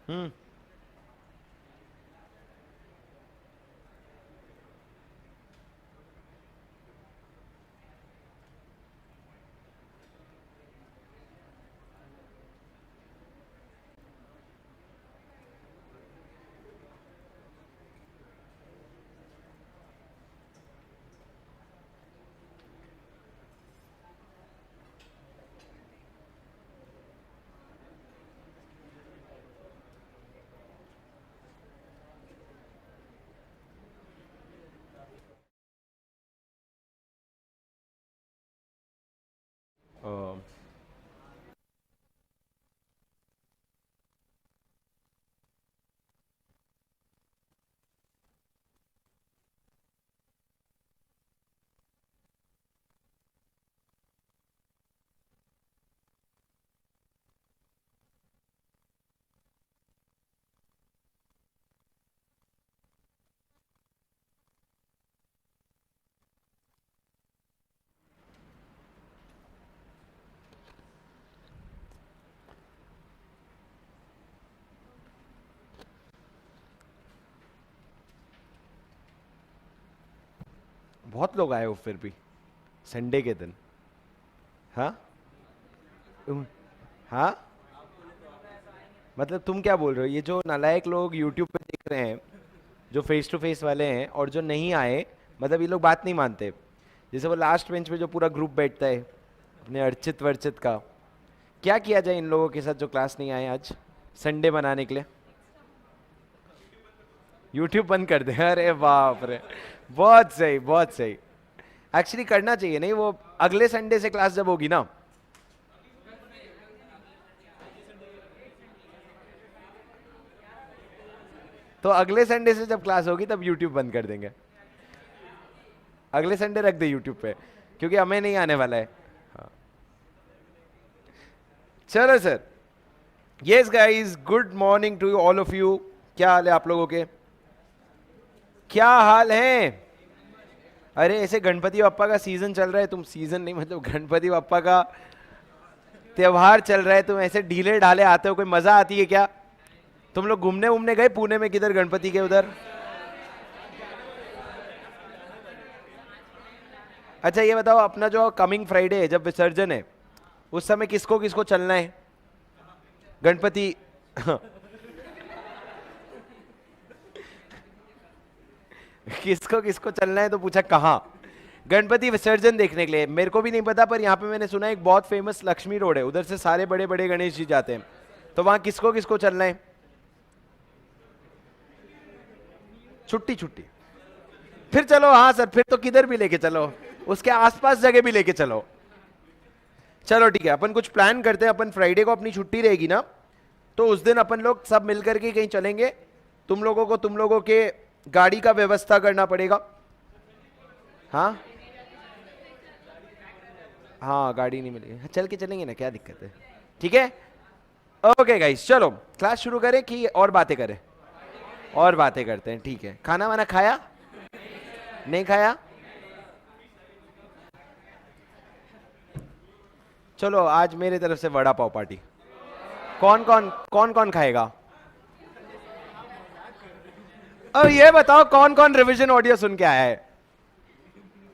हम्म। अ, बहुत लोग आए हो फिर भी संडे के दिन। हाँ। हाँ, मतलब तुम क्या बोल रहे हो, ये जो नालायक लोग यूट्यूब पे देख रहे हैं, जो फेस टू फेस वाले हैं और जो नहीं आए, मतलब ये लोग बात नहीं मानते। जैसे वो लास्ट बेंच पे जो पूरा ग्रुप बैठता है अपने अर्चित वर्चित का, क्या किया जाए इन लोगों के साथ जो क्लास नहीं आए आज संडे मनाने के लिए? यूट्यूब बंद कर दे? अरे बाप रे, बहुत सही बहुत सही। एक्चुअली करना चाहिए, नहीं वो अगले संडे से क्लास जब होगी ना, तो अगले संडे से जब क्लास होगी तब यूट्यूब बंद कर देंगे। अगले संडे रख दे यूट्यूब पे, क्योंकि हमें नहीं आने वाला है। हाँ। चलो sir. Yes guys, good morning to all of you. क्या हाल है आप लोगों के? क्या हाल है? अरे ऐसे गणपति बप्पा का सीजन चल रहा है, तुम सीजन नहीं मतलब गणपति बप्पा का त्योहार चल रहा है, तुम ऐसे ढीले ढाले आते हो, कोई मजा आती है क्या? तुम लोग घूमने घूमने गए पुणे में, किधर गणपति के उधर? अच्छा ये बताओ, अपना जो कमिंग फ्राइडे है जब विसर्जन है, उस समय किसको किसको चलना है गणपति? किसको किसको चलना है तो पूछा कहाँ? गणपति विसर्जन देखने के लिए। मेरे को भी नहीं पता, पर यहाँ पे मैंने सुना है एक बहुत फेमस लक्ष्मी रोड है, उधर से सारे बड़े बड़े गणेश जी जाते हैं, तो वहां किसको किसको चलना है? छुट्टी छुट्टी। फिर चलो, हाँ सर, फिर तो किधर भी लेके चलो, उसके आसपास जगह भी लेके चलो। चलो ठीक है, अपन कुछ प्लान करते हैं। अपन फ्राइडे को अपनी छुट्टी रहेगी ना, तो उस दिन अपन लोग सब मिलकर के कहीं चलेंगे। तुम लोगों के गाड़ी का व्यवस्था करना पड़ेगा। हाँ हाँ, गाड़ी नहीं मिलेगी, हाँ, चल के चलेंगे ना, क्या दिक्कत है? ठीक है। ओके गाइस, चलो क्लास शुरू करें कि और बातें करें? और बातें करते हैं, ठीक है। खाना वाना खाया? नहीं खाया? चलो आज मेरे तरफ से वड़ा पाव पार्टी। कौन कौन खाएगा? अब ये बताओ, कौन कौन रिवीजन ऑडियो सुन के आया है?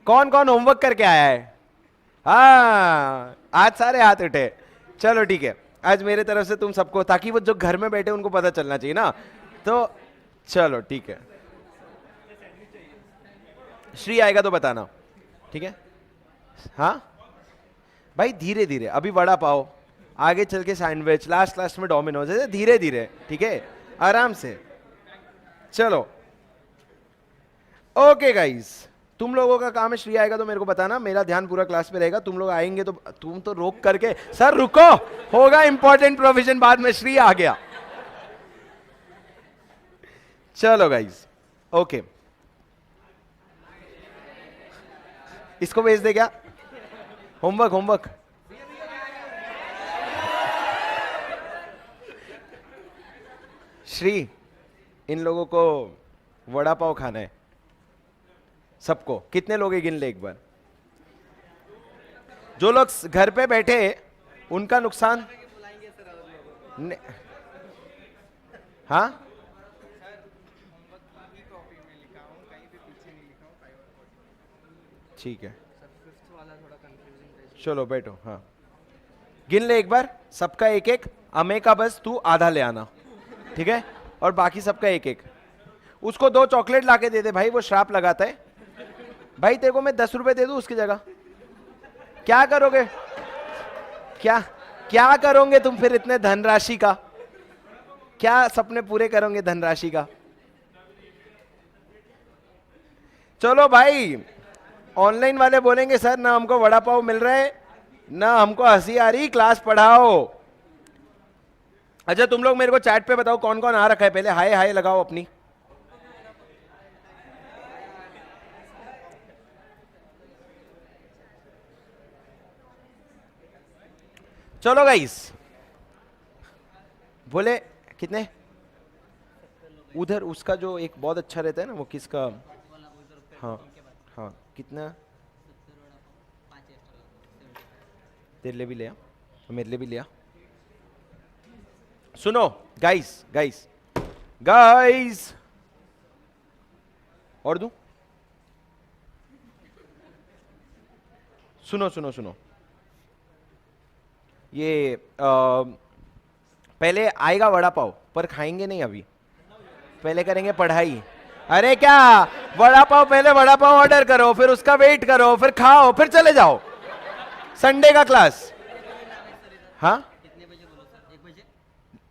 कौन कौन होमवर्क करके आया है? हाँ, आज सारे हाथ उठे। चलो ठीक है, आज मेरे तरफ से तुम सबको, ताकि वो जो घर में बैठे उनको पता चलना चाहिए ना, तो चलो ठीक है। श्री आएगा तो बताना, ठीक है? हाँ भाई, धीरे धीरे, अभी वड़ा पाव, आगे चल के सैंडविच, लास्ट लास्ट में डोमिनोज, ऐसे धीरे धीरे, ठीक है? आराम से। चलो ओके गाइस, तुम लोगों का काम है, श्री आएगा तो मेरे को बताना, मेरा ध्यान पूरा क्लास पे रहेगा। तुम लोग आएंगे तो तुम तो रोक करके, सर रुको, होगा इंपॉर्टेंट प्रोविजन बाद में। श्री आ गया। चलो गाइस, ओके, इसको भेज दे क्या? Homework homework. श्री, इन लोगों को वड़ा पाव खाना है सबको। कितने लोग हैं, गिन ले एक बार। जो लोग घर पे बैठे उनका नुकसान। हाँ ठीक है, चलो बैठो। हाँ गिन ले एक बार, सबका एक एक, अमे का बस तू आधा ले आना, ठीक है, और बाकी सबका एक एक। उसको 2 चॉकलेट लाके दे दे भाई, वो श्राप लगाता है भाई। तेरे को मैं 10 रुपए दे दूं उसकी जगह, क्या करोगे? क्या क्या करोगे तुम फिर इतने धनराशि का? क्या सपने पूरे करोगे धनराशि का? चलो भाई, ऑनलाइन वाले बोलेंगे सर ना हमको वड़ा पाव मिल रहा है ना हमको हंसी आ रही, क्लास पढ़ाओ। अच्छा तुम लोग मेरे को चैट पे बताओ कौन कौन आ रखा है, पहले हाय हाय लगाओ अपनी। चलो गाइस, बोले कितने? उधर उसका जो एक बहुत अच्छा रहता है ना, वो किसका? हाँ हाँ, कितना? तेरे लिए भी लिया, मेरे लिए भी लिया। सुनो गाइस, गाइस गाइस, और दूं? सुनो सुनो सुनो, ये पहले आएगा वड़ा पाव, पर खाएंगे नहीं अभी, पहले करेंगे पढ़ाई। अरे क्या, वड़ा पाव पहले वड़ा पाव ऑर्डर करो, फिर उसका वेट करो, फिर खाओ, फिर चले जाओ। संडे का क्लास। हाँ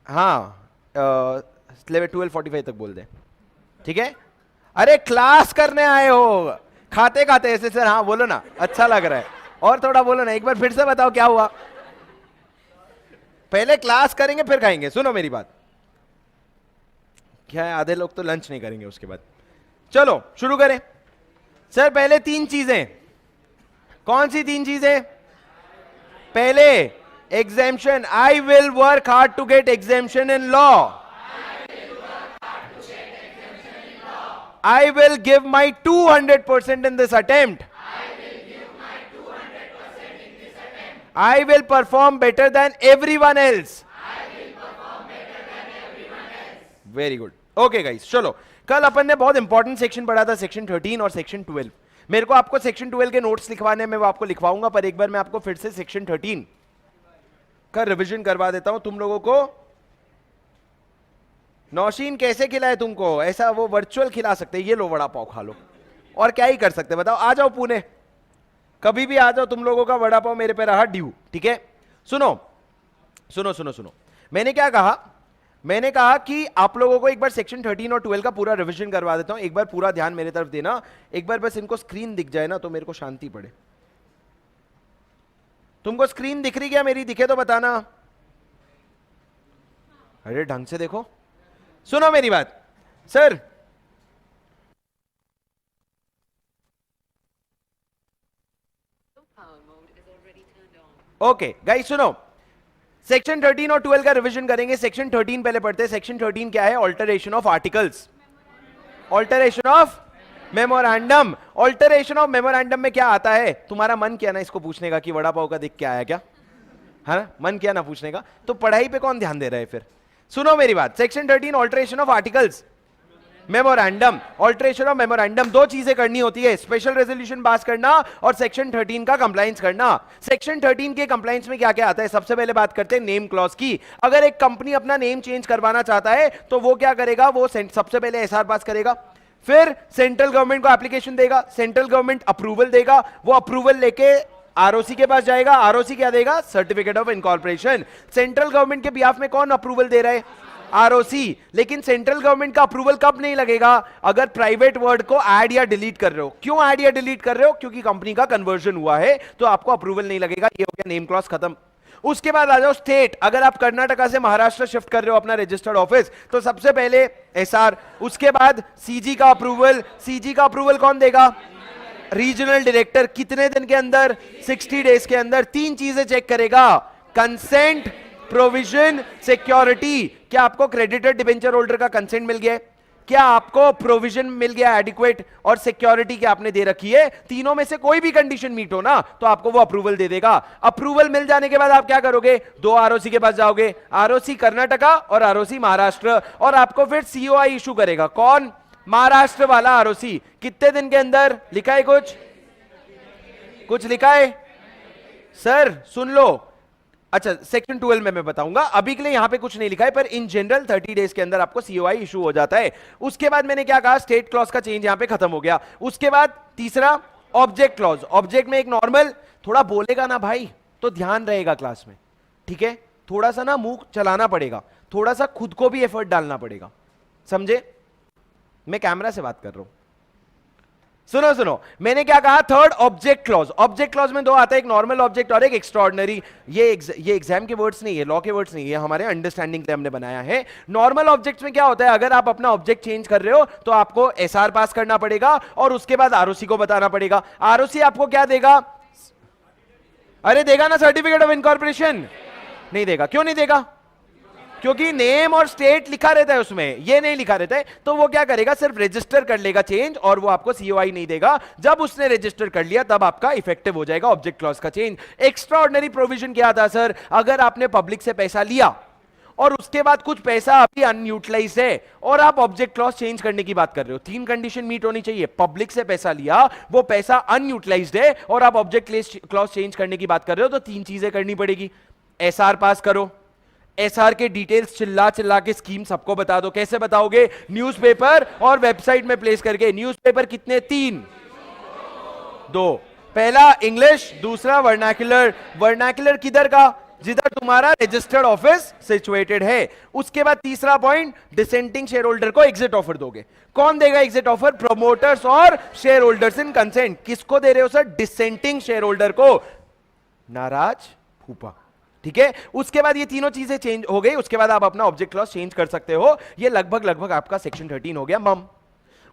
हाँ, 12:45 तक बोल दे, ठीक है। अरे क्लास करने आए हो, खाते खाते ऐसे सर, हाँ बोलो ना, अच्छा लग रहा है, और थोड़ा बोलो ना, एक बार फिर से बताओ क्या हुआ। पहले क्लास करेंगे फिर खाएंगे, सुनो मेरी बात। क्या है, आधे लोग तो लंच नहीं करेंगे उसके बाद। चलो शुरू करें। सर पहले 3 चीजें, कौन सी 3 चीजें? पहले exemption, I will work hard to get exemption in law, I will give my 200% in this attempt. I will perform better than everyone else. Very good. Okay guys, चलो, कल अपन ने बहुत इंपॉर्टेंट सेक्शन पढ़ा था, सेक्शन 13 और section 12। मेरे को आपको सेक्शन 12 के नोट्स लिखवाने में, वो आपको लिखवाऊंगा, पर एक बार मैं आपको फिर से सेक्शन 13 का रिवीजन करवा देता हूं तुम लोगों को। नौशीन कैसे खिलाए तुमको? ऐसा वो वर्चुअल खिला सकते, ये लो वड़ा पाव खा लो, और क्या ही कर सकते बताओ। आ जाओ पुणे, कभी भी आ जाओ, तुम लोगों का वड़ा पाव मेरे पे रहा ड्यू, ठीक है। सुनो सुनो सुनो सुनो, मैंने क्या कहा? मैंने कहा कि आप लोगों को एक बार सेक्शन 13 और 12 का पूरा रिवीजन करवा देता हूं, एक बार पूरा ध्यान मेरे तरफ देना। एक बार बस इनको स्क्रीन दिख जाए ना तो मेरे को शांति पड़े। तुमको स्क्रीन दिख रही क्या मेरी? दिखे तो बताना। अरे ढंग से देखो, सुनो मेरी बात। सर ओके गाइस, सुनो, सेक्शन 13 और 12 का रिवीजन करेंगे। सेक्शन 13 पहले पढ़ते हैं। सेक्शन 13 क्या है? Alteration of articles, alteration of memorandum. Alteration of memorandum में क्या आता है? तुम्हारा मन किया ना इसको पूछने का कि वड़ा पाव का दिख क्या आया क्या, है ना? मन किया ना पूछने का, तो पढ़ाई पे कौन ध्यान दे रहा है फिर? सुनो मेरी बात, section 13 alteration of articles, memorandum. Alteration of memorandum, 2 चीजें करनी होती है, स्पेशल रेजोल्यूशन पास करना और सेक्शन 13 का कंप्लायंस करना। सेक्शन 13 के कंप्लायंस में क्या क्या आता है? सबसे पहले बात करते हैं नेम क्लॉज की। अगर एक कंपनी अपना नेम चेंज करवाना चाहता है तो वो क्या करेगा? वो सबसे पहले एसआर पास करेगा, फिर सेंट्रल गवर्नमेंट को एप्लीकेशन देगा, सेंट्रल गवर्नमेंट अप्रूवल देगा, वो अप्रूवल लेके आरओसी के पास जाएगा, आरओसी क्या देगा? Certificate of incorporation. Central government के बिहाफ में कौन अप्रूवल दे रहा है? आरओसी। लेकिन सेंट्रल गवर्नमेंट का अप्रूवल कब नहीं लगेगा? अगर प्राइवेट वर्ड को ऐड या डिलीट कर रहे हो। क्यों ऐड या डिलीट कर रहे हो? क्योंकि कंपनी का कन्वर्जन हुआ है, तो आपको अप्रूवल नहीं लगेगा। ये हो गया नेम क्लॉज खत्म। उसके बाद आ जाओ स्टेट। अगर आप कर्नाटका से महाराष्ट्र शिफ्ट कर रहे हो अपना रजिस्टर्ड ऑफिस, तो सबसे पहले एसआर, उसके बाद सीजी का अप्रूवल। सीजी का अप्रूवल कौन देगा? Regional director. कितने दिन के अंदर? 60 डेज के अंदर। 3 चीजें चेक करेगा, कंसेंट, प्रोविजन, सिक्योरिटी। क्या आपको क्रेडिटर डिबेंचर होल्डर का कंसेंट मिल गया है? क्या आपको प्रोविजन मिल गया एडिक्वेट, और सिक्योरिटी क्या आपने दे रखी है, तीनों में से कोई भी कंडीशन मीट हो ना तो आपको वो अप्रूवल दे देगा। अप्रूवल मिल जाने के बाद आप क्या करोगे, दो आरओसी के पास जाओगे, आरओसी कर्नाटका और आरओसी महाराष्ट्र, और आपको फिर सीओआई इशू करेगा। कौन? महाराष्ट्र वाला आरओसी। कितने दिन के अंदर? लिखा है कुछ लिखा है सर? सुन लो। अच्छा, सेक्शन 12 में मैं बताऊंगा, अभी के लिए यहां पे कुछ नहीं लिखा है, पर इन जनरल 30 डेज के अंदर आपको सीओआई इशू हो जाता है। उसके बाद मैंने क्या कहा, स्टेट क्लॉज का चेंज यहां पे खत्म हो गया। उसके बाद तीसरा ऑब्जेक्ट क्लॉज। ऑब्जेक्ट में एक नॉर्मल, थोड़ा बोलेगा ना भाई तो ध्यान रहेगा क्लास में, ठीक है? थोड़ा सा ना मुंह चलाना पड़ेगा, थोड़ा सा खुद को भी एफर्ट डालना पड़ेगा, समझे? मैं कैमरा से बात कर रहा हूं। सुनो, मैंने क्या कहा, third object clause. Object clause में दो आता है, एक नॉर्मल ऑब्जेक्ट और एक एक्स्ट्राऑर्डिनरी। ये एग्जाम के वर्ड्स नहीं है, लॉ के वर्ड्स नहीं है, हमारे अंडरस्टैंडिंग के हमने बनाया है। नॉर्मल ऑब्जेक्ट्स में क्या होता है, अगर आप अपना ऑब्जेक्ट चेंज कर रहे हो तो आपको एसआर पास करना पड़ेगा और उसके बाद आरओसी को बताना पड़ेगा। आरओसी आपको क्या देगा? अरे देगा ना, सर्टिफिकेट ऑफ इनकॉर्पोरेशन। नहीं देगा। क्यों नहीं देगा? क्योंकि नेम और स्टेट लिखा रहता है उसमें, ये नहीं लिखा रहता है। तो वो क्या करेगा, सिर्फ रजिस्टर कर लेगा चेंज, और वो आपको सीओआई नहीं देगा। जब उसने रजिस्टर कर लिया तब आपका इफेक्टिव हो जाएगा ऑब्जेक्ट क्लॉज का चेंज। एक्स्ट्रा ऑर्डिनरी प्रोविजन क्या था सर, अगर आपने पब्लिक से पैसा लिया और उसके बाद कुछ पैसा अभी अनयूटिलाइज है और आप ऑब्जेक्ट क्लॉज चेंज करने की बात कर रहे हो, तीन कंडीशन मीट होनी चाहिए। पब्लिक से पैसा लिया, वो पैसा अनयूटिलाइज्ड है और आप ऑब्जेक्ट क्लॉज चेंज करने की बात कर रहे हो, तो तीन चीजें करनी पड़ेगी। एसआर पास करो, एसआर के डिटेल्स चिल्ला के स्कीम सबको बता दो। कैसे बताओगे? न्यूज़पेपर और वेबसाइट में प्लेस करके। न्यूज़पेपर कितने? 3, 2। पहला इंग्लिश, दूसरा वर्नाक्युलर। वर्नाक्युलर किधर का? जिधर तुम्हारा रजिस्टर्ड ऑफिस सिचुएटेड है। उसके बाद तीसरा पॉइंट, डिसेंटिंग शेयर होल्डर को एग्जिट ऑफर दोगे। कौन देगा एग्जिट ऑफर? प्रमोटर्स और शेयर होल्डर्स इन कंसेंट। किसको दे रहे हो सर? डिसेंटिंग शेयर होल्डर को, नाराज फूफा, ठीक है? उसके बाद ये तीनों चीजें चेंज हो गई, उसके बाद आप अपना ऑब्जेक्ट क्लॉज चेंज कर सकते हो। ये लगभग आपका सेक्शन 13 हो गया मम।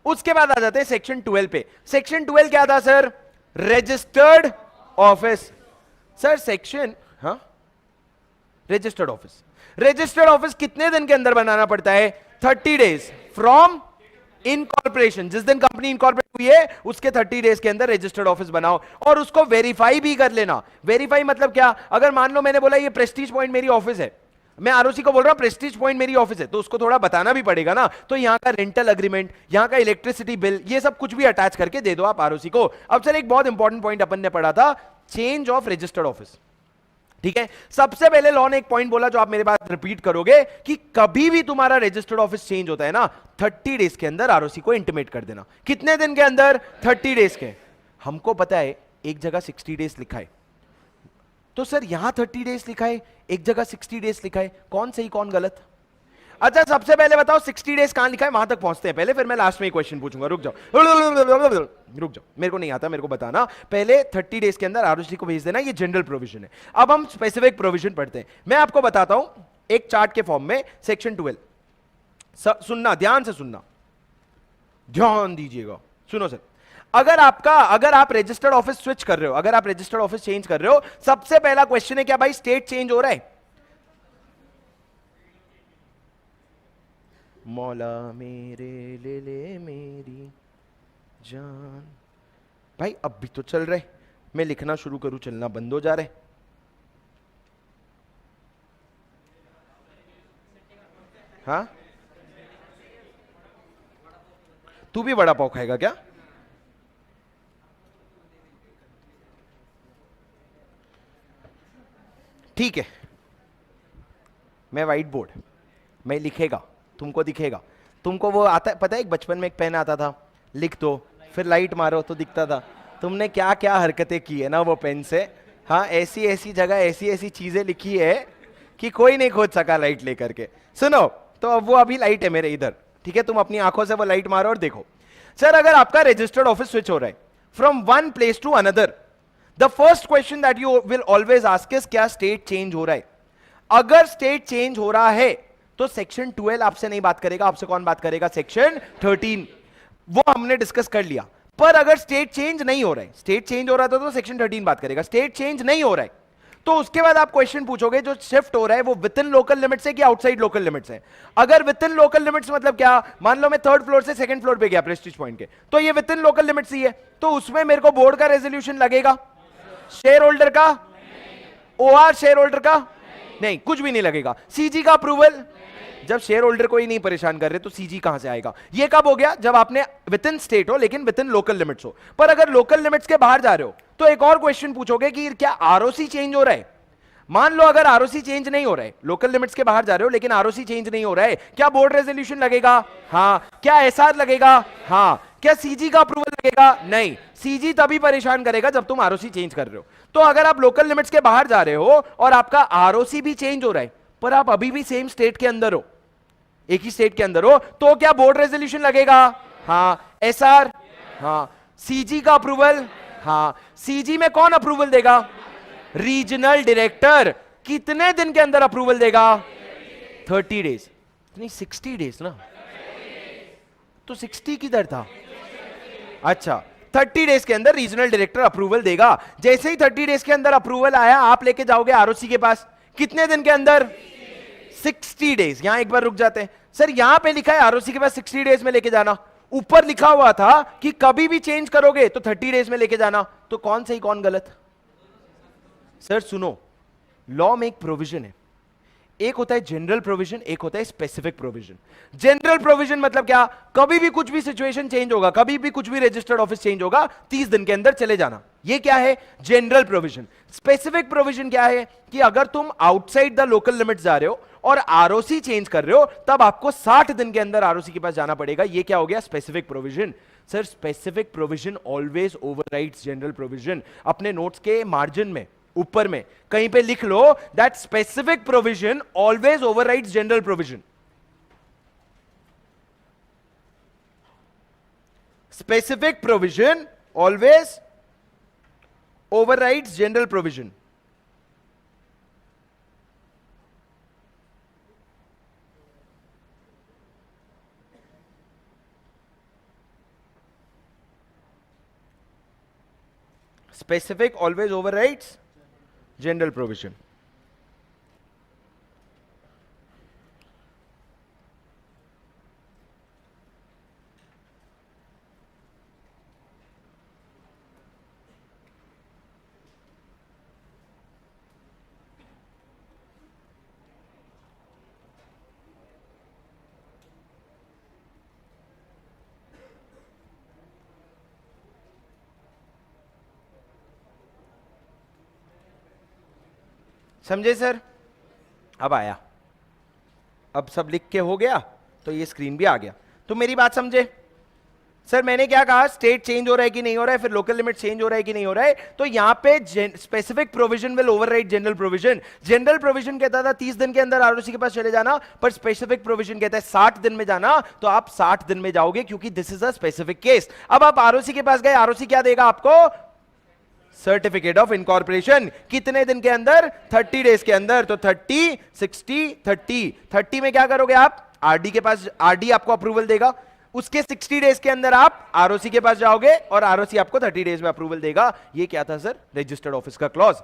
उसके बाद आ जाते हैं सेक्शन 12 पे। सेक्शन 12 क्या था sir? Registered office. Sir section, हाँ, रजिस्टर्ड ऑफिस। रजिस्टर्ड ऑफिस कितने दिन के अंदर बनाना पड़ता है? 30 डेज फ्रॉम इनकॉर्पोरेशन। जिस दिन कंपनी इनकॉर्पोरेट हुई है उसके 30 डेज के अंदर रजिस्टर्ड ऑफिस बनाओ, और उसको वेरीफाई भी कर लेना। वेरीफाई मतलब क्या? अगर मान लो मैंने बोला ये प्रेस्टीज पॉइंट मेरी ऑफिस है, मैं आरओसी को बोल रहा हूं प्रेस्टीज पॉइंट मेरी ऑफिस है, तो उसको थोड़ा बताना भी पड़ेगा ना। तो यहां का रेंटल अग्रीमेंट, यहां का इलेक्ट्रिसिटी बिल, ये सब कुछ भी अटैच करके दे दो आप आरओसी को। अब सर एक बहुत इंपॉर्टेंट पॉइंट अपन ने पढ़ा था, चेंज ऑफ रजिस्टर्ड ऑफिस, ठीक है? सबसे पहले लॉ ने एक पॉइंट बोला जो आप मेरे बात रिपीट करोगे, कि कभी भी तुम्हारा रजिस्टर्ड ऑफिस चेंज होता है ना, 30 डेज के अंदर आरओसी को इंटीमेट कर देना। कितने दिन के अंदर? 30 डेज के। हमको पता है एक जगह 60 डेज लिखा है, तो सर यहां 30 डेज लिखा है, एक जगह 60 डेज लिखा है, कौन सही कौन गलत? अच्छा सबसे पहले बताओ 60 डेज कहां लिखा है, वहां तक पहुंचते हैं पहले, फिर मैं लास्ट में एक क्वेश्चन पूछूंगा। रुक जाओ, मेरे को नहीं आता, मेरे को बताना। पहले 30 डेज के अंदर आरओसी को भेज देना, ये जनरल प्रोविजन है। अब हम स्पेसिफिक प्रोविजन पढ़ते हैं। मैं आपको बताता हूं एक चार्ट के फॉर्म में सेक्शन 12। सुनना, ध्यान से सुनना, ध्यान दीजिएगा। सुनो सर, अगर आप रजिस्टर्ड ऑफिस स्विच कर रहे हो, अगर आप रजिस्टर्ड ऑफिस चेंज कर रहे हो, सबसे पहला क्वेश्चन है क्या भाई स्टेट चेंज हो रहा है? मौला मेरे ले मेरी जान। भाई अब भी तो चल रहे, मैं लिखना शुरू करूं चलना बंद हो जा रहे। हाँ, तू भी वड़ा पाव खाएगा क्या? ठीक है, मैं व्हाइट बोर्ड, मैं लिखेगा, तुमको दिखेगा। तुमको वो आता है पता है, एक बचपन में एक पेन आता था, लिख दो फिर लाइट मारो तो दिखता था। तुमने क्या क्या हरकतें की है ना वो पेन से। हाँ, ऐसी ऐसी जगह ऐसी ऐसी चीजें लिखी है कि कोई नहीं खोज सका लाइट लेकर के। सुनो, तो अब वो अभी लाइट है मेरे इधर, ठीक है? तुम अपनी आंखों से वो लाइट मारो और देखो। सर अगर आपका रजिस्टर्ड ऑफिस स्विच हो रहा है from one place to another, the first question that you will always ask is क्या स्टेट चेंज हो रहा है? अगर स्टेट चेंज हो रहा है तो सेक्शन 12 आपसे नहीं बात करेगा, आपसे कौन बात करेगा? सेक्शन 13। वो हमने डिस्कस कर लिया। पर अगर स्टेट चेंज नहीं हो रहा है, स्टेट चेंज हो रहा था तो सेक्शन 13 बात करेगा, स्टेट चेंज नहीं हो रहा है तो उसके बाद आप क्वेश्चन पूछोगे जो शिफ्ट हो रहा है वो विद इन लोकल लिमिट्स है कि आउटसाइड लोकल लिमिट्स है। अगर विद इन लोकल लिमिट्स मतलब क्या, मान लो मैं थर्ड फ्लोर से सेकंड फ्लोर पे गया प्रेस्टीज पॉइंट के, तो ये विद इन लोकल लिमिट्स ही है, तो उसमें मेरे को बोर्ड का रेजोल्यूशन लगेगा, शेयर होल्डर का, ओआर शेयर होल्डर का नहीं, कुछ भी नहीं लगेगा। सीजी का अप्रूवल, जब शेयर होल्डर को ही नहीं परेशान कर रहे तो सीजी कहां से आएगा। ये कब हो गया, जब आपने विद इन स्टेट हो लेकिन विद इन लोकल लिमिट्स हो। पर अगर लोकल लिमिट्स के बाहर जा रहे हो तो एक और क्वेश्चन पूछोगे कि क्या आरओसी चेंज हो रहा है। मान लो अगर आरओसी चेंज नहीं हो रहा है, लोकल लिमिट्स के बाहर जा रहे हो लेकिन आरओसी चेंज नहीं हो रहा है, क्या बोर्ड रेजोल्यूशन लगेगा? हाँ। क्या एसआर लगेगा? हाँ। क्या सीजी का अप्रूवल लगेगा? नहीं। सीजी तभी परेशान करेगा जब तुम आरओसी चेंज कर रहे हो। तो अगर आप लोकल लिमिट्स के बाहर जा रहे हो और आपका आरओसी भी चेंज हो रहा है पर आप अभी भी सेम स्टेट के अंदर हो, एक ही स्टेट के अंदर हो, तो क्या बोर्ड रेजोल्यूशन लगेगा? हाँ। एसआर? हाँ। सीजी का अप्रूवल? हाँ। सीजी में कौन अप्रूवल देगा? Regional director. कितने दिन के अंदर अप्रूवल देगा? 30 डेज, नहीं 60 डेज ना, तो 60 किधर था? अच्छा, 30 डेज के अंदर रीजनल डायरेक्टर अप्रूवल देगा। जैसे ही 30 डेज के अंदर अप्रूवल आया, आप लेके जाओगे आरओसी के पास, कितने दिन के अंदर? 60 डेज। यहां एक बार रुक जाते हैं सर, यहां पे लिखा है आरओसी के पास 60 डेज में लेके जाना, ऊपर लिखा हुआ था कि कभी भी चेंज करोगे तो 30 डेज में लेके जाना, तो कौन सही कौन गलत? सर सुनो, लॉ में एक प्रोविजन है, एक होता है जनरल प्रोविजन, एक होता है स्पेसिफिक प्रोविजन। जनरल प्रोविजन मतलब क्या? कभी भी कुछ भी सिचुएशन चेंज होगा, कभी भी कुछ भी रजिस्टर्ड ऑफिस चेंज होगा, 30 दिन के अंदर चले जाना, ये क्या है? General provision. स्पेसिफिक प्रोविजन क्या है कि अगर तुम आउटसाइड द लोकल लिमिट जा रहे हो और आरओसी चेंज कर रहे हो तब आपको 60 दिन के अंदर आरओसी के पास जाना पड़ेगा। ये क्या हो गया? Specific provision. Sir specific provision always overrides general provision. अपने नोट्स के मार्जिन में ऊपर में कहीं पे लिख लो that specific provision always overrides general provision. Specific provision always overrides general provision. Specific always overrides general provision. समझे सर? अब आया, अब सब लिख के हो गया तो ये स्क्रीन भी आ गया। तो मेरी बात समझे? सर मैंने क्या कहा, स्टेट चेंज हो रहा है कि नहीं हो रहा है, फिर लोकल लिमिट चेंज हो रहा है कि नहीं हो रहा है, तो यहां पे specific provision will override general provision. General provision कहता था 30 दिन के अंदर आरओसी के पास चले जाना, पर स्पेसिफिक प्रोविजन कहता है 60 दिन में जाना, तो आप 60 दिन में जाओगे क्योंकि this is a specific case. अब आप आरओसी के पास गए, आरओसी क्या देगा आपको? Certificate of incorporation. कितने दिन के अंदर? 30 डेज के अंदर। तो 30, 60, 30 में क्या करोगे आप? आरडी के पास, आरडी आपको अप्रूवल देगा, उसके 60 डेज के अंदर आप आरओसी के पास जाओगे और आरओसी आपको 30 डेज में अप्रूवल देगा। ये क्या था सर? रजिस्टर्ड ऑफिस का क्लॉज।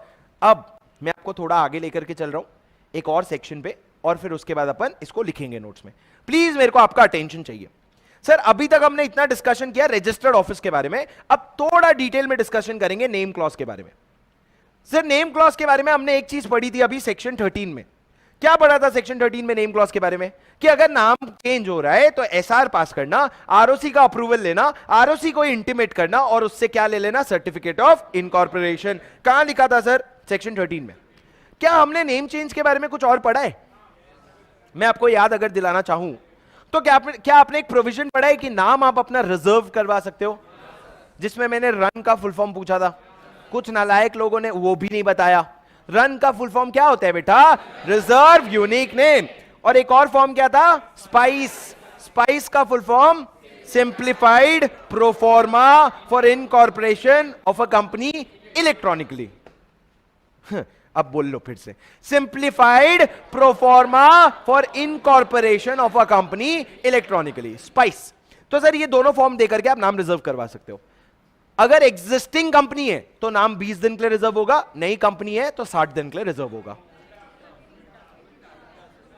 अब मैं आपको थोड़ा आगे लेकर के चल रहा हूं एक और सेक्शन पे, और फिर उसके बाद अपन इसको लिखेंगे नोट्स में। प्लीज मेरे को आपका अटेंशन चाहिए। सर अभी तक हमने इतना डिस्कशन किया रजिस्टर्ड ऑफिस के बारे में, अब थोड़ा डिटेल में डिस्कशन करेंगे नेम क्लॉज के बारे में। सर नेम क्लॉज के बारे में हमने एक चीज पढ़ी थी अभी सेक्शन 13 में। क्या पढ़ा था सेक्शन 13 में नेम क्लॉज के बारे में? कि अगर नाम चेंज हो रहा है तो एसआर पास करना, आरओसी का अप्रूवल लेना, आरओसी को इंटीमेट करना और उससे क्या ले लेना? Certificate of incorporation. कहां लिखा था सर? सेक्शन 13 में। क्या हमने नेम चेंज के बारे में कुछ और पढ़ा है? मैं आपको याद अगर दिलाना चाहूं तो क्या आपने एक प्रोविजन पढ़ा है कि नाम आप अपना रिजर्व करवा सकते हो, जिसमें मैंने रन का फुल फॉर्म पूछा था, कुछ नालायक लोगों ने वो भी नहीं बताया। रन का फुल फॉर्म क्या होता है बेटा? Reserve unique name. और एक और फॉर्म क्या था? स्पाइस। स्पाइस का full form simplified proforma for incorporation of a company electronically. अब बोल लो फिर से, simplified proforma for incorporation of a company electronically, spice. तो सर ये दोनों फॉर्म देकर के आप नाम रिजर्व करवा सकते हो। अगर एग्जिस्टिंग कंपनी है तो नाम 20 दिन के लिए रिजर्व होगा, नई कंपनी है तो 60 दिन के लिए रिजर्व होगा।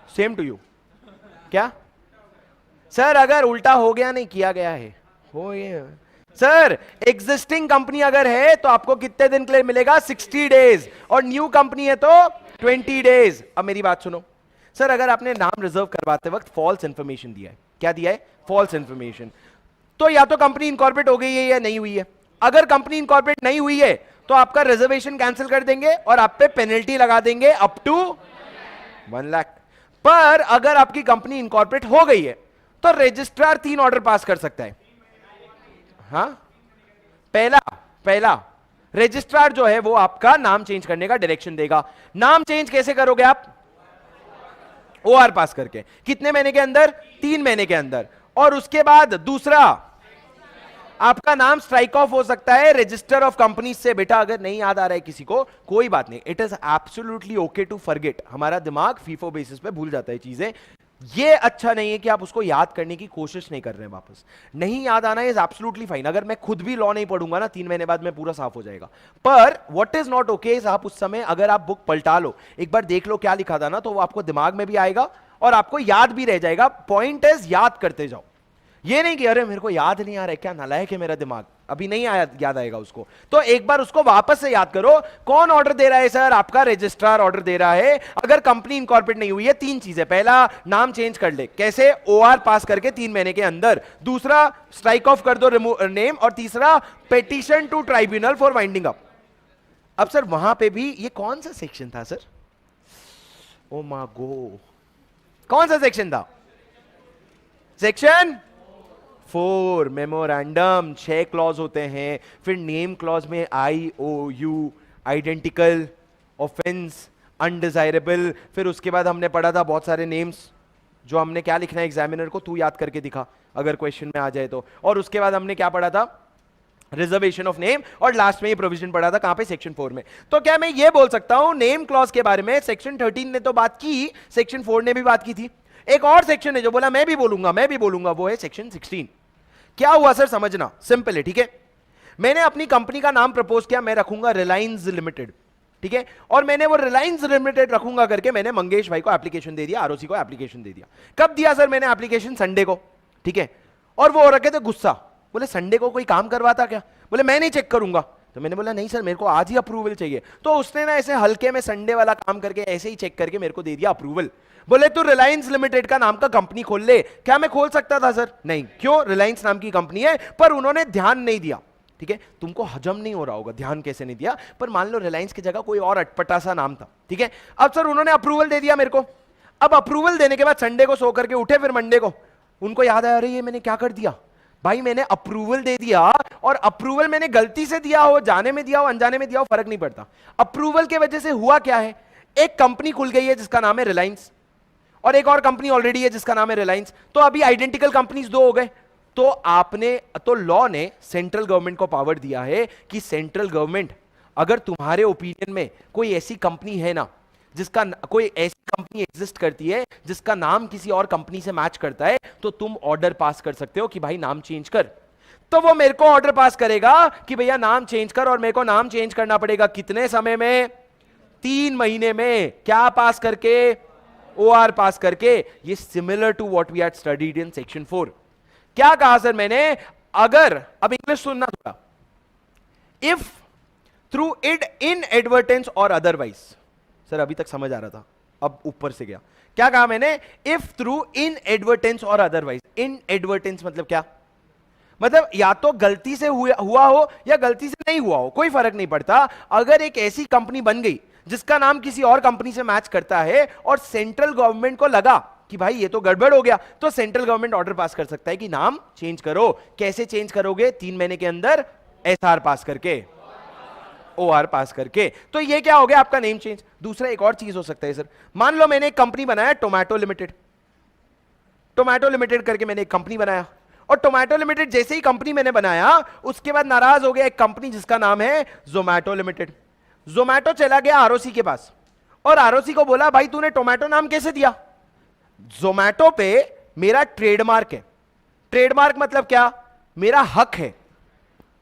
Same to you. क्या सर अगर उल्टा हो गया, नहीं किया गया है, हो गया सर। एग्जिस्टिंग कंपनी अगर है तो आपको कितने दिन के लिए मिलेगा? 60 डेज, और न्यू कंपनी है तो 20 डेज। अब मेरी बात सुनो सर, अगर आपने नाम रिजर्व करवाते वक्त फॉल्स इंफॉर्मेशन दिया है, क्या दिया है? फॉल्स इंफॉर्मेशन, तो या तो कंपनी इनकॉर्पोरेट हो गई है या नहीं हुई है। अगर कंपनी इनकॉर्पोरेट नहीं हुई है तो आपका रिजर्वेशन कैंसिल कर देंगे और आप पे पेनल्टी लगा देंगे अप टू 1 लाख। पर अगर आपकी कंपनी इनकॉर्पोरेट हो गई है तो रजिस्ट्रार 3 ऑर्डर पास कर सकता है। हाँ, पहला रजिस्ट्रार जो है वो आपका नाम चेंज करने का डायरेक्शन देगा। नाम चेंज कैसे करोगे आप? ओआर पास करके। कितने महीने के अंदर? 3 महीने के अंदर। और उसके बाद दूसरा, आपका नाम स्ट्राइक ऑफ हो सकता है रजिस्टर ऑफ कंपनी से। बेटा अगर नहीं याद आ रहा है किसी को, कोई बात नहीं, it is absolutely okay to forget. हमारा दिमाग फीफो बेसिस पे भूल जाता है चीजें। ये अच्छा नहीं है कि आप उसको याद करने की कोशिश नहीं कर रहे हैं वापस। नहीं याद आना इज एब्सोल्युटली फाइन। अगर मैं खुद भी लॉ नहीं पढ़ूंगा ना, 3 महीने बाद मैं पूरा साफ हो जाएगा। पर what is not okay is आप उस समय अगर आप बुक पलटा लो, एक बार देख लो क्या लिखा था ना, तो वो आपको दिमाग में भी आएगा और आपको याद भी रह जाएगा। पॉइंट इज याद करते जाओ, ये नहीं कि अरे मेरे को याद नहीं आ रहा है, क्या नालायक है मेरा दिमाग, अभी नहीं आया, याद आएगा उसको। तो एक बार उसको वापस से याद करो। कौन ऑर्डर दे रहा है सर? आपका रजिस्ट्रार ऑर्डर दे रहा है। अगर कंपनी इनकॉर्पोरेट नहीं हुई है, 3 चीजें। पहला, नाम चेंज कर ले, कैसे? ओआर पास करके 3 महीने के अंदर। दूसरा, स्ट्राइक ऑफ कर दो नेम। और तीसरा, petition to tribunal for winding up. अब सर वहां पे भी ये कौन सा सेक्शन था सर? ओ मा गो, कौन सा सेक्शन था? Section 4 memorandum. 6 क्लॉज होते हैं। फिर नेम क्लॉज में IOU, आइडेंटिकल, ऑफेंस, अनडिजायरेबल। फिर उसके बाद हमने पढ़ा था बहुत सारे नेम्स जो हमने क्या लिखना है एग्जामिनर को, तू याद करके दिखा अगर क्वेश्चन में आ जाए तो। और उसके बाद हमने क्या पढ़ा था? Reservation of name. और लास्ट में ये प्रोविजन पढ़ा था, कहां पे? सेक्शन 4 में। तो क्या मैं ये बोल सकता हूं नेम क्लॉज के बारे में सेक्शन 13 ने तो बात की, सेक्शन 4 ने भी बात की थी। एक और सेक्शन है जो बोला मैं भी बोलूंगा, वो है सेक्शन 16। क्या हुआ सर? समझना सिंपल है, ठीक है। मैंने अपनी कंपनी का नाम प्रपोज किया, मैं रखूंगा रिलायंस लिमिटेड, ठीक है। और मैंने वो रिलायंस लिमिटेड रखूंगा करके मैंने मंगेश भाई को एप्लीकेशन दे दिया, आरओसी को एप्लीकेशन दे दिया। कब दिया सर मैंने एप्लीकेशन? संडे को, ठीक है। और वो हो रखे थे गुस्सा, बोले संडे को कोई काम करवाता क्या? बोले मैं नहीं चेक करूंगा। तो मैंने बोला नहीं सर, मेरे को आज ही अप्रूवल चाहिए। तो उसने ना ऐसे हल्के में संडे वाला काम करके ऐसे ही चेक करके मेरे को दे दिया अप्रूवल। बोले तू रिलायंस लिमिटेड का नाम का कंपनी खोल ले। क्या मैं खोल सकता था सर? नहीं। क्यों? रिलायंस नाम की कंपनी है। पर उन्होंने ध्यान नहीं दिया, ठीक है। तुमको हजम नहीं हो रहा होगा ध्यान कैसे नहीं दिया, पर मान लो रिलायंस की जगह कोई और अटपटा सा नाम था, ठीक है। अब सर उन्होंने अप्रूवल दे दिया मेरे को। अब अप्रूवल देने के बाद संडे को सो करके उठे, फिर मंडे को उनको याद आया अरे ये मैंने क्या कर दिया भाई, मैंने अप्रूवल दे दिया। और अप्रूवल मैंने गलती से दिया हो, जाने में दिया हो, अनजाने में दिया हो, फर्क नहीं पड़ता। अप्रूवल के वजह से हुआ क्या है, एक कंपनी खुल गई है जिसका नाम है रिलायंस, और एक और कंपनी ऑलरेडी है जिसका नाम है रिलायंस। तो अभी आइडेंटिकल कंपनीज 2 हो गए। तो लॉ ने सेंट्रल गवर्नमेंट को पावर दिया है कि सेंट्रल गवर्नमेंट अगर तुम्हारे ओपिनियन में कोई ऐसी कंपनी है ना, जिसका कोई ऐसी कंपनी एग्जिस्ट करती है जिसका नाम किसी और कंपनी से मैच करता है, तो तुम ऑर्डर पास कर सकते हो कि भाई नाम चेंज कर। तो वो मेरे को ऑर्डर पास करेगा कि भैया नाम चेंज कर, और मेरे को नाम चेंज करना पड़ेगा कितने समय में? 3 महीने में। क्या पास करके? OR पास करके। ये similar to what we had studied in section 4। क्या कहा सर मैंने? अगर, अब इंग्लिश सुनना थोड़ा, इफ थ्रू इट इन एडवर्टेंस और अदरवाइज। सर अभी तक समझ आ रहा था, अब ऊपर से गया। क्या कहा मैंने? इफ थ्रू इन एडवर्टेंस और अदरवाइज। इन एडवर्टेंस मतलब क्या? मतलब या तो गलती से हुआ हो या गलती से नहीं हुआ हो, कोई फर्क नहीं पड़ता। अगर एक ऐसी कंपनी बन गई जिसका नाम किसी और कंपनी से मैच करता है और सेंट्रल गवर्नमेंट को लगा कि भाई ये तो गड़बड़ हो गया, तो सेंट्रल गवर्नमेंट ऑर्डर पास कर सकता है कि नाम चेंज करो। कैसे चेंज करोगे? 3 महीने के अंदर SR पास करके, OR पास करके। तो ये क्या हो गया आपका नेम चेंज। दूसरा एक और चीज हो सकता है सर, मान लो मैंने एक कंपनी बनाया टोमेटो लिमिटेड, टोमेटो लिमिटेड करके मैंने एक कंपनी बनाया, और टोमेटो लिमिटेड जैसे ही कंपनी मैंने बनाया उसके बाद नाराज हो गया एक कंपनी जिसका नाम है जोमैटो लिमिटेड। जोमैटो चला गया आरओसी के पास, और आरओसी को बोला भाई तूने टोमेटो नाम कैसे दिया? जोमैटो पे मेरा ट्रेडमार्क है। ट्रेडमार्क मतलब क्या? मेरा हक है।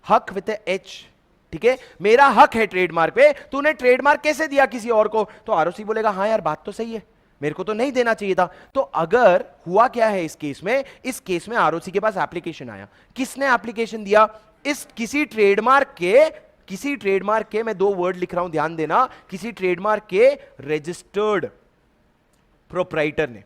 हक विद एच, ठीक है, मेरा हक है ट्रेडमार्क पे, तूने ट्रेडमार्क कैसे दिया किसी और को? तो आरओसी बोलेगा हाँ यार बात तो सही है, मेरे को तो नहीं देना चाहिए था। तो अगर हुआ क्या है इस केस में, इस केस में आरओसी के पास एप्लीकेशन आया, किसने एप्लीकेशन दिया? इस किसी ट्रेडमार्क के मैं दो वर्ड लिख रहा हूं ध्यान देना, किसी ट्रेडमार्क के रजिस्टर्ड प्रोप्राइटर ने,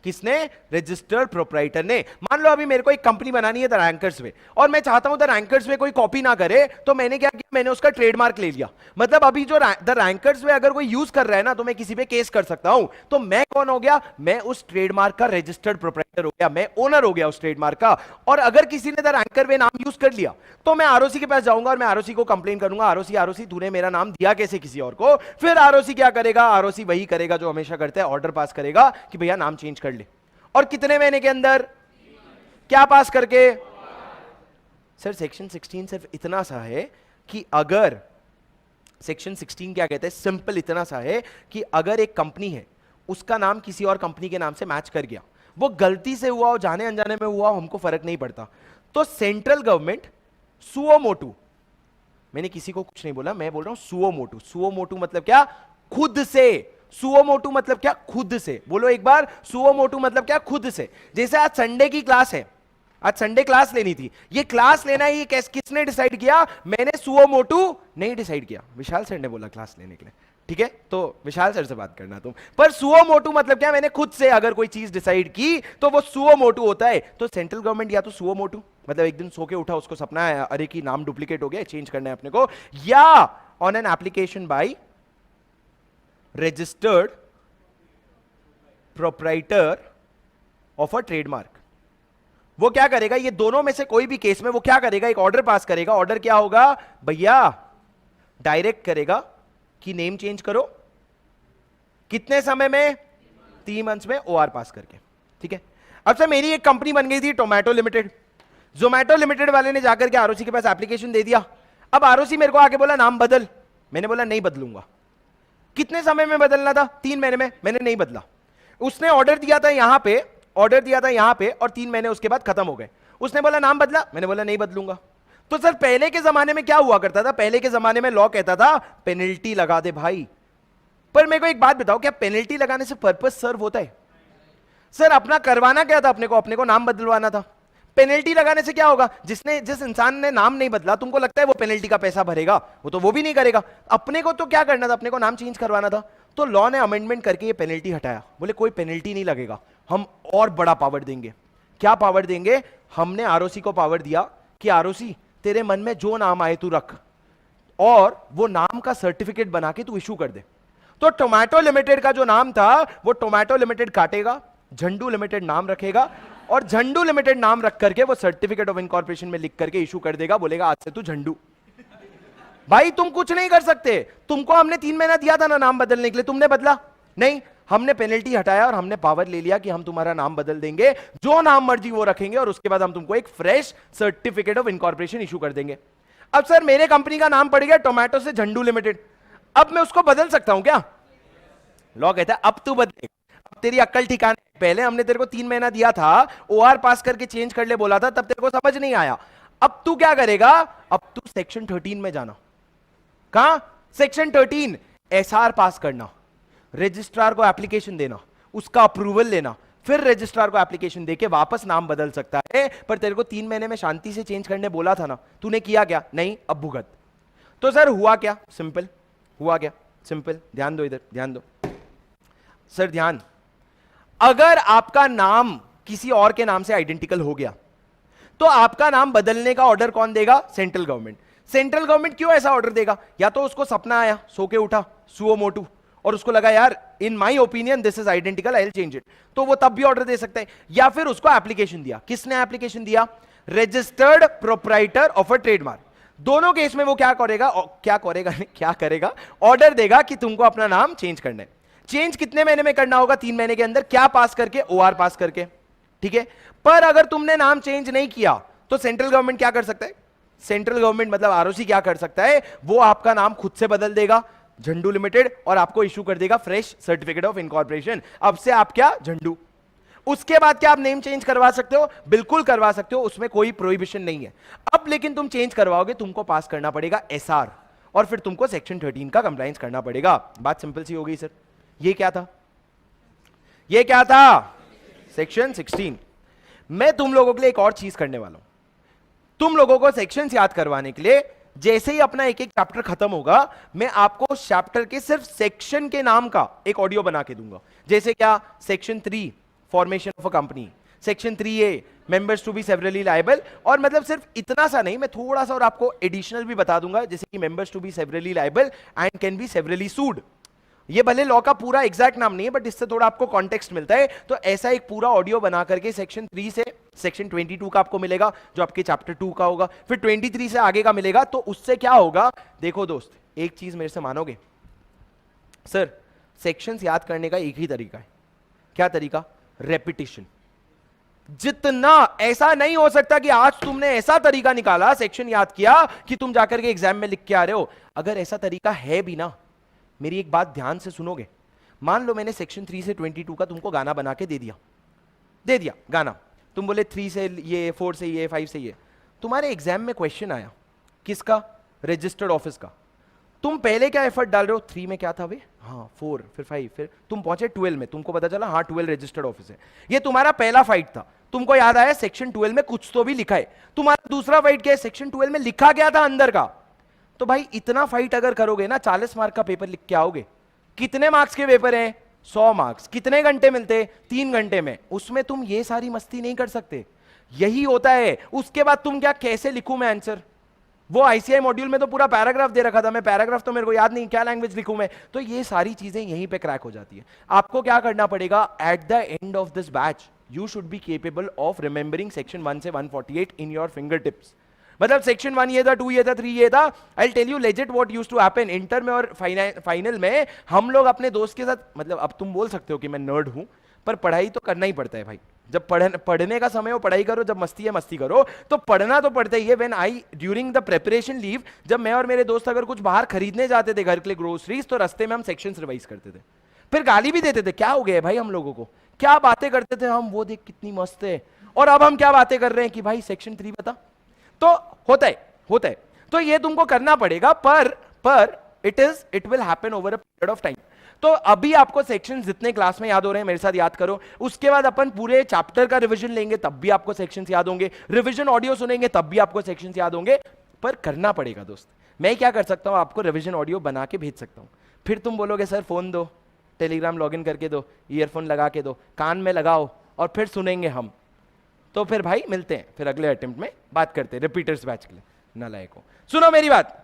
किसने? रजिस्टर्ड प्रोप्राइटर ने। मान लो अभी मेरे को एक कंपनी बनानी है द रैंकर्स वे, और मैं चाहता हूं द रैंकर्स वे कोई कॉपी ना करे, तो मैंने क्या किया, मैंने उसका ट्रेडमार्क ले लिया। मतलब अभी जो द रैंकर्स वे अगर कोई यूज कर रहा है ना, तो मैं किसी पे केस कर सकता हूं। तो मैं कौन हो गया? मैं उस ट्रेडमार्क का रजिस्टर्ड प्रोप्राइटर हो गया, मैं ओनर हो गया उस ट्रेडमार्क का। और अगर किसी ने द रैंकर वे नाम यूज कर लिया, तो मैं आरओसी के पास जाऊंगा और मैं आरओसी को कंप्लेन करूंगा, आरओसी तूने मेरा नाम दिया कैसे किसी और को? फिर आरओसी क्या करेगा? आरओसी वही करेगा जो हमेशा करता है, ऑर्डर पास करेगा कि भैया नाम चेंज कर ले। और कितने महीने के अंदर? क्या पास करके? सर सेक्शन 16 सिर्फ इतना सा है कि अगर सेक्शन 16 क्या कहते हैं, सिंपल इतना सा है कि अगर एक कंपनी है, उसका नाम किसी और कंपनी के नाम से मैच कर गया, वो गलती से हुआ हो जाने अनजाने में हुआ हो, हमको फर्क नहीं पड़ता, तो सेंट्रल गवर्नमेंट सुओ मोटू, मैंने किसी को कुछ नहीं बोला, मैं बोल रहा हूं सुओ मोटू। सुओ मोटू मतलब क्या? खुद से। सुओ मोटू मतलब क्या? खुद से। बोलो एक बार, सुओ मोटू मतलब क्या? खुद से। जैसे आज संडे की क्लास है, आज संडे क्लास लेनी थी, ये क्लास लेना है, ये किसने डिसाइड किया? मैंने सुओ मोटू नहीं डिसाइड किया, विशाल सर ने बोला क्लास लेने के लिए, ठीक है, तो विशाल सर से बात करना तुम। पर सुओ मोटू मतलब क्या? मैंने खुद से अगर कोई चीज डिसाइड की तो वो सुओ मोटू होता है। तो सेंट्रल गवर्नमेंट या तो सुओ मोटू मतलब एक दिन सो के उठा, उसको सपना है अरे की नाम डुप्लीकेट हो गया, चेंज करना है अपने को, या on an application by registered proprietor of a trademark, वो क्या करेगा? ये दोनों में से कोई भी केस में वो क्या करेगा? एक ऑर्डर पास करेगा। ऑर्डर क्या होगा भैया? डायरेक्ट करेगा कि नेम चेंज करो। कितने समय में? 3 मंथ्स में, ओआर पास करके, ठीक है। अब सर मेरी एक कंपनी बन गई थी टोमेटो लिमिटेड, जोमेटो लिमिटेड वाले ने जाकर के आरओसी के पास एप्लीकेशन दे दिया। अब आरओसी मेरे को आके बोला नाम बदल, मैंने बोला नहीं बदलूंगा। कितने समय में बदलना था? 3 महीने में, मैंने नहीं बदला। उसने ऑर्डर दिया था यहां पे, ऑर्डर दिया था यहां पे, और 3 महीने उसके बाद खत्म हो गए। उसने बोला नाम बदला, मैंने बोला नहीं बदलूंगा। तो सर पहले के जमाने में क्या हुआ करता था? पहले के जमाने में लॉ कहता था पेनल्टी लगा दे भाई। पर मेरे को एक बात बताओ, क्या पेनल्टी लगाने से पर्पस सर्व होता है? सर अपना करवाना क्या था? अपने को नाम बदलवाना था। पेनल्टी लगाने से क्या होगा? जिस इंसान ने नाम नहीं बदला, तुमको लगता है वो पेनल्टी का पैसा भरेगा? वो तो वो भी नहीं करेगा। अपने को तो क्या करना था? अपने को नाम चेंज करवाना था। तो लॉ ने अमेंडमेंट करके ये पेनल्टी हटाया, बोले कोई पेनल्टी नहीं लगेगा, हम और बड़ा पावर देंगे। क्या पावर देंगे? हमने आरओसी को पावर दिया कि आरओसी तेरे मन में जो नाम आए तू रख, और वो नाम का सर्टिफिकेट बना के तू इशू कर दे। तो टोमेटो लिमिटेड का जो नाम था वो टोमेटो लिमिटेड काटेगा, झंडू लिमिटेड नाम रखेगा, और झंडू लिमिटेड नाम रख करके वो सर्टिफिकेट ऑफ इनकॉर्पोरेशन में लिख करके इशू कर देगा, बोलेगा आज से तू झंडू। भाई तुम कुछ नहीं कर सकते, तुमको हमने 3 महीना दिया था ना नाम बदलने के लिए, तुमने बदला नहीं। हमने पेनल्टी हटाया और हमने पावर ले लिया कि हम तुम्हारा नाम बदल देंगे, जो नाम मर्जी वो रखेंगे, और उसके बाद हम तुमको एक fresh certificate of incorporation issue कर देंगे। अब सर मेरे कंपनी का नाम पड़ गया टोमेटो से झंडू लिमिटेड, अब मैं उसको बदल सकता हूं क्या? लॉ कहता है अब तू बदले, अब तेरी अक्ल ठिकाने। पहले हमने तेरे को 3 महीना दिया था, ओआर पास करके चेंज कर ले बोला था, तब तेरे को समझ नहीं आया। अब तू क्या करेगा? अब तू सेक्शन 13 में जाना। कहां? सेक्शन 13, एसआर पास करना, रजिस्ट्रार को एप्लीकेशन देना, उसका अप्रूवल लेना, फिर रजिस्ट्रार को एप्लीकेशन देके वापस नाम बदल सकता है। पर तेरे को 3 महीने में शांति से चेंज करने बोला था ना, तूने किया क्या? नहीं, अब भुगत। तो सर हुआ क्या? सिंपल हुआ क्या? सिंपल, ध्यान दो, इधर ध्यान दो सर, ध्यान। अगर आपका नाम किसी और के नाम से आइडेंटिकल हो गया, तो आपका नाम बदलने का ऑर्डर कौन देगा? Central government. सेंट्रल गवर्नमेंट क्यों ऐसा ऑर्डर देगा? या तो उसको सपना आया, सो के उठा सुओ मोटू, और उसको लगा यार in my opinion this is identical, I will change it, तो वो तब भी ऑर्डर दे सकता है। या फिर उसको एप्लीकेशन दिया, किसने एप्लीकेशन दिया? Registered proprietor of a trademark. दोनों केस में वो क्या करेगा? क्या करेगा? ऑर्डर देगा कि तुमको अपना नाम चेंज करना है। चेंज कितने महीने में करना होगा? 3 महीने के अंदर। क्या पास करके? ओआर पास करके, ठीक है। पर अगर तुमने नाम चेंज नहीं किया तो सेंट्रल गवर्नमेंट क्या कर सकता है? सेंट्रल गवर्नमेंट मतलब आरओसी क्या कर सकता है? वो आपका नाम खुद से बदल देगा, झंडू लिमिटेड, और आपको इशू कर देगा फ्रेश सर्टिफिकेट ऑफ इनकॉर्पोरेशन। अब से आप क्या? झंडू। उसके बाद क्या आप नेम चेंज करवा सकते हो? बिल्कुल करवा सकते हो, उसमें कोई प्रोहिबिशन नहीं है। अब लेकिन तुम चेंज करवाओगे, तुमको पास करना पड़ेगा एसआर, और फिर तुमको सेक्शन 13 का कंप्लायंस करना पड़ेगा। बात सिंपल सी हो गई सर। ये क्या था? ये क्या था? सेक्शन 16। मैं तुम लोगों के लिए एक और चीज करने वाला हूं। तुम लोगों को सेक्शंस याद करवाने के लिए जैसे ही अपना एक एक चैप्टर खत्म होगा, मैं आपको चैप्टर के सिर्फ सेक्शन के नाम का एक ऑडियो बना के दूंगा। जैसे क्या? Section 3 formation of a company, section 3A members to be severally liable, और मतलब सिर्फ इतना सा नहीं, मैं थोड़ा सा और आपको एडिशनल भी बता दूंगा, जैसे कि members to be severally liable and can be severally sued. ये भले लॉ का पूरा एग्जैक्ट नाम नहीं है, बट इससे थोड़ा आपको कॉन्टेक्स्ट मिलता है। तो ऐसा एक पूरा ऑडियो बना करके सेक्शन 3 से सेक्शन 22 का आपको मिलेगा, जो आपके चैप्टर 2 का होगा, फिर 23 से आगे का मिलेगा। तो उससे क्या होगा? देखो दोस्त, एक चीज मेरे से मानोगे सर, सेक्शंस याद करने का एक ही तरीका है। क्या तरीका? रेपिटेशन। जितना, ऐसा नहीं हो सकता कि आज तुमने ऐसा तरीका निकाला, सेक्शन याद किया कि तुम जाकर के एग्जाम में लिख के आ रहे हो। अगर ऐसा तरीका है भी ना, मेरी एक बात ध्यान से सुनोगे। मान लो मैंने सेक्शन 3 से 22 का तुमको गाना बना के दे दिया गाना, तुम बोले 3 से ये, 4 से ये, 5 से ये। तुम्हारे एग्जाम में क्वेश्चन आया किसका? रजिस्टर्ड ऑफिस का। तुम पहले क्या एफर्ट डाल रहे हो? 3 में क्या था वे? हाँ 4, फिर 5, फिर तुम पहुंचे 12 में, तुमको पता चला हाँ 12 रजिस्टर्ड ऑफिस है। ये तुम्हारा पहला फाइट था। तुमको याद आया सेक्शन 12 में कुछ तो भी लिखा है। तुम्हारा दूसरा फाइट क्या है? सेक्शन 12 में लिखा क्या था अंदर का? तो भाई इतना फाइट अगर करोगे ना, 40 मार्क का पेपर लिख के आओगे। कितने मार्क्स के पेपर हैं? 100 मार्क्स। कितने घंटे मिलते? 3 घंटे में। उसमें तुम ये सारी मस्ती नहीं कर सकते। यही होता है। उसके बाद तुम क्या, कैसे लिखूं मैं आंसर? वो आईसीआई मॉड्यूल में तो पूरा पैराग्राफ दे रखा था, मैं पैराग्राफ तो मेरे को याद नहीं, क्या लैंग्वेज लिखूं मैं? तो ये सारी चीजें यहीं पे क्रैक हो जाती है। आपको क्या करना पड़ेगा? At the end of this batch you should be capable of remembering section 1 से 148 इन योर फिंगर टिप्स। मतलब सेक्शन 1 ये था, 2 ये था, 3 ये था। I tell you legit what used to happen inter में और फाइनल में। हम लोग अपने दोस्त के साथ, मतलब अब तुम बोल सकते हो कि मैं नर्ड हूं, पर पढ़ाई तो करना ही पड़ता है भाई। जब पढ़ने का समय हो पढ़ाई करो, जब मस्ती है मस्ती करो, तो पढ़ना तो पड़ता ही है। When I during the preparation leave, जब मैं और मेरे दोस्त अगर कुछ बाहर खरीदने जाते थे घर के लिए ग्रोसरीज, तो रास्ते में हम सेक्शंस रिवाइज करते थे, फिर गाली भी देते थे। क्या हो गया है भाई हम लोगों को? क्या बातें करते थे हम, वो देख कितनी मस्त है। और अब हम क्या बातें कर रहे हैं कि भाई सेक्शन 3 बता। तो होता है। तो ये तुमको करना पड़ेगा, पर it will happen over a period of time. तो अभी आपको सेक्शन जितने क्लास में याद हो रहे हैं मेरे साथ याद करो। उसके बाद अपन पूरे चैप्टर का रिवीजन लेंगे, तब भी आपको सेक्शंस याद होंगे। रिवीजन ऑडियो सुनेंगे, तब भी आपको सेक्शंस याद होंगे। पर करना पड़ेगा दोस्त। मैं क्या कर सकता हूं? आपको रिवीजन ऑडियो बना के भेज सकता हूं। फिर तुम बोलोगे सर फोन दो, टेलीग्राम लॉगिन करके दो, ईयरफोन लगा के दो, कान में लगाओ और फिर सुनेंगे हम। तो फिर भाई मिलते हैं, फिर अगले अटेम्प्ट में बात करते हैं रिपीटर्स बैच के लिए। नालायक हो। सुनो मेरी बात।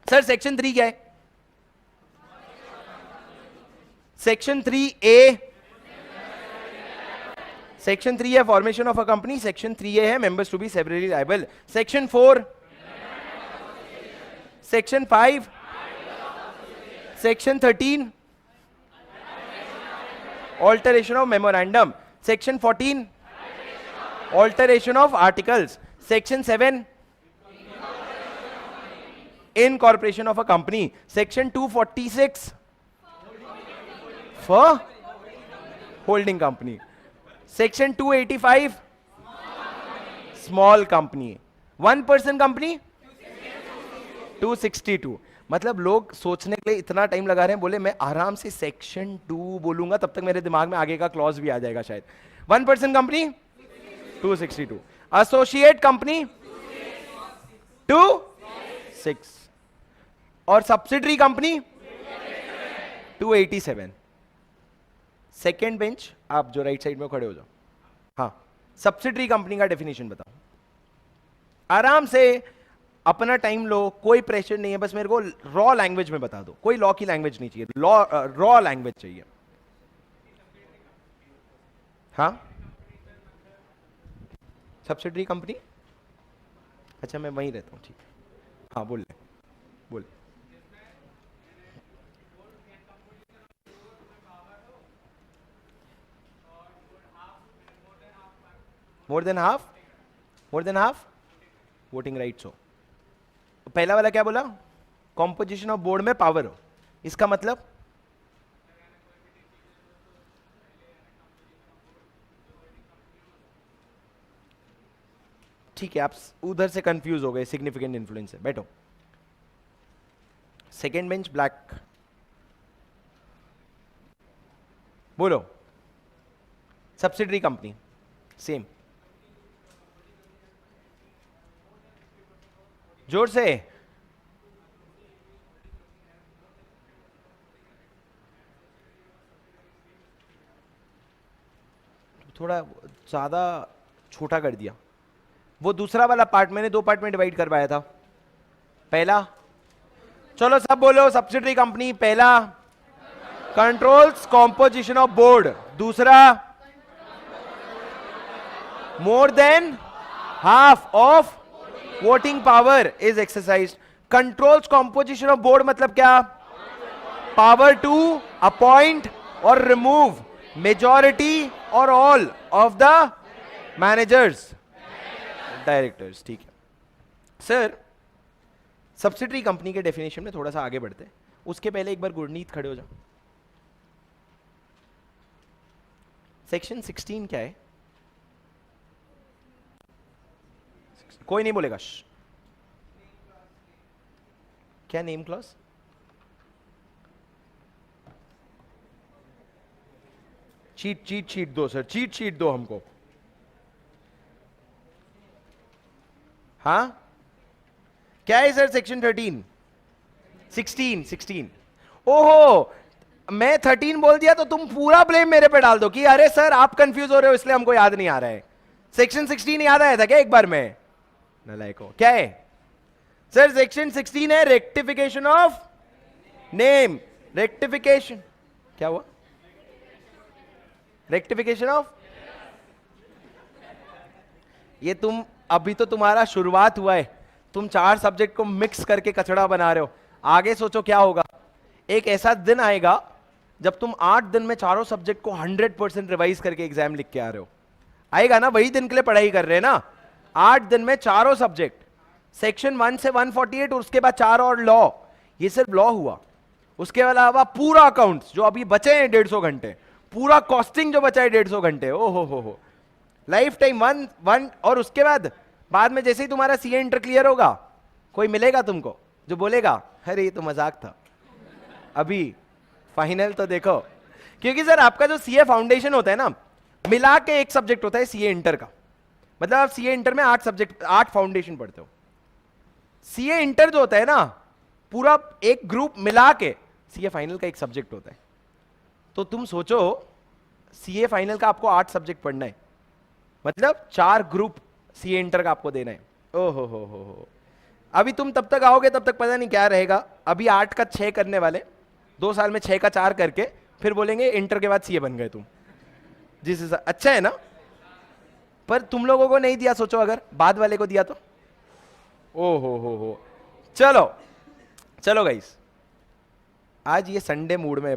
सर सेक्शन 3 क्या है? सेक्शन 3A, सेक्शन 3 है formation of a company, section 3A है members to be severally liable, section 4, section 5, section 13 alteration of memorandum, section 14 alteration of articles, section 7 incorporation of a company, section 246 for holding company, section 285 small company, 1 person company 262। मतलब लोग सोचने के लिए इतना time लगा रहे हैं, बोले मैं आराम से सेक्शन 2 बोलूंगा तब तक मेरे दिमाग में आगे का क्लॉज भी आ जाएगा शायद। 1 पर्सन कंपनी 262, एसोसिएट कंपनी 26 और सब्सिडरी कंपनी 287। सेकेंड बेंच, आप जो राइट साइड में खड़े हो जाओ। हाँ, सब्सिडरी कंपनी का डेफिनेशन बताओ। आराम से अपना टाइम लो, कोई प्रेशर नहीं है, बस मेरे को रॉ लैंग्वेज में बता दो। कोई लॉ की लैंग्वेज नहीं चाहिए, रॉ लैंग्वेज चाहिए। हाँ, सब्सिडरी कंपनी, अच्छा मैं वहीं रहता हूँ, ठीक है। हाँ बोल more than half voting rights हो। पहला वाला क्या बोला? कॉम्पोजिशन ऑफ बोर्ड में पावर हो। इसका मतलब ठीक है, आप उधर से कंफ्यूज हो गए, सिग्निफिकेंट इन्फ्लुएंस है, बैठो। सेकेंड बेंच ब्लैक, बोलो। सब्सिडरी कंपनी, सेम, जोर से। थोड़ा ज्यादा छोटा कर दिया। वो दूसरा वाला पार्ट मैंने 2 पार्ट में डिवाइड करवाया था। पहला, चलो सब बोलो, सब्सिडरी कंपनी। पहला, कंट्रोल्स कॉम्पोजिशन ऑफ बोर्ड। दूसरा, more than half of voting power is exercise. Controls composition of board मतलब क्या? पावर टू अपॉइंट और रिमूव मेजॉरिटी और all of the managers, directors. ठीक है सर, सब्सिडरी कंपनी के definition में थोड़ा सा आगे बढ़ते हैं, उसके पहले एक बार गुरनीत खड़े हो जाओ। सेक्शन 16 क्या है? कोई नहीं बोलेगा। क्या नेम क्लॉज? चीट शीट दो सर, चीट शीट दो हमको। हाँ क्या है सर? सेक्शन 13, 16। ओहो, मैं 13 बोल दिया तो तुम पूरा ब्लेम मेरे पे डाल दो कि अरे सर आप कंफ्यूज हो रहे हो इसलिए हमको याद नहीं आ रहा है। सेक्शन 16 याद आया था क्या एक बार में? नलायको, क्या है सर? सेक्शन 16 है रेक्टिफिकेशन ऑफ नेम। रेक्टिफिकेशन क्या हुआ? रेक्टिफिकेशन ऑफ, ये तुम अभी तो तुम्हारा शुरुआत हुआ है, तुम 4 सब्जेक्ट को मिक्स करके कचड़ा बना रहे हो। आगे सोचो क्या होगा। एक ऐसा दिन आएगा जब तुम 8 दिन में चारों सब्जेक्ट को 100% रिवाइज करके एग्जाम लिख के आ रहे हो। आएगा ना? वही दिन के लिए पढ़ाई कर रहे हैं ना। 8 दिन में चारों सब्जेक्ट, सेक्शन 1 से 148 और उसके बाद 4 और लॉ। ये सिर्फ लॉ हुआ। उसके अलावा पूरा अकाउंट्स जो अभी बचे हैं 150 घंटे, पूरा कॉस्टिंग जो बचा है 150 घंटे, ओ हो लाइफ टाइम वन। और उसके बाद में जैसे ही तुम्हारा सीए इंटर क्लियर होगा, कोई मिलेगा तुमको जो बोलेगा अरे ये तो मजाक था, अभी फाइनल तो देखो। क्योंकि सर आपका जो सीए फाउंडेशन होता है ना, मिला के एक सब्जेक्ट होता है सीए इंटर का। मतलब आप सीए इंटर में 8 सब्जेक्ट, 8 फाउंडेशन पढ़ते हो। सीए इंटर जो होता है ना, पूरा एक ग्रुप मिला के सीए फाइनल का एक सब्जेक्ट होता है। तो तुम सोचो सीए फाइनल का आपको 8 सब्जेक्ट पढ़ना है, मतलब 4 ग्रुप सीए इंटर का आपको देना है। ओहो हो। अभी तुम तब तक आओगे तब तक पता नहीं क्या रहेगा। अभी 8 का 6 करने वाले, 2 साल में 6 का 4 करके फिर बोलेंगे इंटर के बाद सीए बन गए तुम। जिस अच्छा है ना, पर तुम लोगों को नहीं दिया, सोचो अगर बाद वाले को दिया तो। ओहो हो। चलो गाइस, आज ये संडे मूड में है,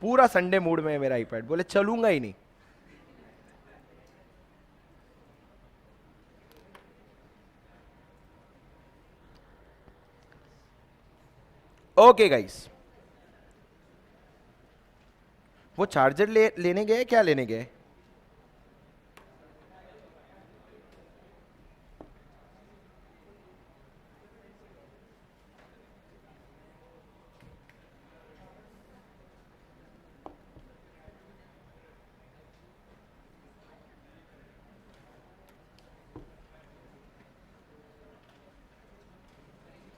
पूरा संडे मूड में है मेरा आईपैड। बोले चलूंगा ही नहीं। ओके गाइस, वो चार्जर लेने गए? क्या लेने गए?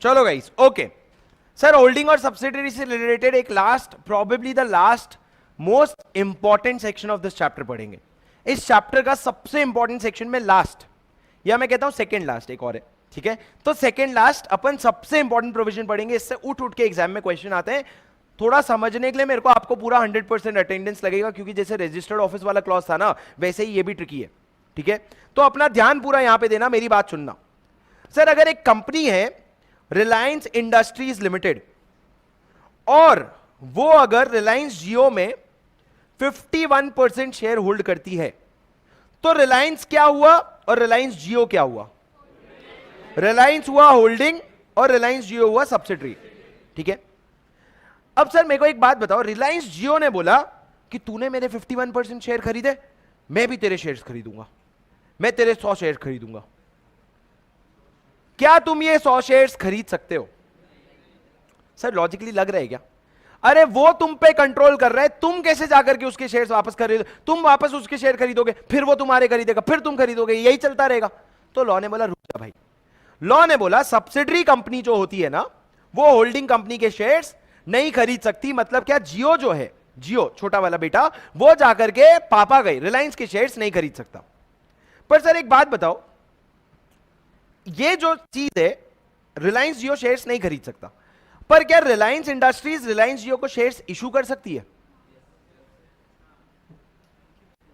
चलो गाइस, ओके सर, होल्डिंग और सब्सिडरी से रिलेटेड एक last, probably the last most important section of this chapter पढ़ेंगे। इस चैप्टर का सबसे इंपॉर्टेंट सेक्शन में लास्ट, या मैं कहता हूं सेकंड लास्ट, एक और है, ठीक है? तो सेकंड लास्ट अपन सबसे इंपॉर्टेंट प्रोविजन पढ़ेंगे। इससे उठ के एग्जाम में क्वेश्चन आते हैं। थोड़ा समझने के लिए मेरे को आपको पूरा 100% अटेंडेंस लगेगा, क्योंकि जैसे रजिस्टर्ड ऑफिस वाला क्लॉज था ना, वैसे ही ये भी ट्रिकी है, ठीक है? तो अपना ध्यान पूरा यहां पे देना, मेरी बात सुनना। सर अगर एक कंपनी है रिलायंस इंडस्ट्रीज लिमिटेड, और वो अगर रिलायंस जियो में 51% शेयर होल्ड करती है, तो रिलायंस क्या हुआ और रिलायंस जियो क्या हुआ? रिलायंस हुआ होल्डिंग और रिलायंस जियो हुआ सब्सिडरी, ठीक है? अब सर मेरे को एक बात बताओ, रिलायंस जियो ने बोला कि तूने मेरे 51% शेयर खरीदे, मैं भी तेरे शेयर्स खरीदूंगा। मैं तेरे 100 शेयर खरीदूंगा। क्या तुम ये 100 शेयर्स खरीद सकते हो? सर लॉजिकली लग रहा है क्या? अरे वो तुम पे कंट्रोल कर रहा है, तुम कैसे जाकर के उसके शेयर्स वापस खरीदो, तुम वापस उसके शेयर खरीदोगे, फिर वो तुम्हारे खरीदेगा, फिर तुम खरीदोगे, यही चलता रहेगा। तो लॉ ने बोला रुक जा भाई। लॉ ने बोला सब्सिडरी कंपनी जो होती है ना, वो होल्डिंग कंपनी के शेयर्स नहीं खरीद सकती। मतलब क्या, जियो जो है, जियो छोटा वाला बेटा, वो जाकर के पापा गए रिलायंस के शेयर्स नहीं खरीद सकता। पर सर एक बात बताओ, ये जो चीज है रिलायंस जियो शेयर्स नहीं खरीद सकता, पर क्या रिलायंस इंडस्ट्रीज रिलायंस जियो को शेयर्स इशू कर सकती है?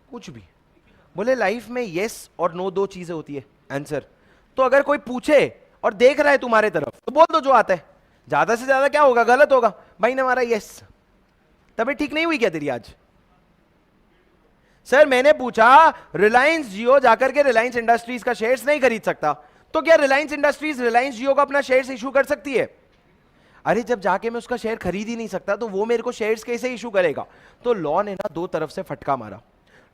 कुछ भी। बोले लाइफ में यस और नो दो चीजें होती है आंसर। तो अगर कोई पूछे और देख रहा है तुम्हारे तरफ तो बोल दो जो आता है, ज्यादा से ज्यादा क्या होगा, गलत होगा। भाई ने मारा यस, तबीयत ठीक नहीं हुई क्या तेरी आज? सर मैंने पूछा रिलायंस जियो जाकर के रिलायंस इंडस्ट्रीज का शेयर्स नहीं खरीद सकता, तो क्या रिलायंस इंडस्ट्रीज रिलायंस जियो का अपना शेयर्स इशू कर सकती है? अरे जब जाके मैं उसका शेयर खरीद ही नहीं सकता तो वो मेरे को शेयर्स कैसे इशू करेगा? तो लॉ ने ना दो तरफ से फटका मारा।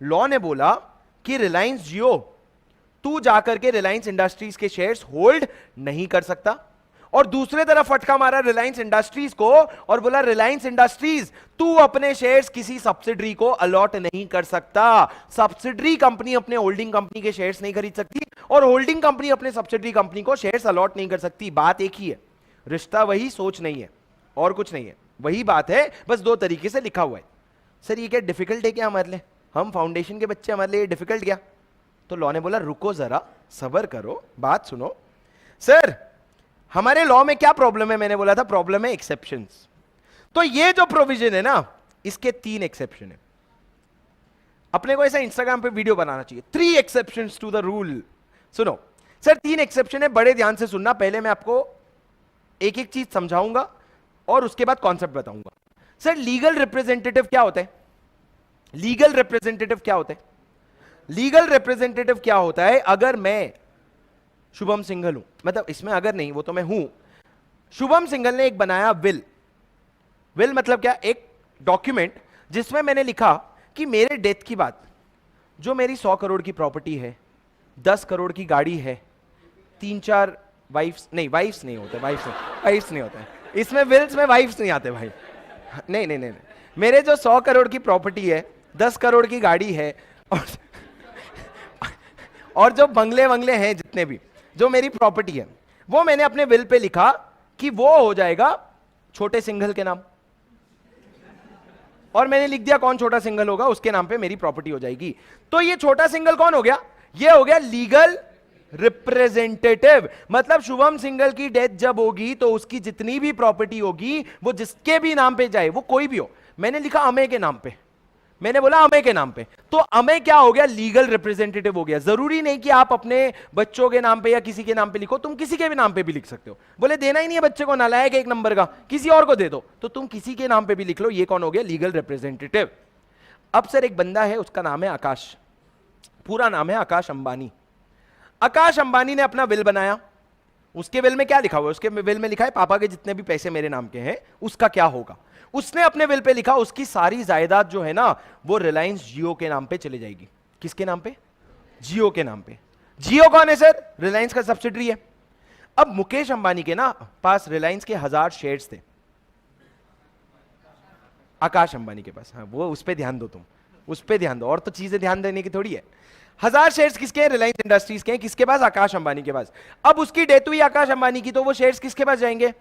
लॉ ने बोला कि रिलायंस जियो, तू जाकर के रिलायंस इंडस्ट्रीज के शेयर्स होल्ड नहीं कर सकता, और दूसरे तरफ फटका मारा रिलायंस इंडस्ट्रीज को और बोला रिलायंस इंडस्ट्रीज तू अपने शेयर्स किसी सब्सिडरी को अलॉट नहीं कर सकता। सब्सिडरी कंपनी अपने होल्डिंग कंपनी के शेयर्स नहीं खरीद सकती और होल्डिंग कंपनी अपने सब्सिडरी कंपनी को शेयर्स अलॉट नहीं कर सकती। बात एक ही है, रिश्ता वही, सोच नहीं है और कुछ नहीं है, वही बात है, बस दो तरीके से लिखा हुआ है। सर ये क्या डिफिकल्ट है क्या हमारे लिए? हम फाउंडेशन के बच्चे, हमारे लिए डिफिकल्ट क्या? तो लॉ ने बोला रुको जरा, सबर करो, बात सुनो। सर हमारे लॉ में क्या प्रॉब्लम है? मैंने बोला था प्रॉब्लम है एक्सेप्शंस। तो ये जो प्रोविजन है ना, इसके 3 एक्सेप्शन है। अपने को ऐसा इंस्टाग्राम पे वीडियो बनाना चाहिए, 3 एक्सेप्शंस टू द रूल। सुनो सर 3 एक्सेप्शन है, बड़े ध्यान से सुनना। पहले मैं आपको एक एक चीज समझाऊंगा और उसके बाद कॉन्सेप्ट बताऊंगा। सर लीगल रिप्रेजेंटेटिव क्या होता है? लीगल रिप्रेजेंटेटिव क्या होता है? लीगल रिप्रेजेंटेटिव क्या होता है? अगर मैं शुभम सिंघल हूं, मतलब इसमें अगर नहीं, वो तो मैं हूं। शुभम सिंघल ने एक बनाया विल। विल मतलब क्या? एक डॉक्यूमेंट जिसमें मैंने लिखा कि मेरे डेथ की बात, जो मेरी 100 करोड़ की प्रॉपर्टी है, 10 करोड़ की गाड़ी है, 3-4 वाइफ्स नहीं होते, वाइफ्स नहीं होते इसमें, विल्स में वाइफ्स नहीं आते भाई। नहीं, मेरे जो 100 करोड़ की प्रॉपर्टी है, 10 करोड़ की गाड़ी है, और जो बंगले वंगले हैं जितने भी, जो मेरी प्रॉपर्टी है, वो मैंने अपने विल पे लिखा कि वो हो जाएगा छोटे सिंघल के नाम, और मैंने लिख दिया कौन छोटा सिंघल होगा उसके नाम पे मेरी प्रॉपर्टी हो जाएगी। तो ये छोटा सिंघल कौन हो गया? ये हो गया लीगल रिप्रेजेंटेटिव। मतलब शुभम सिंघल की डेथ जब होगी तो उसकी जितनी भी प्रॉपर्टी होगी वो जिसके भी नाम पे जाए, वो कोई भी हो, मैंने लिखा अमेय के नाम पे, मैंने बोला अमेय के नाम पे, तो अमेय क्या हो गया? लीगल रिप्रेजेंटेटिव हो गया। जरूरी नहीं कि आप अपने बच्चों के नाम पे या किसी के नाम पे लिखो, तुम किसी के भी नाम पे भी लिख सकते हो। बोले देना ही नहीं है बच्चे को, नालायक 1 नंबर का, किसी और को दे दो, तो तुम किसी के नाम पे भी लिख लो। ये कौन हो गया? Legal representative. अब सर एक बंदा है, उसका नाम है आकाश, पूरा नाम है आकाश अंबानी। आकाश अंबानी ने अपना विल बनाया। उसके विल में क्या लिखा हुआ है? उसके विल में लिखा है पापा के जितने भी पैसे मेरे नाम के हैं उसका क्या होगा। उसने अपने विल पे लिखा उसकी सारी जायदाद जो है ना वो रिलायंस जियो के नाम पे चली जाएगी। किसके नाम पे? जियो के नाम पे। जियो कौन है सर? रिलायंस का सब्सिडरी है। अब मुकेश अंबानी के ना पास रिलायंस के 1000 शेयर्स थे, आकाश अंबानी के पास। हाँ वो उस पर ध्यान दो, तुम उस पर ध्यान दो, और तो चीजें ध्यान देने की थोड़ी है। 1000 शेयर्स किसके हैं? रिलायंस इंडस्ट्रीज के हैं। किसके पास? आकाश अंबानी के पास। अब उसकी डेथ हुई आकाश अंबानी की, तो वो शेयर्स किसके पास जाएंगे?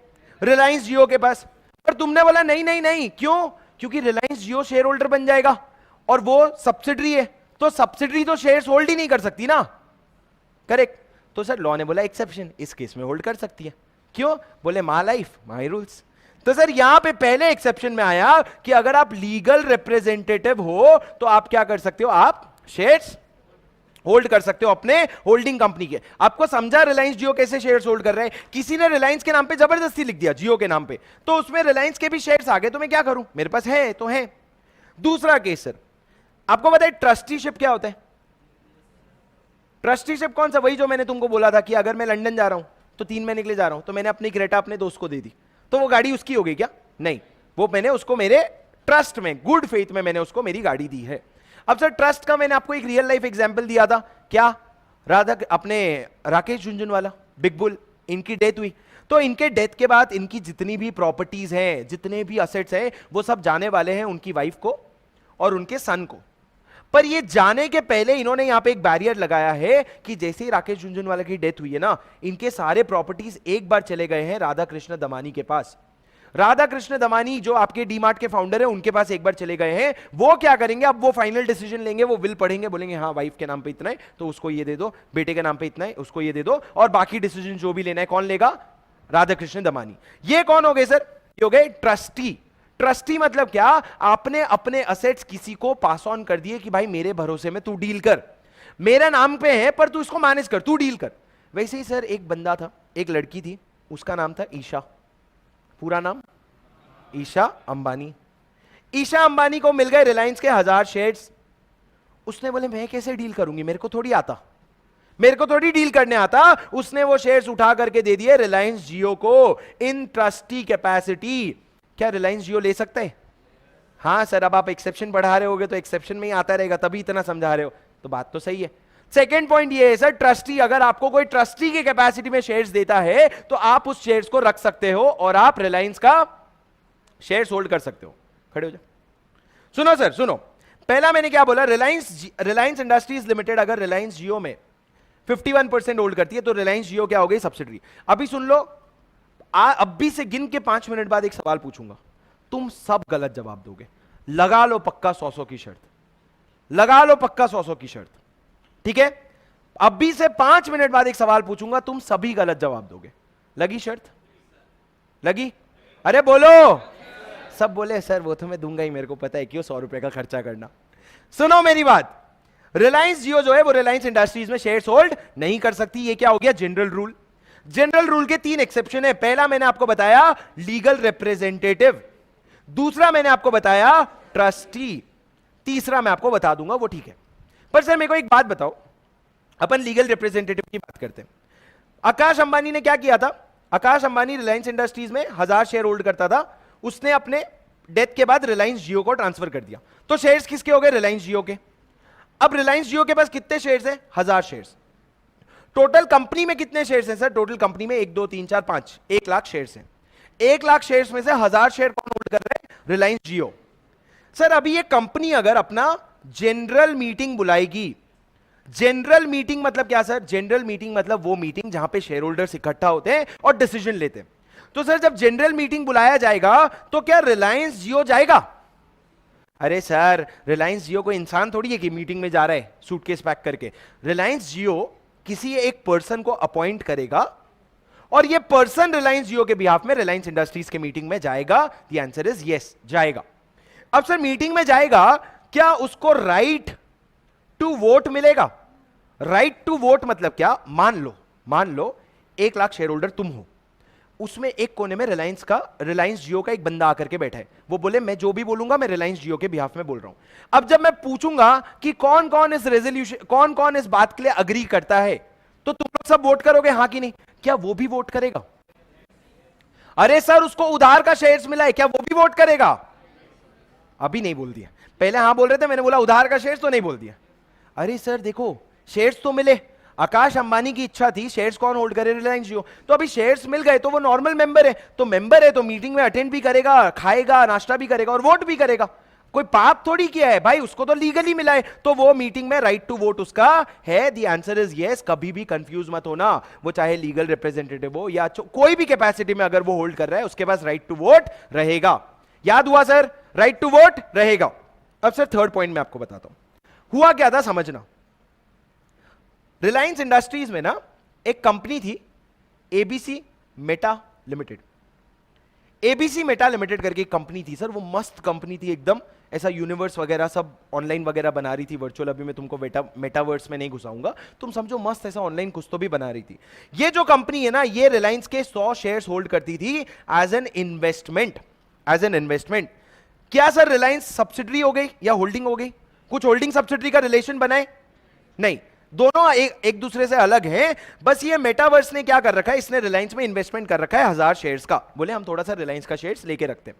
रिलायंस जियो के पास। पर तुमने बोला नहीं नहीं नहीं, क्यों? क्योंकि रिलायंस जियो शेयर होल्डर बन जाएगा और वो सब्सिडरी है, तो सब्सिडरी तो शेयर्स होल्ड ही नहीं कर सकती ना, करेक्ट? तो सर लॉ ने बोला एक्सेप्शन, इस केस में होल्ड कर सकती है। क्यों? बोले माय लाइफ माय रूल्स। तो सर यहां पे पहले एक्सेप्शन में आया कि अगर आप लीगल रिप्रेजेंटेटिव हो तो आप क्या कर सकते हो? आप शेयर्स होल्ड कर सकते हो अपने होल्डिंग कंपनी के। आपको समझा रिलायंस जियो कैसे शेयर्स होल्ड कर रहे हैं? किसी ने रिलायंस के नाम पे जबरदस्ती लिख दिया जियो के नाम पे, तो उसमें रिलायंस के भी शेयर्स आ गए, तो मैं क्या करूं? मेरे पास है तो है। दूसरा केस सर, आपको पता है ट्रस्टीशिप क्या होता है? ट्रस्टीशिप कौन सा? वही जो मैंने तुमको बोला था कि अगर मैं लंदन जा रहा हूं तो 3 महीने के लिए जा रहा हूं, तो मैंने अपनी क्रेटा अपने दोस्त को दे दी, तो वो गाड़ी उसकी हो गई क्या? नहीं, वो मैंने उसको मेरे ट्रस्ट में, गुड फेथ में मैंने उसको मेरी गाड़ी दी है। अब सर ट्रस्ट का मैंने आपको एक रियल लाइफ एग्जांपल दिया था, क्या? अपने राकेश झुनझुनवाला, बिग बुल, इनकी डेथ हुई। तो इनके डेथ के बाद इनकी जितनी भी प्रॉपर्टीज हैं, जितने भी असेट्स हैं, वो सब जाने वाले हैं उनकी वाइफ को और उनके सन को। पर ये जाने के पहले इन्होंने यहां पे एक बैरियर लगाया है कि जैसे ही राकेश झुनझुनवाला की डेथ हुई है ना, इनके सारे प्रॉपर्टीज एक बार चले गए हैं राधा कृष्ण दमानी के पास। राधा कृष्ण दमानी जो आपके डीमार्ट के फाउंडर है, उनके पास एक बार चले गए हैं। वो क्या करेंगे, अब वो फाइनल डिसीजन लेंगे, वो विल पढ़ेंगे, बोलेंगे हाँ वाइफ के नाम पे इतना है तो उसको ये दे दो, बेटे के नाम पे इतना है उसको ये दे दो, और बाकी डिसीजन जो भी लेना है कौन लेगा, राधा कृष्ण दमानी। ये कौन हो गए सर, ये हो गए ट्रस्टी। ट्रस्टी मतलब क्या, आपने अपने असेट्स किसी को पास ऑन कर दिए कि भाई मेरे भरोसे में तू डील कर, मेरा नाम पे है पर तू इसको मैनेज कर, तू डील कर। वैसे ही सर एक बंदा था, एक लड़की थी, उसका नाम था ईशा। पूरा नाम ईशा अंबानी। ईशा अंबानी को मिल गए रिलायंस के 1000 शेयर्स। उसने बोले मैं कैसे डील करूंगी, मेरे को थोड़ी आता, मेरे को थोड़ी डील करने आता। उसने वो शेयर्स उठा करके दे दिए रिलायंस जियो को इन ट्रस्टी कैपेसिटी। क्या रिलायंस जियो ले सकते हैं? हाँ सर, अब आप एक्सेप्शन बढ़ा रहे होगे तो एक्सेप्शन में ही आता रहेगा, तभी इतना समझा रहे हो, तो बात तो सही है। सेकेंड पॉइंट ये है सर, ट्रस्टी, अगर आपको कोई ट्रस्टी की कैपेसिटी में शेयर्स देता है तो आप उस शेयर्स को रख सकते हो और आप रिलायंस का शेयर्स होल्ड कर सकते हो। खड़े हो जाओ, सुनो सर सुनो। पहला मैंने क्या बोला, रिलायंस इंडस्ट्रीज लिमिटेड अगर रिलायंस जियो में 51% होल्ड करती है तो रिलायंस जियो क्या हो गई, सब्सिडरी। अभी सुन लो, अभी से गिन के 5 मिनट बाद एक सवाल पूछूंगा, तुम सब गलत जवाब दोगे। लगा लो पक्का 100 की शर्त, लगा लो पक्का 100 की शर्त, ठीक है। अभी से 5 मिनट बाद एक सवाल पूछूंगा, तुम सभी गलत जवाब दोगे। लगी शर्त? लगी? अरे बोलो। सब बोले सर वो तो मैं दूंगा ही, मेरे को पता है, क्यों 100 रुपए का खर्चा करना। सुनो मेरी बात, रिलायंस जियो जो है वो रिलायंस इंडस्ट्रीज में शेयर्स होल्ड नहीं कर सकती। ये क्या हो गया, जनरल रूल। जनरल रूल के 3 एक्सेप्शन है। पहला मैंने आपको बताया लीगल रिप्रेजेंटेटिव, दूसरा मैंने आपको बताया ट्रस्टी, तीसरा मैं आपको बता दूंगा, वो ठीक है। पर सर मेरे को एक बात बताओ, अपन लीगल रिप्रेजेंटेटिव की बात करते हैं। आकाश अंबानी ने क्या किया था, आकाश अंबानी रिलायंस इंडस्ट्रीज में 1000 शेयर होल्ड करता था, उसने अपने डेथ के बाद रिलायंस जियो को ट्रांसफर कर दिया। तो शेयर्स किसके हो गए, रिलायंस जियो के। अब रिलायंस जियो के पास कितने शेयर्स हैं, 1000 शेयर्स। टोटल कंपनी में कितने शेयर्स हैं सर, टोटल कंपनी में 1 2 3 4 5 1 लाख शेयर्स हैं। 1 लाख शेयर्स में से 1000 शेयर कौन होल्ड कर रहे हैं, रिलायंस जियो। सर अभी ये कंपनी अगर अपना जनरल मीटिंग बुलाएगी, जनरल मीटिंग मतलब क्या सर, जनरल मीटिंग मतलब वो मीटिंग जहां पे शेयर होल्डर्स इकट्ठा होते हैं और डिसीजन लेते हैं। तो सर जब जनरल मीटिंग बुलाया जाएगा तो क्या रिलायंस जियो जाएगा? अरे सर रिलायंस जियो कोई इंसान थोड़ी है कि मीटिंग में जा रहा है सूटकेस पैक करके। रिलायंस जियो किसी एक पर्सन को अपॉइंट करेगा और ये पर्सन रिलायंस जियो के बिहाफ में रिलायंस इंडस्ट्रीज के मीटिंग में जाएगा। द आंसर इज यस, जाएगा। अब सर मीटिंग में जाएगा, क्या उसको राइट टू वोट मिलेगा? राइट टू वोट मतलब क्या, मान लो 1 लाख शेयर होल्डर तुम हो, उसमें एक कोने में रिलायंस जियो का एक बंदा आकर के बैठा है, वो बोले मैं जो भी बोलूंगा मैं रिलायंस जियो के बिहाफ में बोल रहा हूं। अब जब मैं पूछूंगा कि कौन कौन इस रेजोल्यूशन, कौन कौन इस बात के लिए अग्री करता है, तो तुम लोग सब वोट करोगे हाँ कि नहीं? क्या वो भी वोट करेगा? अरे सर उसको उधार का शेयर्स मिला है, क्या वो भी वोट करेगा? अभी नहीं बोल दिया, पहले हाँ बोल रहे थे, मैंने बोला उधार का शेयर्स तो नहीं बोल दिया। अरे सर देखो शेयर्स तो मिले, आकाश अंबानी की इच्छा थी शेयर्स कौन होल्ड करे, रिलायंस जियो। तो अभी शेयर्स मिल गए तो वो नॉर्मल मेंबर है, तो मेंबर है तो मीटिंग में अटेंड भी करेगा, खाएगा, नाश्ता भी करेगा और वोट भी करेगा। कोई पाप थोड़ी किया है भाई, उसको तो लीगली मिला है, तो वो मीटिंग में राइट टू वोट उसका है। The answer is yes. कभी भी कंफ्यूज मत होना, वो चाहे लीगल रिप्रेजेंटेटिव हो या कोई भी कैपेसिटी में अगर वो होल्ड कर रहा है उसके पास राइट टू वोट रहेगा। याद हुआ सर, राइट टू वोट रहेगा। अब सर थर्ड पॉइंट मैं आपको बताता हूं, हुआ क्या था समझना। रिलायंस इंडस्ट्रीज में ना एक कंपनी थी ABC Meta limited. ABC Meta limited करके एक कंपनी थी सर, वो मस्त कंपनी थी एकदम, ऐसा यूनिवर्स वगैरह सब ऑनलाइन वगैरह बना रही थी वर्चुअल। अभी मैं तुमको मेटावर्स में नहीं घुसाऊंगा, तुम समझो मस्त ऐसा ऑनलाइन कुछ तो भी बना रही थी। ये जो कंपनी है ना, ये रिलायंस के 100 शेयर्स होल्ड करती थी as an investment, as an investment. क्या सर रिलायंस सब्सिडरी हो गई या होल्डिंग हो गई? कुछ होल्डिंग सब्सिडरी का रिलेशन बनाए? नहीं, दोनों एक दूसरे से अलग हैं। बस ये मेटावर्स ने क्या कर रखा है, इसने रिलायंस में इन्वेस्टमेंट कर रखा है 1000 शेयर्स का। बोले हम थोड़ा सा रिलायंस का शेयर्स लेके रखते हैं।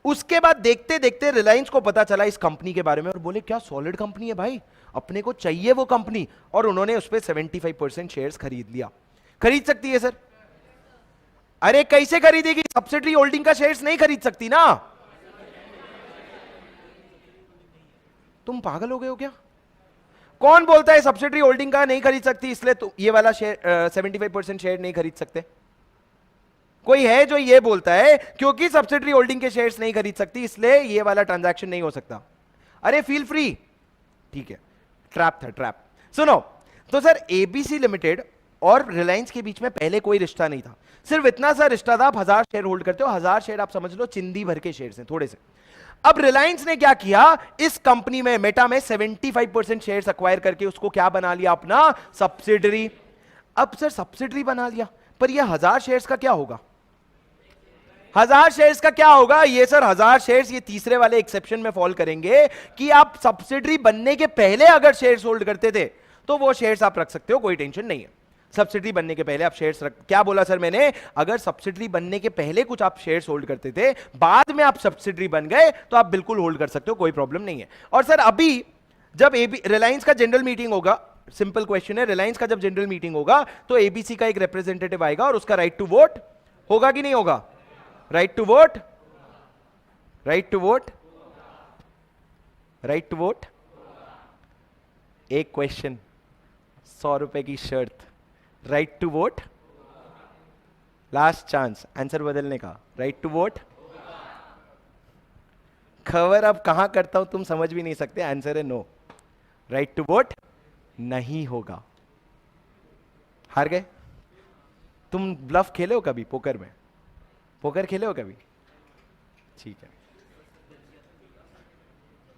उसके बाद देखते देखते रिलायंस को पता चला इस कंपनी के बारे में और बोले क्या सॉलिड कंपनी है भाई, अपने को चाहिए वो कंपनी, और उन्होंने उस पर 75% शेयर्स खरीद लिया। खरीद सकती है सर? अरे कैसे खरीदेगी, सब्सिडरी होल्डिंग का शेयर्स नहीं खरीद सकती ना। तुम पागल हो गए हो क्या? कौन बोलता है सब्सिडरी होल्डिंग का नहीं खरीद सकती इसलिए तो ये वाला शेयर 75% शेयर नहीं खरीद सकते? कोई है जो ये बोलता है क्योंकि सब्सिडरी होल्डिंग के शेयर्स नहीं खरीद सकती इसलिए ये वाला ट्रांजैक्शन नहीं हो सकता? अरे फील फ्री। ठीक है, ट्रैप था, ट्रैप। सुनो, तो सर एबीसी लिमिटेड और रिलायंस के बीच में पहले कोई रिश्ता नहीं था, सिर्फ इतना सा रिश्ता था, आप 1000 शेयर होल्ड करते हो, 1000 शेयर आप समझ लो चिंदी भर के शेयर हैं, थोड़े से। अब रिलायंस ने क्या किया, इस कंपनी में मेटा में 75% शेयर्स अक्वायर करके उसको क्या बना लिया, अपना सब्सिडरी। अब सर सब्सिडरी बना लिया, पर यह 1000 शेयर्स का क्या होगा? 1000 शेयर्स का क्या होगा? ये सर 1000 शेयर्स ये तीसरे वाले एक्सेप्शन में फॉल करेंगे कि आप सब्सिडरी बनने के पहले अगर शेयर्स होल्ड करते थे तो वो शेयर्स आप रख सकते हो, कोई टेंशन नहीं है। सब्सिडरी बनने के पहले आप शेयर्स रख, क्या बोला सर मैंने? अगर सब्सिडरी बनने के पहले कुछ आप शेयर्स होल्ड करते थे, बाद में आप सब्सिडरी बन गए तो आप बिल्कुल होल्ड कर सकते हो, कोई प्रॉब्लम नहीं है। और सर अभी जब रिलायंस का जनरल मीटिंग होगा, सिंपल क्वेश्चन है, रिलायंस का जब जनरल मीटिंग होगा तो एबीसी का एक रिप्रेजेंटेटिव आएगा और उसका राइट टू वोट होगा कि नहीं होगा? Right to vote, right to vote, right to vote. एक क्वेश्चन, 100 रुपए की शर्त, right to vote, last chance answer बदलने का, राइट टू वोट। खबर अब कहां करता हूं तुम समझ भी नहीं सकते, आंसर है नो, राइट टू वोट नहीं होगा। हार गए? तुम ब्लफ खेले हो कभी पोकर में? पोकर खेले हो कभी? ठीक है,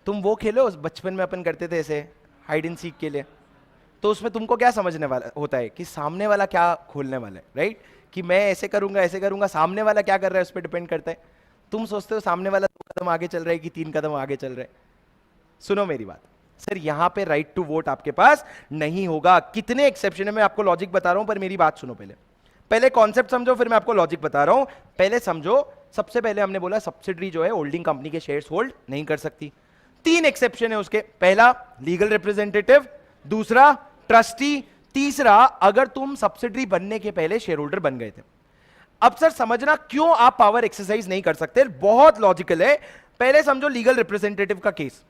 तुम वो खेलो बचपन में अपन करते थे ऐसे हाइड एंड सीक के लिए, तो उसमें तुमको क्या समझने वाला होता है कि सामने वाला क्या खोलने वाला है, राइट? कि मैं ऐसे करूंगा, सामने वाला क्या कर रहा है उस पर डिपेंड करता है। तुम सोचते हो सामने वाला 2 कदम आगे चल रहा है कि 3 कदम आगे चल रहा है। सुनो मेरी बात, सर यहां पे राइट टू वोट आपके पास नहीं होगा। कितने एक्सेप्शन है, मैं आपको लॉजिक बता रहा हूं, पर मेरी बात सुनो पहले। पहले कॉन्सेप्ट समझो, फिर मैं आपको लॉजिक बता रहा हूं। पहले समझो, सबसे पहले हमने बोला सब्सिडरी जो है होल्डिंग कंपनी के शेयर्स होल्ड नहीं कर सकती। 3 एक्सेप्शन है उसके, पहला लीगल रिप्रेजेंटेटिव, दूसरा ट्रस्टी, तीसरा अगर तुम सब्सिडरी बनने के पहले शेयर होल्डर बन गए थे। अब सर समझना क्यों आप पावर एक्सरसाइज नहीं कर सकते, बहुत लॉजिकल है। पहले समझो लीगल रिप्रेजेंटेटिव का केस,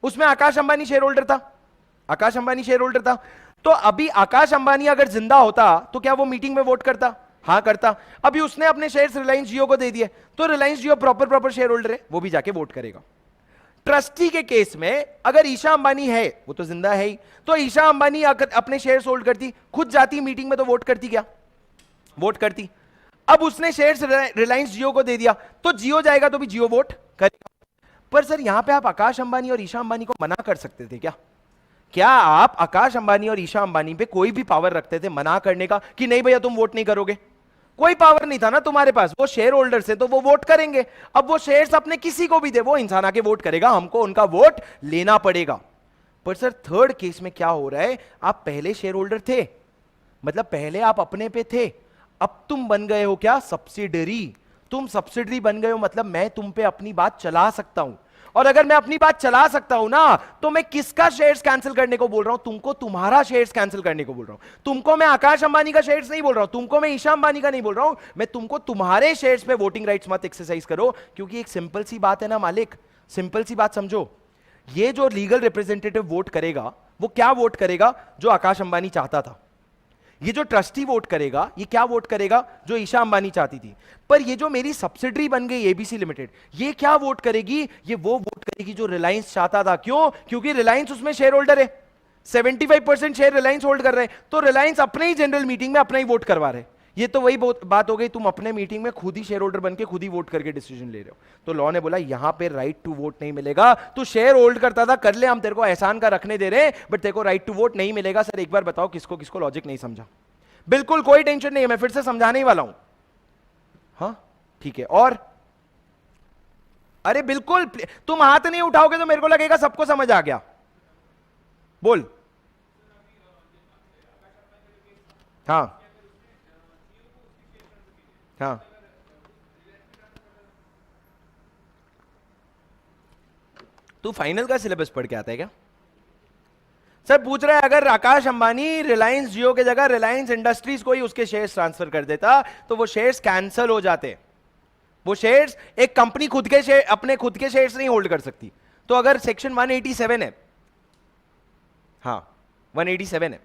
उसमें आकाश अंबानी शेयर होल्डर था, आकाश अंबानी शेयर होल्डर था। तो अभी आकाश अंबानी अगर जिंदा होता तो क्या वो मीटिंग में वोट करता? हाँ करता। अभी उसने अपने शेयर्स रिलायंस जियो को दे दिए, तो रिलायंस जियो प्रॉपर शेयर होल्डर है, वो भी जाके वोट करेगा। ट्रस्टी के केस में अगर ईशा अंबानी है, वो तो जिंदा है ही, तो ईशा अंबानी अगर अपने शेयर्स होल्ड करती, खुद जाती मीटिंग में, तो वोट करती क्या? वोट करती। अब उसने शेयर्स रिलायंस जियो को दे दिया, तो जियो जाएगा तो भी जियो वोट करेगा। पर सर यहां पे आप आकाश अंबानी और ईशा अंबानी को मना कर सकते थे क्या? क्या आप आकाश अंबानी और ईशा अंबानी पे कोई भी पावर रखते थे मना करने का कि नहीं भैया तुम वोट नहीं करोगे? कोई पावर नहीं था ना तुम्हारे पास, वो शेयर होल्डर से तो वो वोट करेंगे। अब वो शेयर्स अपने किसी को भी दे, वो इंसान आके वोट करेगा, हमको उनका वोट लेना पड़ेगा। पर सर थर्ड केस में क्या हो रहा है, आप पहले शेयर होल्डर थे, मतलब पहले आप अपने पे थे, अब तुम बन गए हो क्या? सब्सिडरी। तुम सब्सिडरी बन गए हो, मतलब मैं तुम पे अपनी बात चला सकता हूं, और अगर मैं अपनी बात चला सकता हूं ना, तो मैं किसका शेयर्स कैंसिल करने को बोल रहा हूं? तुमको तुम्हारा शेयर्स कैंसिल करने को बोल रहा हूं। तुमको मैं आकाश अंबानी का शेयर्स नहीं बोल रहा हूं, तुमको मैं ईशा अंबानी का नहीं बोल रहा हूं, मैं तुमको तुम्हारे शेयर्स पे वोटिंग राइट्स मत एक्सरसाइज करो। क्योंकि एक सिंपल सी बात है ना मालिक, सिंपल सी बात समझो, ये जो लीगल रिप्रेजेंटेटिव वोट करेगा, वो क्या वोट करेगा? जो आकाश अंबानी चाहता था। ये जो ट्रस्टी वोट करेगा, ये क्या वोट करेगा? जो ईशा अंबानी चाहती थी। पर ये जो मेरी सब्सिडरी बन गई एबीसी लिमिटेड, ये क्या वोट करेगी? ये वो वोट करेगी जो रिलायंस चाहता था। क्यों? क्योंकि रिलायंस उसमें शेयर होल्डर है, 75% शेयर रिलायंस होल्ड कर रहे हैं, तो रिलायंस अपने ही जनरल मीटिंग में अपना ही वोट करवा रहे हैं। ये तो वही बात हो गई, तुम अपने मीटिंग में खुद ही शेयर होल्डर बन के खुद ही वोट करके डिसीजन ले रहे हो। तो लॉ ने बोला यहां पे राइट टू वोट नहीं मिलेगा। तू शेयर होल्ड करता था, कर ले, हम तेरे को एहसान का रखने दे रहे हैं, बट तेरे को राइट टू वोट नहीं मिलेगा। सर एक बार बताओ किसको किसको लॉजिक नहीं समझा? बिल्कुल कोई टेंशन नहीं है, मैं फिर से समझाने ही वाला हूं। हाँ ठीक है, और अरे बिल्कुल, तुम हाथ नहीं उठाओगे तो मेरे को लगेगा सबको समझ आ गया। बोल। हाँ हाँ तू फाइनल का सिलेबस पढ़ के आता है क्या? सर पूछ रहा है अगर आकाश अंबानी रिलायंस जियो के जगह रिलायंस इंडस्ट्रीज को ही उसके शेयर्स ट्रांसफर कर देता तो वो शेयर्स कैंसिल हो जाते। वो शेयर्स, एक कंपनी खुद के शेयर, अपने खुद के शेयर्स नहीं होल्ड कर सकती। तो अगर सेक्शन 187 है, हाँ 187 है,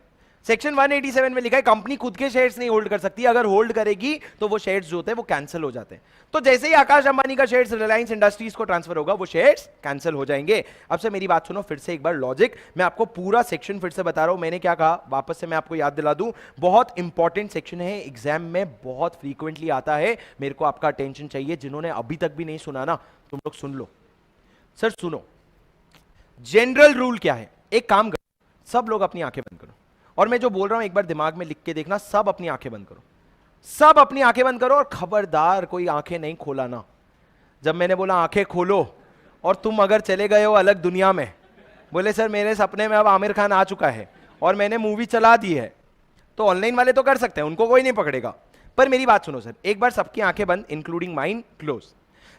सेक्शन 187 में लिखा है कंपनी खुद के शेयर्स नहीं होल्ड कर सकती, अगर होल्ड करेगी तो वो शेयर्स जो होते हैं वो कैंसिल हो जाते हैं। तो जैसे ही आकाश अंबानी का शेयर्स रिलायंस इंडस्ट्रीज को ट्रांसफर होगा वो शेयर्स कैंसिल हो जाएंगे। अब से मेरी बात सुनो फिर से एक बार, लॉजिक मैं आपको पूरा सेक्शन फिर से बता रहा हूं। मैंने क्या कहा वापस से मैं आपको याद दिला दूं, बहुत इंपॉर्टेंट सेक्शन है, एग्जाम में बहुत फ्रीक्वेंटली आता है, मेरे को आपका अटेंशन चाहिए। जिन्होंने अभी तक भी नहीं सुना ना, तुम लोग सुन लो। सर सुनो, जनरल रूल क्या है, एक काम करो, सब लोग अपनी आंखें बंद करो, और मैं जो बोल रहा हूं एक बार दिमाग में लिख के देखना, सब अपनी आंखें बंद करो, सब अपनी आंखें बंद करो, और खबरदार कोई आंखें नहीं खोलाना। जब मैंने बोला आंखें खोलो और तुम अगर चले गए हो अलग दुनिया में, बोले सर मेरे सपने में अब आमिर खान आ चुका है और मैंने मूवी चला दी है, तो ऑनलाइन वाले तो कर सकते हैं, उनको कोई नहीं पकड़ेगा। पर मेरी बात सुनो सर, एक बार सबकी आंखें बंद, इंक्लूडिंग माइंड क्लोज।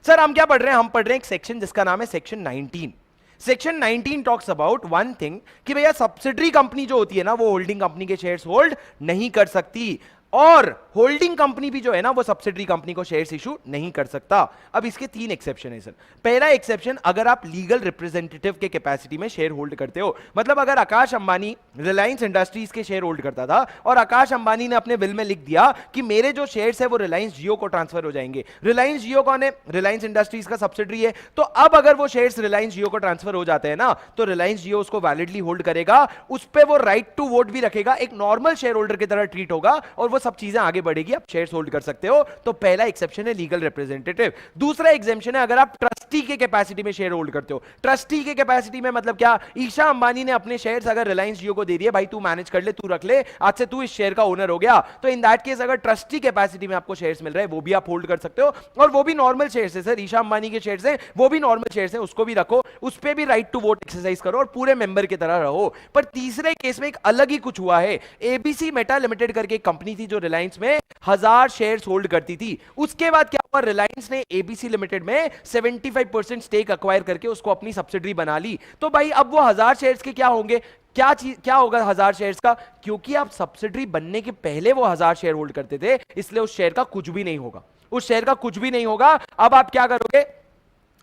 सर हम क्या पढ़ रहे हैं, हम पढ़ रहे हैं एक सेक्शन जिसका नाम है section 19। Section 19 talks about one thing कि भैया सब्सिडरी कंपनी जो होती है ना, वो होल्डिंग कंपनी के शेयर्स होल्ड नहीं कर सकती, और होल्डिंग कंपनी भी जो है ना वो सब्सिडरी कंपनी को शेयर्स इशू नहीं कर सकता। अब इसके 3 एक्सेप्शन है सर। पहला एक्सेप्शन, अगर आप लीगल रिप्रेजेंटेटिव के कैपेसिटी में शेयर होल्ड करते हो, मतलब अगर आकाश अंबानी रिलायंस इंडस्ट्रीज के शेयर होल्ड करता था और आकाश अंबानी ने अपने विल में लिख दिया कि मेरे जो शेयर्स है वो रिलायंस जियो को ट्रांसफर हो जाएंगे। रिलायंस जियो कौन है, रिलायंस इंडस्ट्रीज का सब्सिडरी है। तो अब अगर वो शेयर्स रिलायंस जियो को ट्रांसफर हो जाते हैं ना, तो रिलायंस जियो उसको वैलिडली होल्ड करेगा, उस पर वो राइट टू वोट भी रखेगा, एक नॉर्मल शेयर होल्डर की तरह ट्रीट होगा, और वो सब चीजें आगे बढ़ेगी, आप शेयर्स होल्ड कर सकते हो। तो पहला एक्सेप्शन है लीगल रिप्रेजेंटेटिव। दूसरा एग्जेम्पशन है अगर आप ट्रस्टी के कैपेसिटी में शेयर होल्ड करते हो। ट्रस्टी के कैपेसिटी में मतलब क्या, ईशा अंबानी ने अपने शेयर्स अगर रिलायंस जियो को दे दिए, भाई तू मैनेज कर ले, तू रख ले, आज से तू इस शेयर का ओनर हो गया, तो इन दैट केस अगर ट्रस्टी कैपेसिटी में आपको शेयर्स मिल रहे हैं वो भी आप होल्ड कर सकते हो, और वो भी नॉर्मल शेयर्स है सर, ईशा अंबानी के शेयर्स हैं, वो भी नॉर्मल शेयर्स हैं, उसको भी रखो, उस पर भी राइट टू वोट एक्सरसाइज करो और पूरे मेंबर की तरह रहो। पर तीसरे केस में एक अलग ही कुछ हुआ है। एबीसी मेटा लिमिटेड करके एक कंपनी थी जो रिलायंस में 1000 शेयर्स होल्ड करती थी। उसके बाद क्या हुआ, रिलायंस ने एबीसी लिमिटेड में 75% स्टेक अक्वायर करके उसको अपनी सब्सिडरी बना ली। तो भाई अब वो 1000 शेयर्स के क्या होंगे, क्या चीज क्या होगा 1000 शेयर्स का, क्योंकि आप सब्सिडरी बनने के पहले वो 1000 शेयर होल्ड करते थे, इसलिए उस शेयर का कुछ भी नहीं होगा, उस शेयर का कुछ भी नहीं होगा। अब आप क्या करोगे,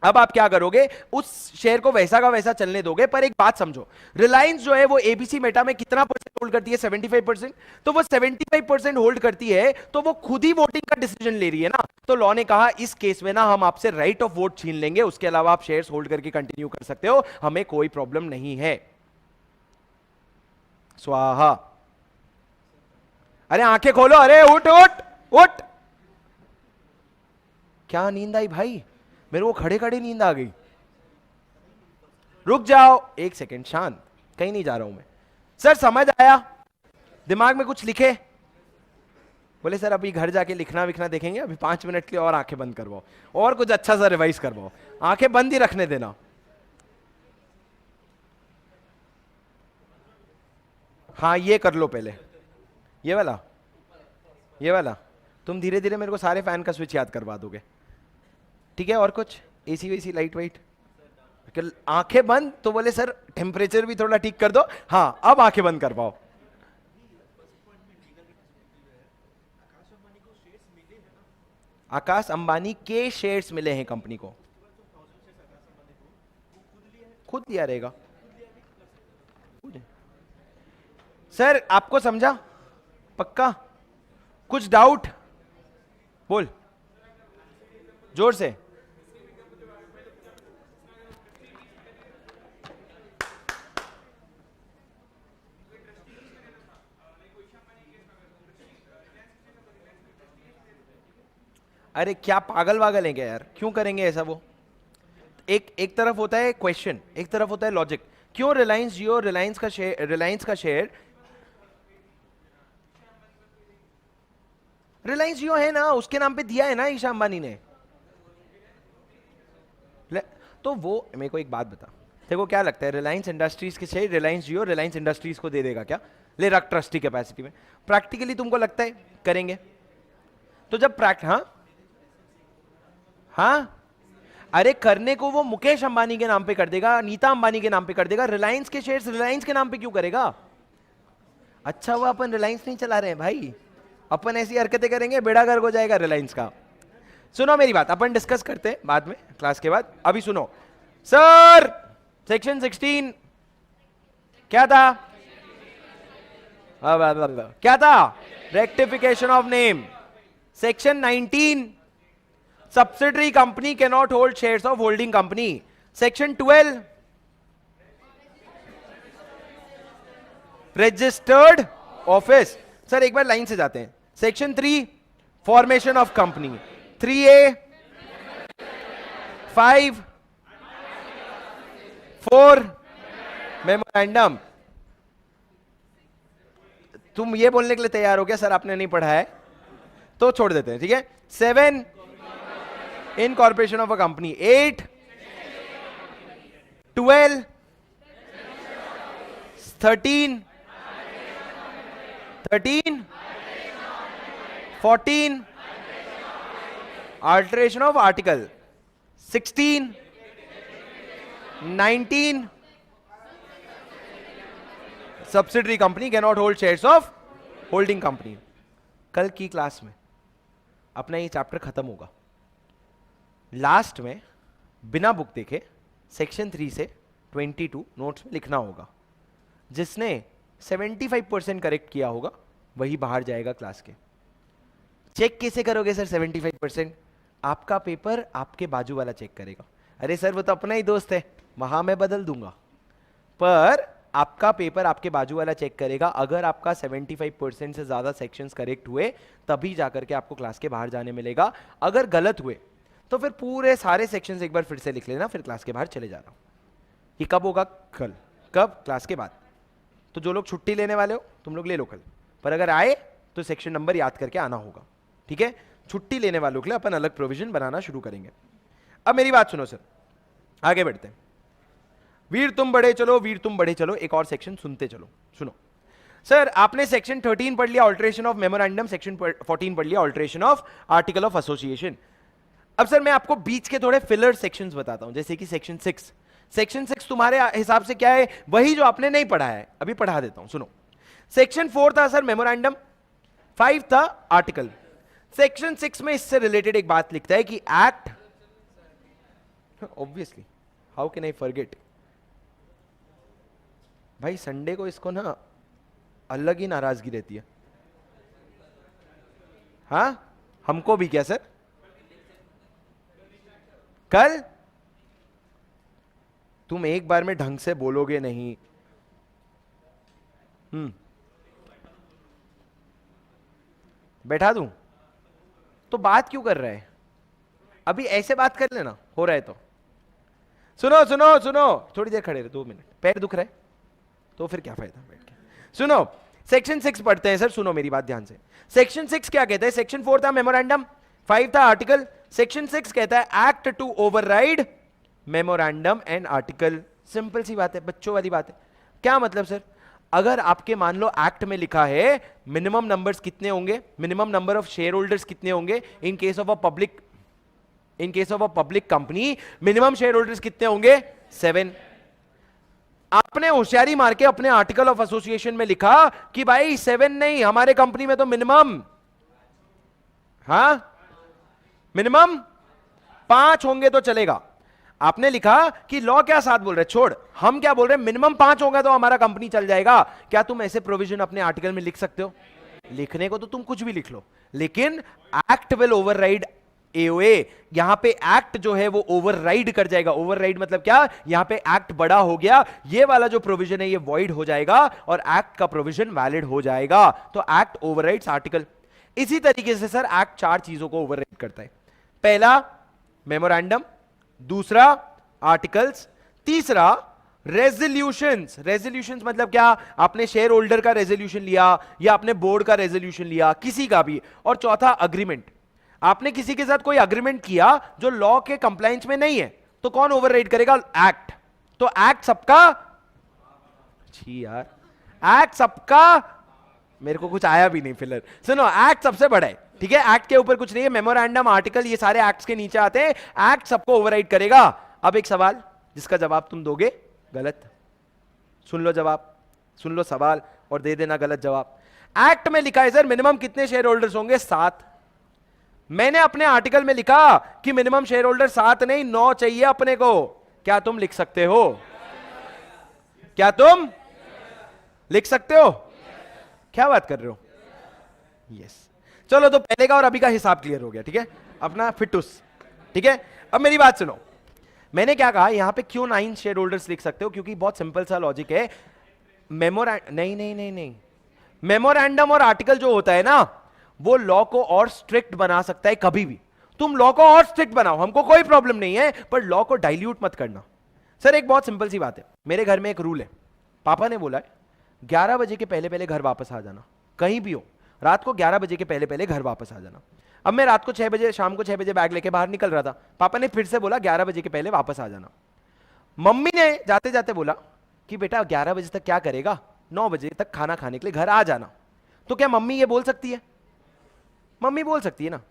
अब आप क्या करोगे, उस शेयर को वैसा का वैसा चलने दोगे। पर एक बात समझो, रिलायंस जो है वो एबीसी मेटा में कितना परसेंट होल्ड करती है, 75%। तो वो 75% होल्ड करती है, तो वो खुद ही वोटिंग का डिसीजन ले रही है ना। तो लॉ ने कहा इस केस में ना हम आपसे राइट ऑफ वोट छीन लेंगे, उसके अलावा आप शेयर्स होल्ड करके कंटिन्यू कर सकते हो, हमें कोई प्रॉब्लम नहीं है। स्वाहा। अरे आंखें खोलो, अरे उठ उठ उठ, क्या नींद आई भाई, मेरे को खड़े खड़े नींद आ गई। रुक जाओ एक सेकेंड, शांत, कहीं नहीं जा रहा हूं मैं। सर समझ आया, दिमाग में कुछ लिखे, बोले सर अभी घर जाके लिखना विखना देखेंगे, अभी 5 मिनट के लिए और आंखें बंद करवाओ और कुछ अच्छा सा रिवाइज करवाओ, आंखें बंद ही रखने देना। हाँ ये कर लो पहले, ये वाला, ये वाला, तुम धीरे धीरे मेरे को सारे फैन का स्विच याद करवा दोगे, ठीक है। और कुछ एसी वेसी लाइट वाइट, आंखें बंद, तो बोले सर टेम्परेचर भी थोड़ा ठीक कर दो, हाँ अब आंखें बंद कर पाओ। आकाश अंबानी के शेयर्स मिले हैं कंपनी को, खुद लिया रहेगा सर, आपको समझा पक्का, कुछ डाउट बोल जोर से। अरे क्या पागल वागल है क्या यार, क्यों करेंगे ऐसा वो, एक तरफ होता है क्वेश्चन, एक तरफ होता है लॉजिक। क्यों रिलायंस जियो, रिलायंस का शेयर रिलायंस जियो है ना, उसके नाम पे दिया है ना ईशा अंबानी ने। तो वो मेरे को एक बात बता, देखो क्या लगता है, रिलायंस इंडस्ट्रीज के शेयर रिलायंस जियो रिलायंस इंडस्ट्रीज को दे देगा क्या, ले रख ट्रस्टी कैपेसिटी में, प्रैक्टिकली तुमको लगता है करेंगे? तो जब हाँ हाँ, अरे करने को वो मुकेश अंबानी के नाम पे कर देगा, नीता अंबानी के नाम पे कर देगा, रिलायंस के शेयर्स रिलायंस के नाम पे क्यों करेगा? अच्छा हुआ अपन रिलायंस नहीं चला रहे हैं भाई, अपन ऐसी हरकतें करेंगे बेड़ा गर्क हो जाएगा रिलायंस का। सुनो मेरी बात, अपन डिस्कस करते हैं बाद में क्लास के बाद, अभी सुनो। सर सेक्शन 16 क्या था? क्या था? Rectification of name. Section 19 subsidiary company can not hold shares of holding company. Section 12 registered office. Sir एक बार लाइन से जाते हैं। Section 3 formation of company. 3A 5 4 memorandum. तुम ये बोलने के लिए तैयार हो क्या सर आपने नहीं पढ़ा है? तो छोड़ देते हैं, ठीक है। 7 incorporation of a company. 8 12 13 14 alteration of article. 16 19 subsidiary company can not hold shares of holding company. कल की क्लास में अपना ये चैप्टर खत्म होगा। लास्ट में बिना बुक देखे सेक्शन 3 से 22 नोट्स में लिखना होगा। जिसने 75% करेक्ट किया होगा वही बाहर जाएगा क्लास के। चेक कैसे करोगे सर 75%? आपका पेपर आपके बाजू वाला चेक करेगा। अरे सर वो तो अपना ही दोस्त है, वहां मैं बदल दूंगा। पर आपका पेपर आपके बाजू वाला चेक करेगा। अगर आपका 75% से ज्यादा सेक्शंस करेक्ट हुए तभी जाकर के आपको क्लास के बाहर जाने मिलेगा। अगर गलत हुए तो फिर पूरे सारे सेक्शंस एक बार फिर से लिख लेना, फिर क्लास के बाहर चले जाना। ये कब होगा? कल। कब? क्लास के बाद। तो जो लोग छुट्टी लेने वाले हो तुम लोग ले लो कल, पर अगर आए तो सेक्शन नंबर याद करके आना होगा, ठीक है। छुट्टी लेने वालों के लिए अपन अलग प्रोविजन बनाना शुरू करेंगे। अब मेरी बात सुनो सर, आगे बढ़ते हैं। वीर तुम बढ़े चलो, वीर तुम बढ़े चलो, एक और सेक्शन सुनते चलो। सुनो सर, आपने सेक्शन 13 पढ़ लिया ऑल्टरेशन ऑफ मेमोरेंडम, सेक्शन 14 पढ़ लिया alteration of article of association. अब सर मैं आपको बीच के थोड़े फिलर सेक्शंस बताता हूं, जैसे कि सेक्शन 6। सेक्शन 6 तुम्हारे हिसाब से क्या है? वही जो आपने नहीं पढ़ा है, अभी पढ़ा देता हूं, सुनो। सेक्शन 4 था सर मेमोरेंडम, 5 था आर्टिकल। सेक्शन 6 में इससे रिलेटेड एक बात लिखता है कि act, obviously how can I forget भाई, संडे को इसको ना अलग ही नाराजगी रहती है। हाँ हमको भी क्या सर? कल तुम एक बार में ढंग से बोलोगे नहीं। बैठा दूं तो बात क्यों कर रहा है? अभी ऐसे बात कर लेना, हो रहा है तो। सुनो सुनो सुनो, थोड़ी देर खड़े रहे, 2 मिनट। पैर दुख रहा है तो फिर क्या फायदा बैठ के। सुनो सेक्शन 6 पढ़ते हैं सर, सुनो मेरी बात ध्यान से। सेक्शन 6 क्या कहता है? सेक्शन 4 था मेमोरेंडम, 5 था आर्टिकल। सेक्शन 6 कहता है act to override memorandum and article. Simple सी बात है, बच्चों वाली बात है। क्या मतलब सर? अगर आपके मान लो एक्ट में लिखा है मिनिमम नंबर्स कितने होंगे, minimum number of share holders कितने होंगे in case of a public company, minimum share holders कितने होंगे? 7। आपने होशियारी मार के अपने आर्टिकल ऑफ एसोसिएशन में लिखा कि भाई 7 नहीं, हमारे कंपनी में तो मिनिमम, हाँ मिनिमम 5 होंगे तो चलेगा। आपने लिखा कि लॉ क्या साथ बोल रहे हैं, छोड़, हम क्या बोल रहे हैं, मिनिमम 5 होगा तो हमारा कंपनी चल जाएगा। क्या तुम ऐसे प्रोविजन अपने आर्टिकल में लिख सकते हो? लिखने को तो तुम कुछ भी लिख लो, लेकिन एक्ट विल ओवरराइड एओए। यहां पे एक्ट जो है वो ओवरराइड कर जाएगा। ओवरराइड मतलब क्या? यहां पे एक्ट बड़ा हो गया, ये वाला जो प्रोविजन है ये वॉइड हो जाएगा और एक्ट का प्रोविजन वैलिड हो जाएगा। तो एक्ट ओवरराइड्स आर्टिकल। इसी तरीके से सर एक्ट 4 चीजों को ओवरराइड करता है। पहला मेमोरेंडम, दूसरा आर्टिकल्स, तीसरा रेजोल्यूशंस। रेजोल्यूशंस मतलब क्या? आपने शेयर होल्डर का रेजोल्यूशन लिया या आपने बोर्ड का रेजोल्यूशन लिया, किसी का भी। और चौथा अग्रीमेंट। आपने किसी के साथ कोई अग्रीमेंट किया जो लॉ के कंप्लायंस में नहीं है, तो कौन ओवरराइड करेगा? एक्ट। तो एक्ट सबका, छी यार, एक्ट सबका, मेरे को कुछ आया भी नहीं फिलर। सुनो, एक्ट सबसे बड़ा है, ठीक है, एक्ट के ऊपर कुछ नहीं है, मेमोरेंडम आर्टिकल ये सारे एक्ट्स के नीचे आते हैं, एक्ट सबको ओवरराइड करेगा। अब एक सवाल जिसका जवाब तुम दोगे गलत, सुन लो जवाब, सुन लो सवाल और दे देना गलत जवाब। एक्ट में लिखा है सर मिनिमम कितने शेयर होल्डर्स होंगे? 7। मैंने अपने आर्टिकल में लिखा कि मिनिमम शेयर होल्डर 7 नहीं 9 चाहिए अपने को। क्या तुम लिख सकते हो? क्या तुम लिख सकते हो? क्या बात कर रहे हो? यस। चलो तो पहले का और अभी का हिसाब क्लियर हो गया, ठीक है, अपना फिटूस, ठीक है। अब मेरी बात सुनो, मैंने क्या कहा यहां पे क्यों 9 शेयर होल्डर्स लिख सकते हो? क्योंकि बहुत सिंपल सा लॉजिक है। नहीं नहीं नहीं नहीं, मेमोरेंडम और आर्टिकल जो होता है ना, वो लॉ को और स्ट्रिक्ट बना सकता है कभी भी। तुम लॉ को और स्ट्रिक्ट बनाओ, हमको कोई प्रॉब्लम नहीं है, पर लॉ को डाइल्यूट मत करना। सर एक बहुत सिंपल सी बात है, मेरे घर में एक रूल है, पापा ने बोला है 11 बजे के पहले पहले घर वापस आ जाना, कहीं भी हो, रात को 11 बजे के पहले पहले घर वापस आ जाना। अब मैं रात को 6 बजे, शाम को 6 बजे बैग लेके बाहर निकल रहा था, पापा ने फिर से बोला 11 बजे के पहले वापस आ जाना। मम्मी ने जाते जाते बोला कि बेटा 11 बजे तक क्या करेगा, 9 बजे तक खाना खाने के लिए घर आ जाना। तो क्या मम्मी ये बोल सकती है? मम्मी बोल सकती है ना।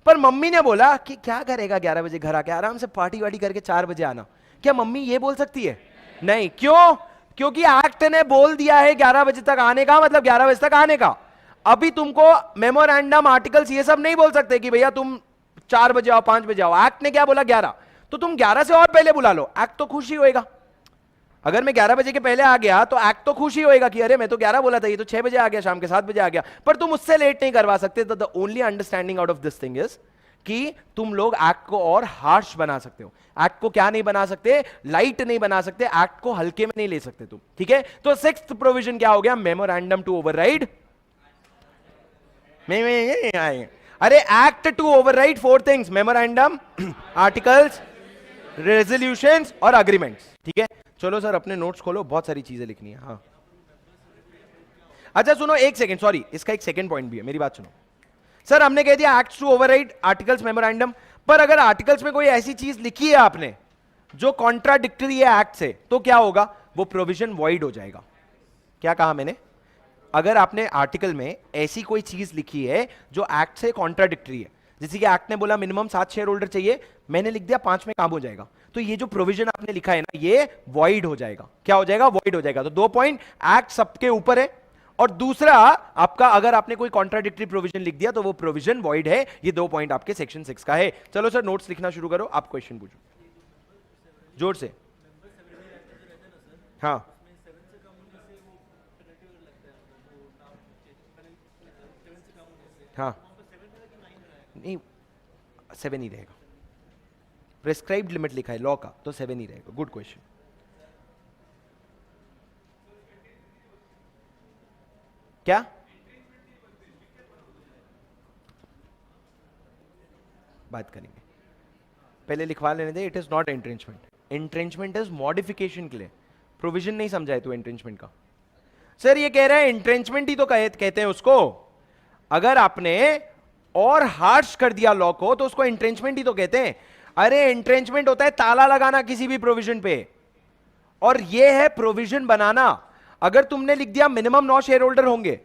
पर मम्मी ने बोला कि क्या करेगा 11 बजे घर आके आराम से पार्टी वार्टी करके 4 बजे आना, क्या मम्मी ये बोल सकती है? नहीं। क्यों? क्योंकि एक्ट ने बोल दिया है 11 बजे तक आने का, मतलब 11 बजे तक आने का। अभी तुमको मेमोरेंडम आर्टिकल्स ये सब नहीं बोल सकते कि भैया तुम 4 बजे आओ 5 बजे आओ। एक्ट ने क्या बोला 11, तो तुम 11 से और पहले बुला लो, एक्ट तो खुश ही होएगा। अगर मैं 11 बजे के पहले आ गया तो एक्ट तो खुश ही होएगा कि अरे मैं तो 11 बोला था, ये तो 6 बजे आ गया, शाम के 7 बजे आ गया। पर तुम उससे लेट नहीं करवा सकते। तो the only understanding out of this thing is कि तुम लोग एक्ट को और हार्श बना सकते हो। एक्ट को क्या नहीं बना सकते? लाइट नहीं बना सकते, एक्ट को हल्के में नहीं ले सकते तुम, ठीक है। तो 6th प्रोविजन क्या हो गया? मेमोरेंडम टू ओवरराइड, अरे act to override 4 things, memorandum, articles, resolutions और अग्रीमेंट्स, ठीक है। चलो सर अपने नोट्स खोलो, बहुत सारी चीजें लिखनी है। हाँ अच्छा सुनो एक सेकंड, सॉरी इसका एक सेकंड पॉइंट भी है, मेरी बात सुनो। सर हमने कह दिया acts to override articles memorandum, पर अगर आर्टिकल्स में कोई ऐसी चीज लिखी है आपने जो कॉन्ट्राडिक्टरी है एक्ट से, तो क्या होगा? वो प्रोविजन वॉइड हो जाएगा। क्या कहा मैंने? अगर आपने आर्टिकल में ऐसी कोई चीज लिखी है जो एक्ट से कॉन्ट्राडिक्टरी है, जैसे कि एक्ट ने बोला मिनिमम 7 शेयर होल्डर चाहिए, मैंने लिख दिया 5 में काम हो जाएगा, तो ये जो प्रोविजन आपने लिखा है ना, ये वॉइड हो जाएगा। क्या हो जाएगा? वॉइड हो जाएगा। तो 2 पॉइंट, एक्ट सबके ऊपर है, और दूसरा आपका अगर आपने कोई कॉन्ट्राडिक्टरी प्रोविजन लिख दिया तो वो प्रोविजन वॉइड है। ये 2 पॉइंट आपके सेक्शन 6 का है। चलो सर नोट्स लिखना शुरू करो, आप क्वेश्चन पूछो जोर से। हाँ हाँ नहीं 7 ही रहेगा, प्रेस्क्राइब्ड लिमिट लिखा है लॉ का, तो 7 ही रहेगा। Good question. क्या? बात करेंगे, पहले लिखवा लेने दे। It is not entrenchment, entrenchment is modification के लिए, प्रोविजन नहीं समझाए तू एंट्रेंचमेंट का। सर ये कह रहा है एंट्रेंचमेंट ही तो कहते हैं उसको। अगर आपने और हार्श कर दिया लॉ को तो उसको एंट्रेंचमेंट ही तो कहते हैं। अरे एंट्रेंचमेंट होता है ताला लगाना किसी भी प्रोविजन पे, और ये है प्रोविजन बनाना। अगर तुमने लिख दिया मिनिमम 9 शेयर होल्डर होंगे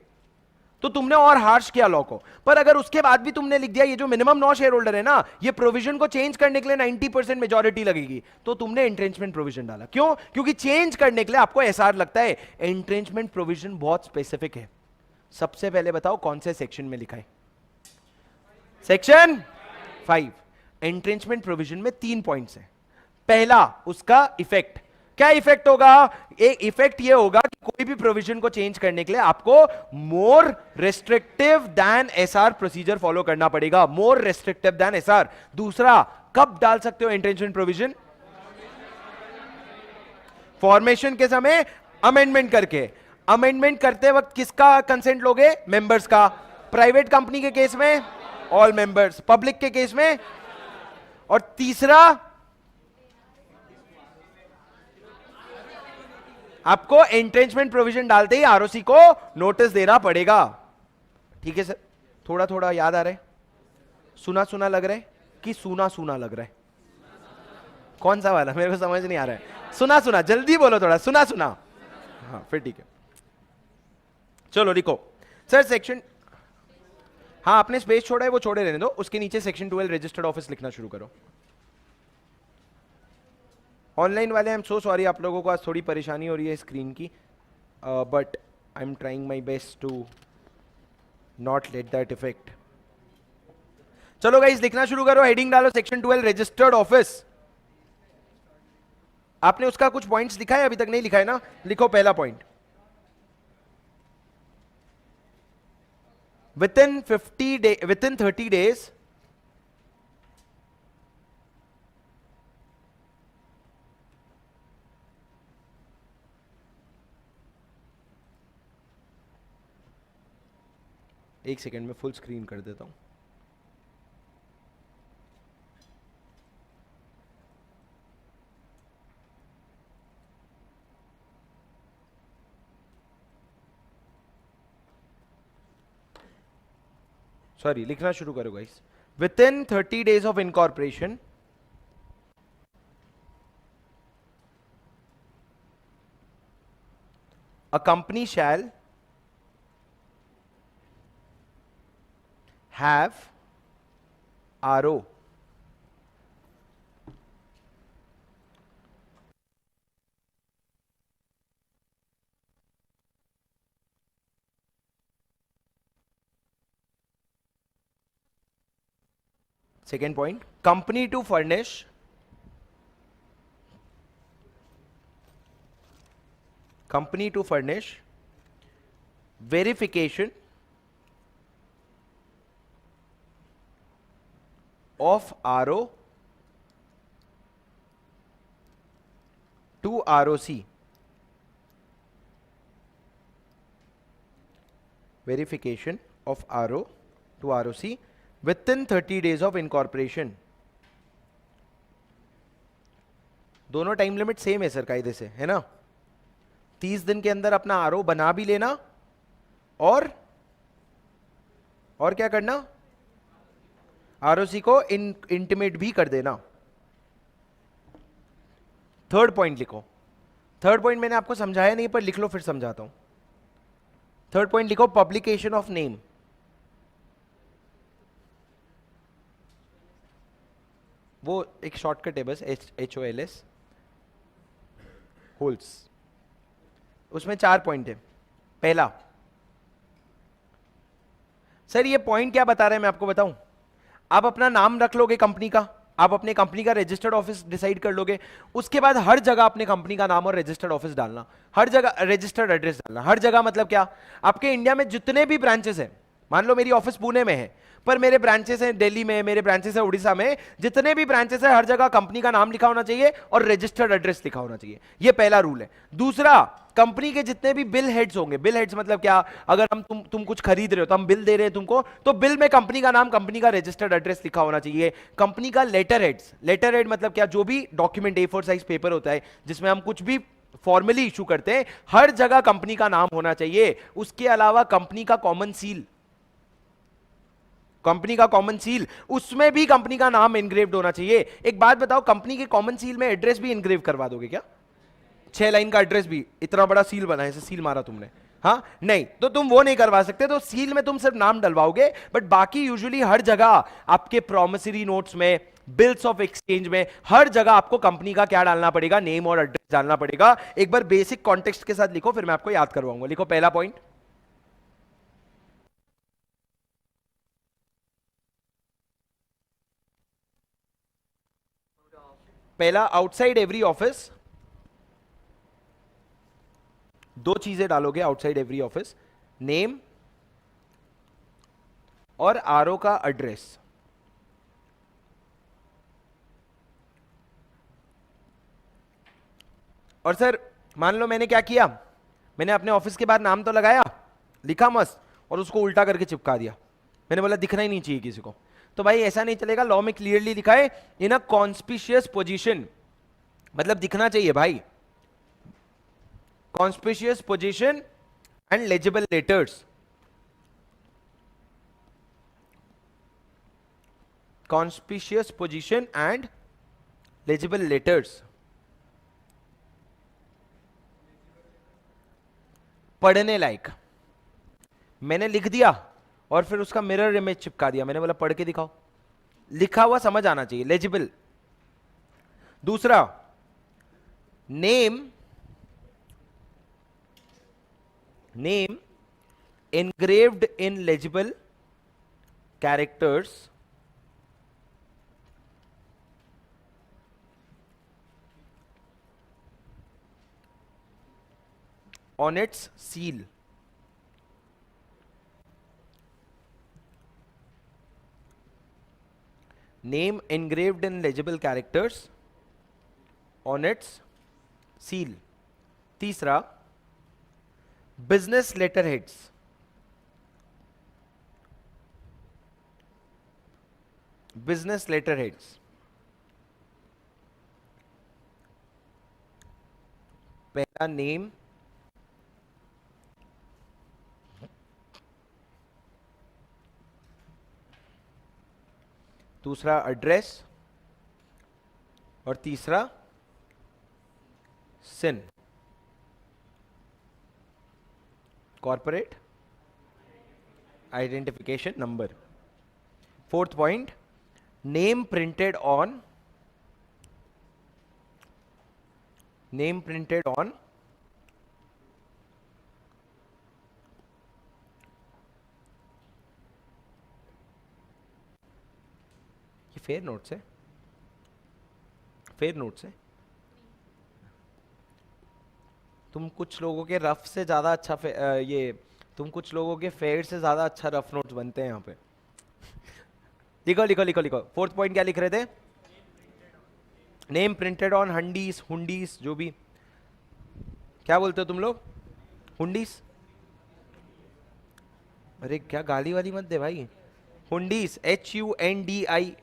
तो तुमने और हार्श किया लॉ को, पर अगर उसके बाद भी तुमने लिख दिया ये जो मिनिमम 9 शेयर होल्डर है ना, ये प्रोविजन को चेंज करने के लिए 90% मेजॉरिटी लगेगी, तो तुमने एंट्रेंचमेंट प्रोविजन डाला। क्यों? क्योंकि चेंज करने के लिए आपको एसआर लगता है। एंट्रेंचमेंट प्रोविजन बहुत स्पेसिफिक है। सबसे पहले बताओ कौन से सेक्शन में लिखा है? सेक्शन 5। एंट्रेंचमेंट प्रोविजन में 3 पॉइंट्स हैं। पहला उसका इफेक्ट, क्या इफेक्ट होगा? एक इफेक्ट ये होगा कि कोई भी प्रोविजन को चेंज करने के लिए आपको more restrictive than SR procedure follow करना पड़ेगा, मोर रेस्ट्रिक्टिव देन एसआर। दूसरा, कब डाल सकते हो एंट्रेंचमेंट प्रोविजन? फॉर्मेशन के समय अमेंडमेंट करके। अमेंडमेंट करते वक्त किसका कंसेंट लोगे? मेंबर्स का। प्राइवेट कंपनी के केस में ऑल मेंबर्स, पब्लिक के केस में। और तीसरा, आपको एंट्रेंचमेंट प्रोविजन डालते ही आरओसी को नोटिस देना पड़ेगा। ठीक है सर, थोड़ा थोड़ा याद आ रहा है? सुना सुना लग रहा है कि सूना सूना लग रहा है? कौन सा वाला? मेरे को समझ नहीं आ रहा है। सुना सुना, जल्दी बोलो थोड़ा, सुना सुना। हाँ फिर ठीक है, चलो लिखो सर। सेक्शन हाँ, आपने स्पेस छोड़ा है वो छोड़े रहने दो, उसके नीचे सेक्शन 12 रजिस्टर्ड ऑफिस लिखना शुरू करो। ऑनलाइन वाले आई एम सो सॉरी, आप लोगों को आज थोड़ी परेशानी हो रही है स्क्रीन की, but I am trying my best to not let that effect. चलो गाइस लिखना शुरू करो, हेडिंग डालो सेक्शन 12 रजिस्टर्ड ऑफिस। आपने उसका कुछ पॉइंट्स लिखा है? अभी तक नहीं लिखा है ना? लिखो पहला पॉइंट, within 30 days एक सेकेंड में फुल स्क्रीन कर देता हूं। सॉरी, लिखना शुरू करो guys. Within 30 days of incorporation a company shall have RO second point, company to furnish verification of RO to ROC, verification of RO to ROC within 30 days of incorporation। दोनों time limit same है sir कायदे से, है ना? 30 दिन के अंदर अपना आरओ बना भी लेना और क्या करना, आरओसी को इंटीमेट भी कर देना। थर्ड पॉइंट लिखो। थर्ड पॉइंट मैंने आपको समझाया नहीं पर लिख लो, फिर समझाता हूं। थर्ड पॉइंट लिखो, पब्लिकेशन ऑफ नेम। वो एक शॉर्टकट है बस, HOLS होल्स। उसमें 4 पॉइंट है। पहला, सर ये पॉइंट क्या बता रहे हैं मैं आपको बताऊं। आप अपना नाम रख लोगे कंपनी का, आप अपने कंपनी का रजिस्टर्ड ऑफिस डिसाइड कर लोगे, उसके बाद हर जगह अपने कंपनी का नाम और रजिस्टर्ड ऑफिस डालना, हर जगह रजिस्टर्ड एड्रेस डालना। हर जगह मतलब क्या, आपके इंडिया में जितने भी ब्रांचेस हैं, मान लो मेरी ऑफिस पुणे में है पर मेरे ब्रांचेस हैं दिल्ली में, मेरे ब्रांचेस है उड़ीसा में, जितने भी ब्रांचेस है हर जगह कंपनी का नाम लिखा होना चाहिए और रजिस्टर्ड एड्रेस लिखा होना चाहिए। ये पहला रूल है। दूसरा, कंपनी के जितने भी बिल हेड्स होंगे, बिल हेड्स मतलब क्या, अगर हम तुम कुछ खरीद रहे हो तो हम बिल दे रहे हैं तुमको, तो बिल में कंपनी का नाम, कंपनी का रजिस्टर्ड एड्रेस लिखा होना चाहिए। कंपनी का लेटर हेड्स, लेटर हेड मतलब क्या, जो भी डॉक्यूमेंट A4 साइज पेपर होता है जिसमें हम कुछ भी फॉर्मली इशू करते हैं, हर जगह कंपनी का नाम होना चाहिए। उसके अलावा कंपनी का कॉमन सील, कंपनी का कॉमन सील, उसमें भी कंपनी का नाम इनग्रेव्ड होना चाहिए। एक बात बताओ, कंपनी के कॉमन सील में एड्रेस भी इनग्रेव करवा दोगे क्या? 6 लाइन का एड्रेस भी, इतना बड़ा सील बना है, ऐसे सील मारा तुमने, हाँ नहीं, तो तुम वो नहीं करवा सकते। तो सील में तुम सिर्फ नाम डलवाओगे, बट बाकी यूजुअली हर जगह आपके प्रोमिसरी नोट्स में, बिल्स ऑफ एक्सचेंज में, हर जगह आपको कंपनी का क्या डालना पड़ेगा, नेम और एड्रेस डालना पड़ेगा। एक बार बेसिक कॉन्टेक्स्ट के साथ लिखो, फिर मैं आपको याद करवाऊंगा। लिखो पहला पॉइंट, पहला, आउटसाइड एवरी ऑफिस, दो चीजें डालोगे आउटसाइड एवरी ऑफिस, नेम और आरओ का एड्रेस। और सर मान लो मैंने क्या किया, मैंने अपने ऑफिस के बाद नाम तो लगाया, लिखा मस्त, और उसको उल्टा करके चिपका दिया। मैंने बोला दिखना ही नहीं चाहिए किसी को, तो भाई ऐसा नहीं चलेगा। लॉ में क्लियरली लिखा है, इन अ कॉन्स्पिशियस पोजीशन, मतलब दिखना चाहिए भाई, conspicuous position and legible letters, conspicuous position and legible letters, पढ़ने लायक। मैंने लिख दिया और फिर उसका मिरर इमेज चिपका दिया। मैंने बोला पढ़ के दिखाओ, लिखा हुआ समझ आना चाहिए, लेजिबल। दूसरा, name engraved in legible characters on its seal. Name engraved in legible characters on its seal. तीसरा, business letterheads. Business letterheads. पहला नेम, दूसरा एड्रेस, और तीसरा CIN, corporate identification number. Fourth point, name printed on ये fair notes है, fair notes है। तुम कुछ लोगों के रफ से ज्यादा अच्छा तुम कुछ लोगों के फेयर से ज्यादा अच्छा रफ नोट्स बनते हैं यहाँ पे। लिखो लिखो लिखो लिखो। फोर्थ पॉइंट क्या लिख रहे थे? नेम प्रिंटेड ऑन हंडीस, हुंडीस, जो भी, क्या बोलते हो तुम लोग? हुंडीस? अरे क्या गाली वाली मत दे भाई। हुंडीस, HUNDI।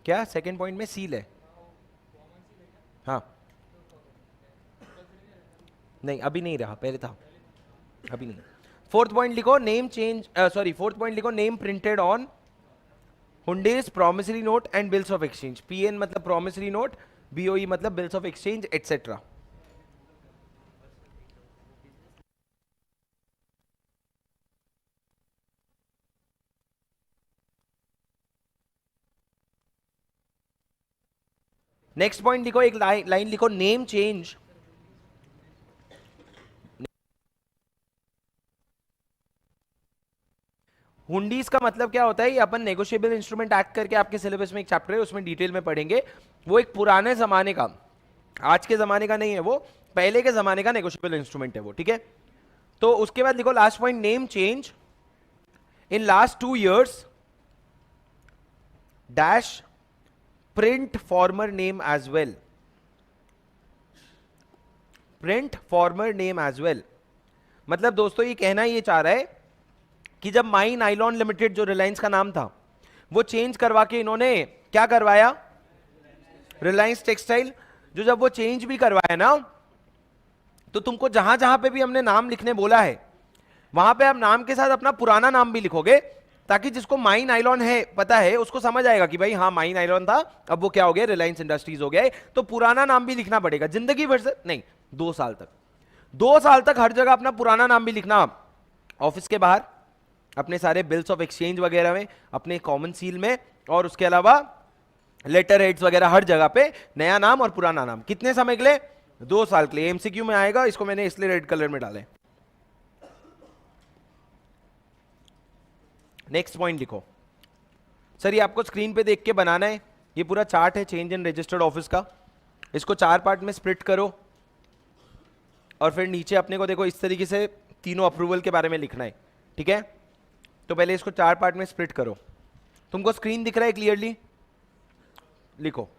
क्या सेकंड पॉइंट में सील है? हाँ, नहीं अभी नहीं रहा, पहले था, अभी नहीं। फोर्थ पॉइंट लिखो name change, sorry fourth point लिखो name printed on hundis promissory note and bills of exchange. PN मतलब प्रॉमिसरी नोट, BOE मतलब bills of exchange etcetera. Next point लिखो, एक लाइन लिखो, नेम चेंज हुंडीज का मतलब क्या होता है? ये अपन नेगोशिएबल इंस्ट्रूमेंट एक्ट करके आपके सिलेबस में एक चैप्टर है, उसमें डिटेल में पढ़ेंगे। वो एक पुराने जमाने का, आज के जमाने का नहीं है, वो पहले के जमाने का नेगोशिएबल इंस्ट्रूमेंट है वो, ठीक है। तो उसके बाद लिखो last point, name change in last 2 years dash print former name as well. Print former name as well मतलब दोस्तों ये कहना ये चाह रहा है कि जब माई नाइलॉन लिमिटेड, जो रिलायंस का नाम था, वो चेंज करवा के इन्होंने क्या करवाया? रिलायंस टेक्सटाइल। जो जब वो चेंज भी करवाया ना, तो तुमको जहां जहां पे भी हमने नाम लिखने बोला है, वहां पे आप नाम के साथ अपना पुराना नाम भी लिखोगे, ताकि जिसको माई नाइलॉन है पता है, उसको समझ आएगा कि भाई हाँ माई नाइलॉन था, अब वो क्या हो गया? रिलायंस इंडस्ट्रीज हो गया है। तो पुराना नाम भी लिखना पड़ेगा जिंदगी भर से, नहीं 2 साल तक। 2 साल तक हर जगह अपना पुराना नाम भी लिखना, ऑफिस के बाहर, अपने सारे बिल्स ऑफ एक्सचेंज वगैरह में, अपने कॉमन सील में, और उसके अलावा लेटर हेड्स वगैरह, हर जगह पे नया नाम और पुराना नाम। कितने समय के लिए? 2 साल के लिए। MCQ में आएगा, इसको मैंने इसलिए रेड कलर में डाले। नेक्स्ट पॉइंट लिखो। सर ये आपको स्क्रीन पे देख के बनाना है, ये पूरा चार्ट है चेंज इन रजिस्टर्ड ऑफिस का। इसको 4 पार्ट में स्प्लिट करो, और फिर नीचे अपने को देखो इस तरीके से तीनों अप्रूवल के बारे में लिखना है, ठीक है। तो पहले इसको 4 पार्ट में स्प्लिट करो। तुमको स्क्रीन दिख रहा है क्लियरली? लिखो।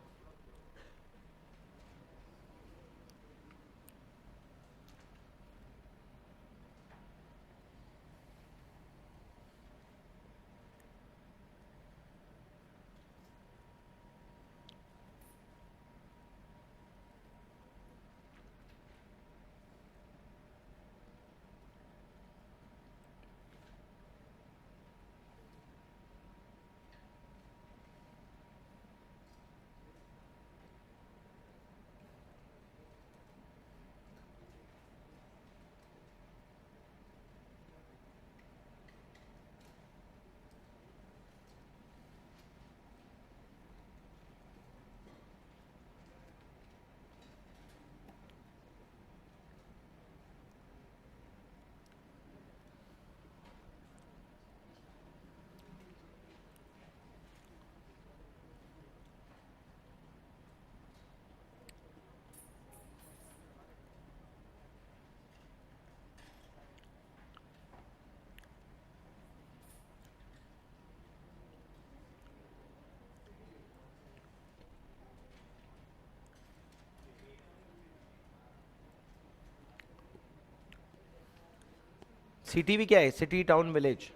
सिटी भी क्या है? City, town, village.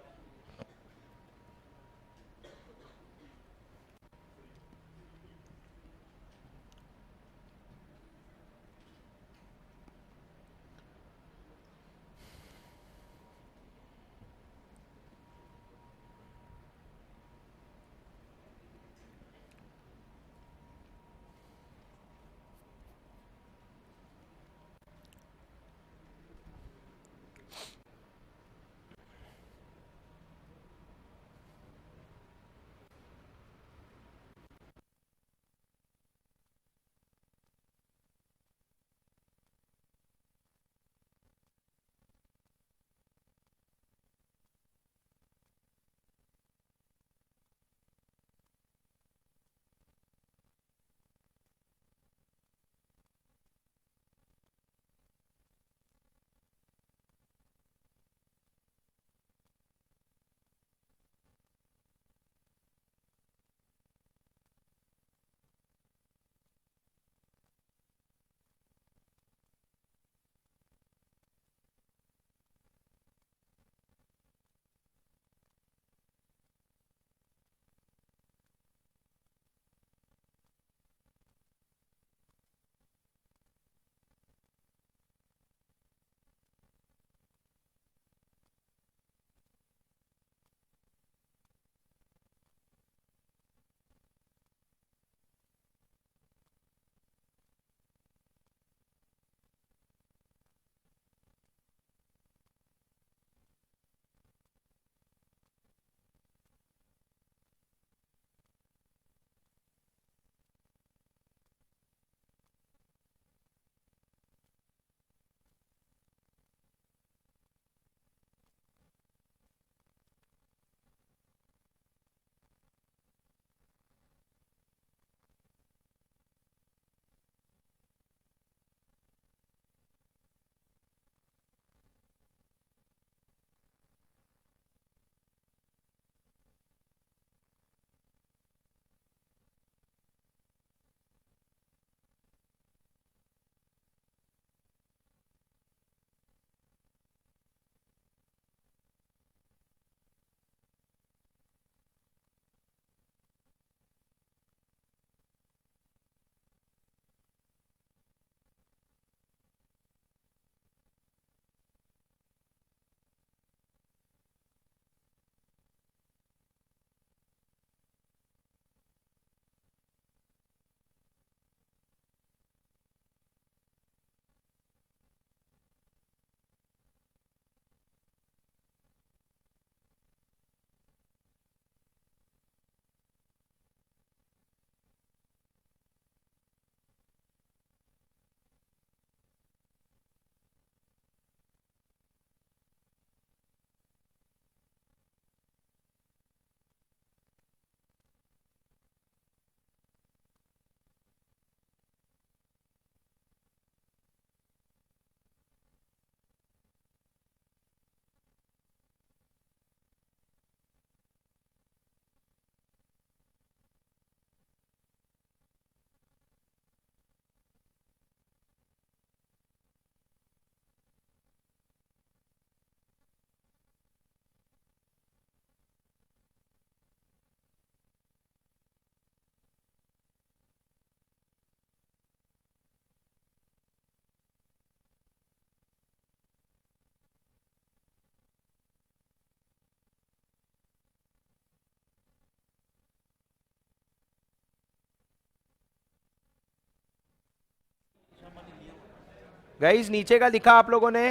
गाइस नीचे का लिखा आप लोगों ने?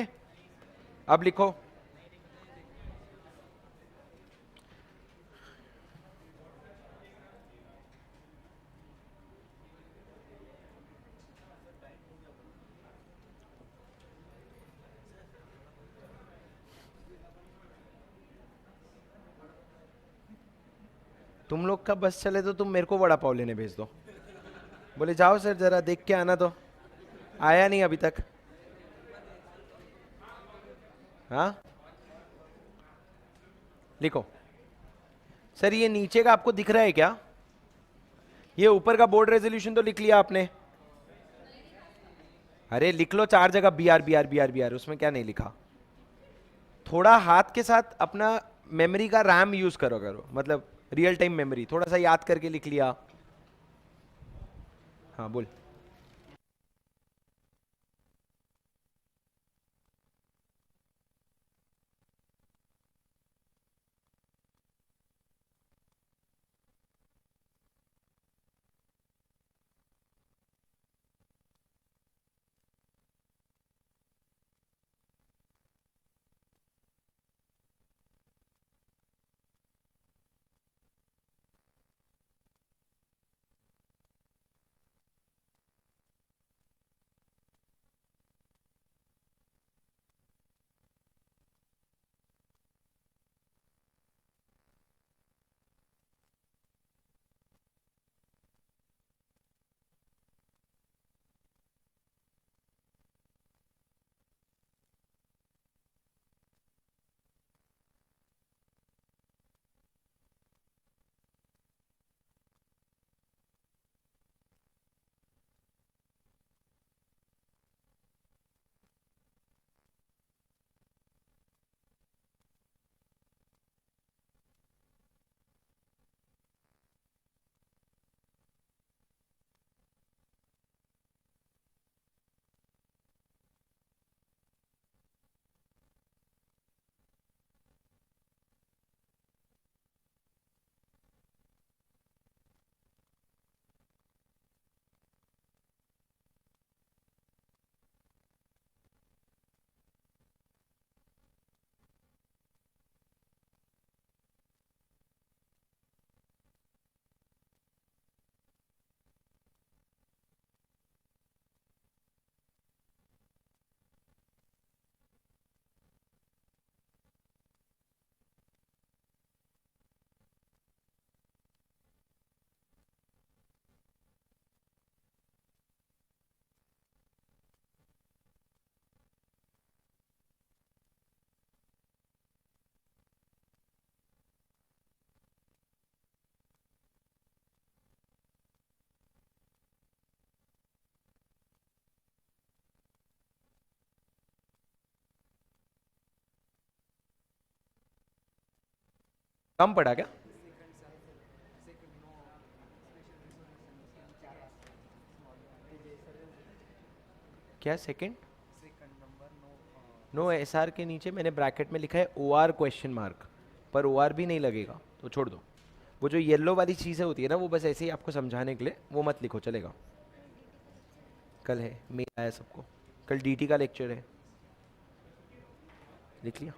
अब लिखो। तुम लोग का बस चले तो तुम मेरे को वड़ा पाव लेने भेज दो। बोले जाओ सर जरा देख के आना, तो आया नहीं अभी तक। हाँ लिखो। सर ये नीचे का आपको दिख रहा है क्या? ये ऊपर का बोर्ड रेजोल्यूशन तो लिख लिया आपने? अरे लिख लो 4 जगह B R B R B R B R, उसमें क्या नहीं लिखा? थोड़ा हाथ के साथ अपना मेमोरी का रैम यूज करो करो, मतलब रियल टाइम मेमोरी, थोड़ा सा याद करके लिख लिया। हाँ बोल। कम पड़ा क्या? क्या सेकंड? नो, एस आर के नीचे मैंने ब्रैकेट में लिखा है ओ आर क्वेश्चन मार्क, पर ओ आर भी नहीं लगेगा तो छोड़ दो। वो जो येलो वाली चीज़ें होती है ना, वो बस ऐसे ही आपको समझाने के लिए, वो मत लिखो, चलेगा। कल है, मेल आया सबको, कल डीटी का लेक्चर है, लिख लिया।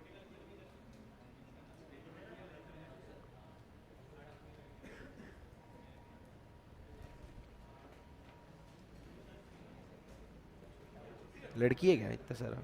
लड़की है क्या इतना सारा?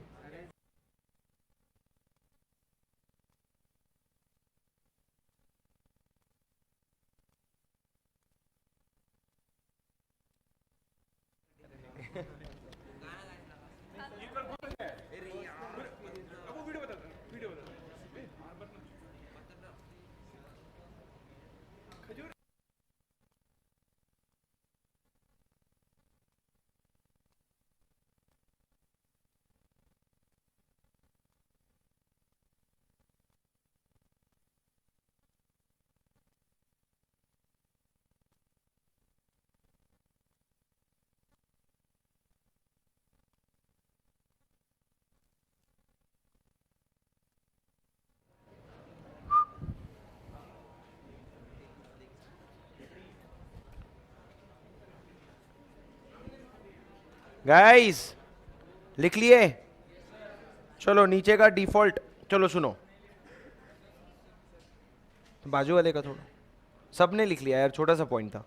गाइस लिख लिए? चलो नीचे का डिफॉल्ट, चलो सुनो, बाजू वाले का थोड़ा, सबने लिख लिया यार, छोटा सा पॉइंट था।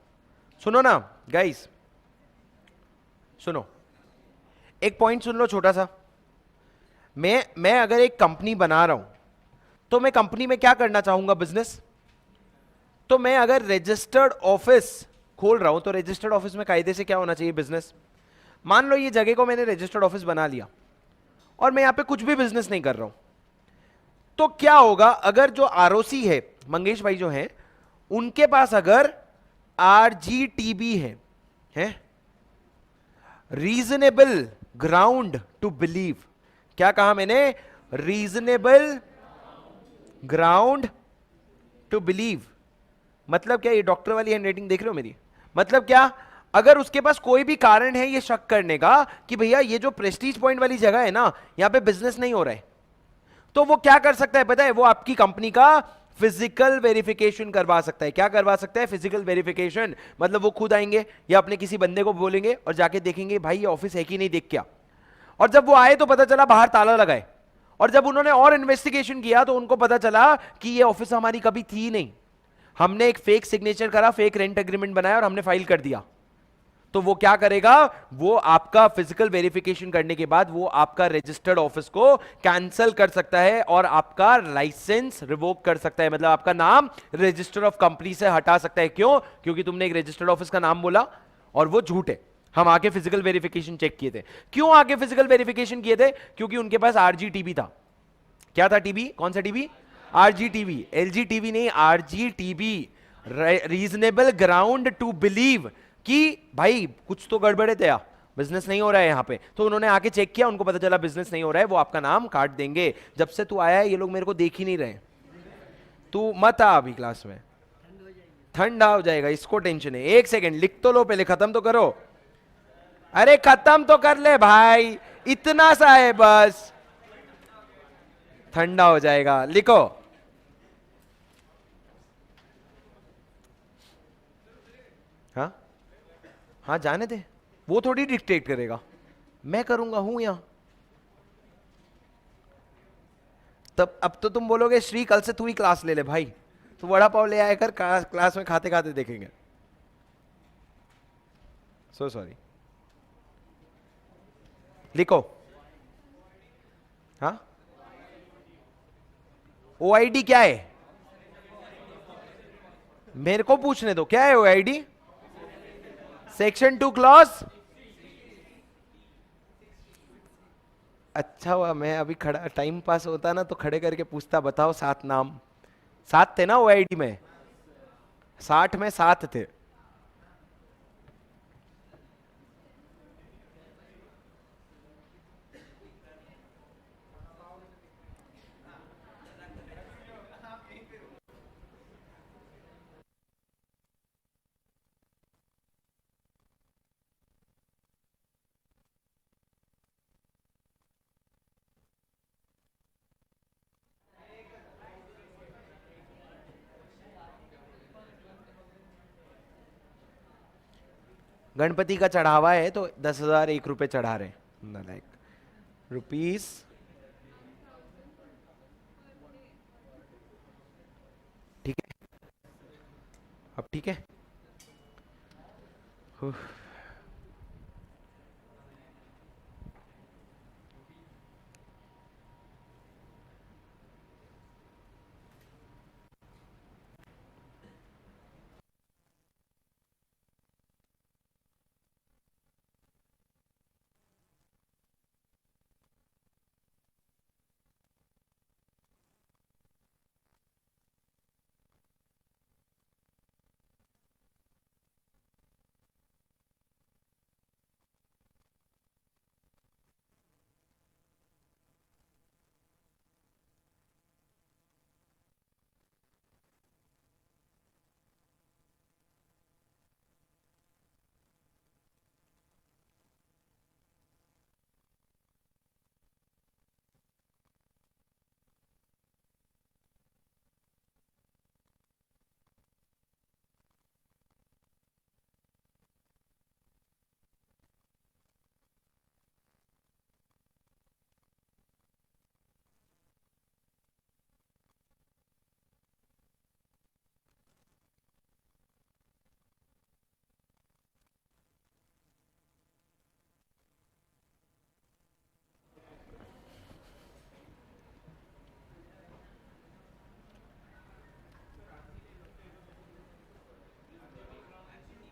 सुनो ना गाइस, सुनो, एक पॉइंट सुन लो छोटा सा। मैं अगर एक कंपनी बना रहा हूं, तो मैं कंपनी में क्या करना चाहूंगा? बिजनेस। तो मैं अगर रजिस्टर्ड ऑफिस खोल रहा हूं, तो रजिस्टर्ड ऑफिस में कायदे से क्या होना चाहिए? बिजनेस। मान लो ये जगह को मैंने रजिस्टर्ड ऑफिस बना लिया और मैं यहां पे कुछ भी बिजनेस नहीं कर रहा हूं, तो क्या होगा? अगर जो आरओसी है, मंगेश भाई जो हैं, उनके पास अगर आरजीटीबी है रीजनेबल ग्राउंड टू बिलीव, क्या कहा मैंने? Reasonable ground to believe. मतलब क्या, ये डॉक्टर वाली हैंडराइटिंग देख रहे हो मेरी? मतलब क्या, अगर उसके पास कोई भी कारण है ये शक करने का कि भैया ये जो प्रेस्टीज पॉइंट वाली जगह है ना, यहां पे बिजनेस नहीं हो रहा है, तो वो क्या कर सकता है पता है? वो आपकी कंपनी का फिजिकल वेरिफिकेशन करवा सकता है। क्या करवा सकता है? Physical verification. मतलब वो खुद आएंगे या अपने किसी बंदे को बोलेंगे और जाके देखेंगे भाई ये ऑफिस है कि नहीं, देख क्या। और जब वो आए तो पता चला बाहर ताला लगा है, और जब उन्होंने और इन्वेस्टिगेशन किया तो उनको पता चला कि ये ऑफिस हमारी कभी थी नहीं, हमने एक फेक सिग्नेचर करा, फेक रेंट एग्रीमेंट बनाया और हमने फाइल कर दिया। तो वो क्या करेगा? वो आपका फिजिकल वेरिफिकेशन करने के बाद वो आपका रजिस्टर्ड ऑफिस को कैंसिल कर सकता है और आपका लाइसेंस रिवोक कर सकता है। मतलब आपका नाम रजिस्टर ऑफ कंपनी से हटा सकता है। क्यों? क्योंकि तुमने एक रजिस्टर्ड ऑफिस का नाम बोला और वो झूठ है। हम आके फिजिकल वेरिफिकेशन चेक किए थे। क्यों आके फिजिकल वेरिफिकेशन किए थे? क्योंकि उनके पास आरजी टीवी था। क्या था टीवी? कौन सा TV? RG TV. LG TV नहीं, RG TV. Reasonable ground to believe कि भाई कुछ तो गड़बड़ है, तया बिजनेस नहीं हो रहा है यहां पे। तो उन्होंने आके चेक किया, उनको पता चला बिजनेस नहीं हो रहा है, वो आपका नाम काट देंगे। जब से तू आया है ये लोग मेरे को देख ही नहीं रहे। तू मत आ अभी क्लास में, ठंडा हो जाएगा, इसको टेंशन है। एक सेकंड, लिख तो लो पहले, खत्म तो करो। अरे खत्म तो कर ले भाई, इतना सा है बस, ठंडा हो जाएगा। लिखो। हाँ हाँ जाने दे, वो थोड़ी डिक्टेट करेगा, मैं करूंगा, हूं यहां। तब अब तो तुम बोलोगे श्री कल से तू ही क्लास ले ले भाई, तू वड़ा पाव ले आया कर, क्लास में खाते खाते देखेंगे। So sorry. लिखो। हाँ, ओआईडी क्या है? मेरे को पूछने दो, क्या है ओआईडी? Section 2 clause. अच्छा हुआ मैं अभी खड़ा, टाइम पास होता ना तो खड़े करके पूछता, बताओ 7 नाम। 7 थे ना ओआईडी में? 60 में 7 थे। गणपति का चढ़ावा है तो 10,001 रुपए चढ़ा रहे हैं, लाइक रुपीस। ठीक है, अब ठीक है। उफ।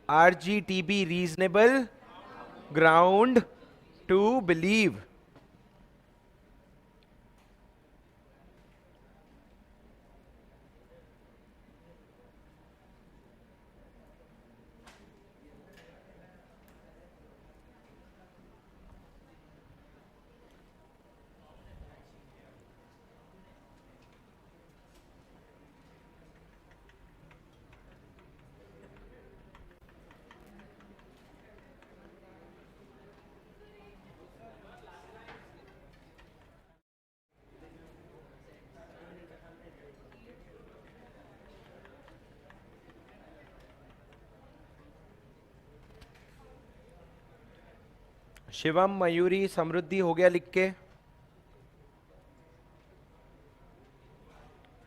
RGTB, reasonable ground to believe. Shivam, Mayuri, Samriddhi हो गया लिख के।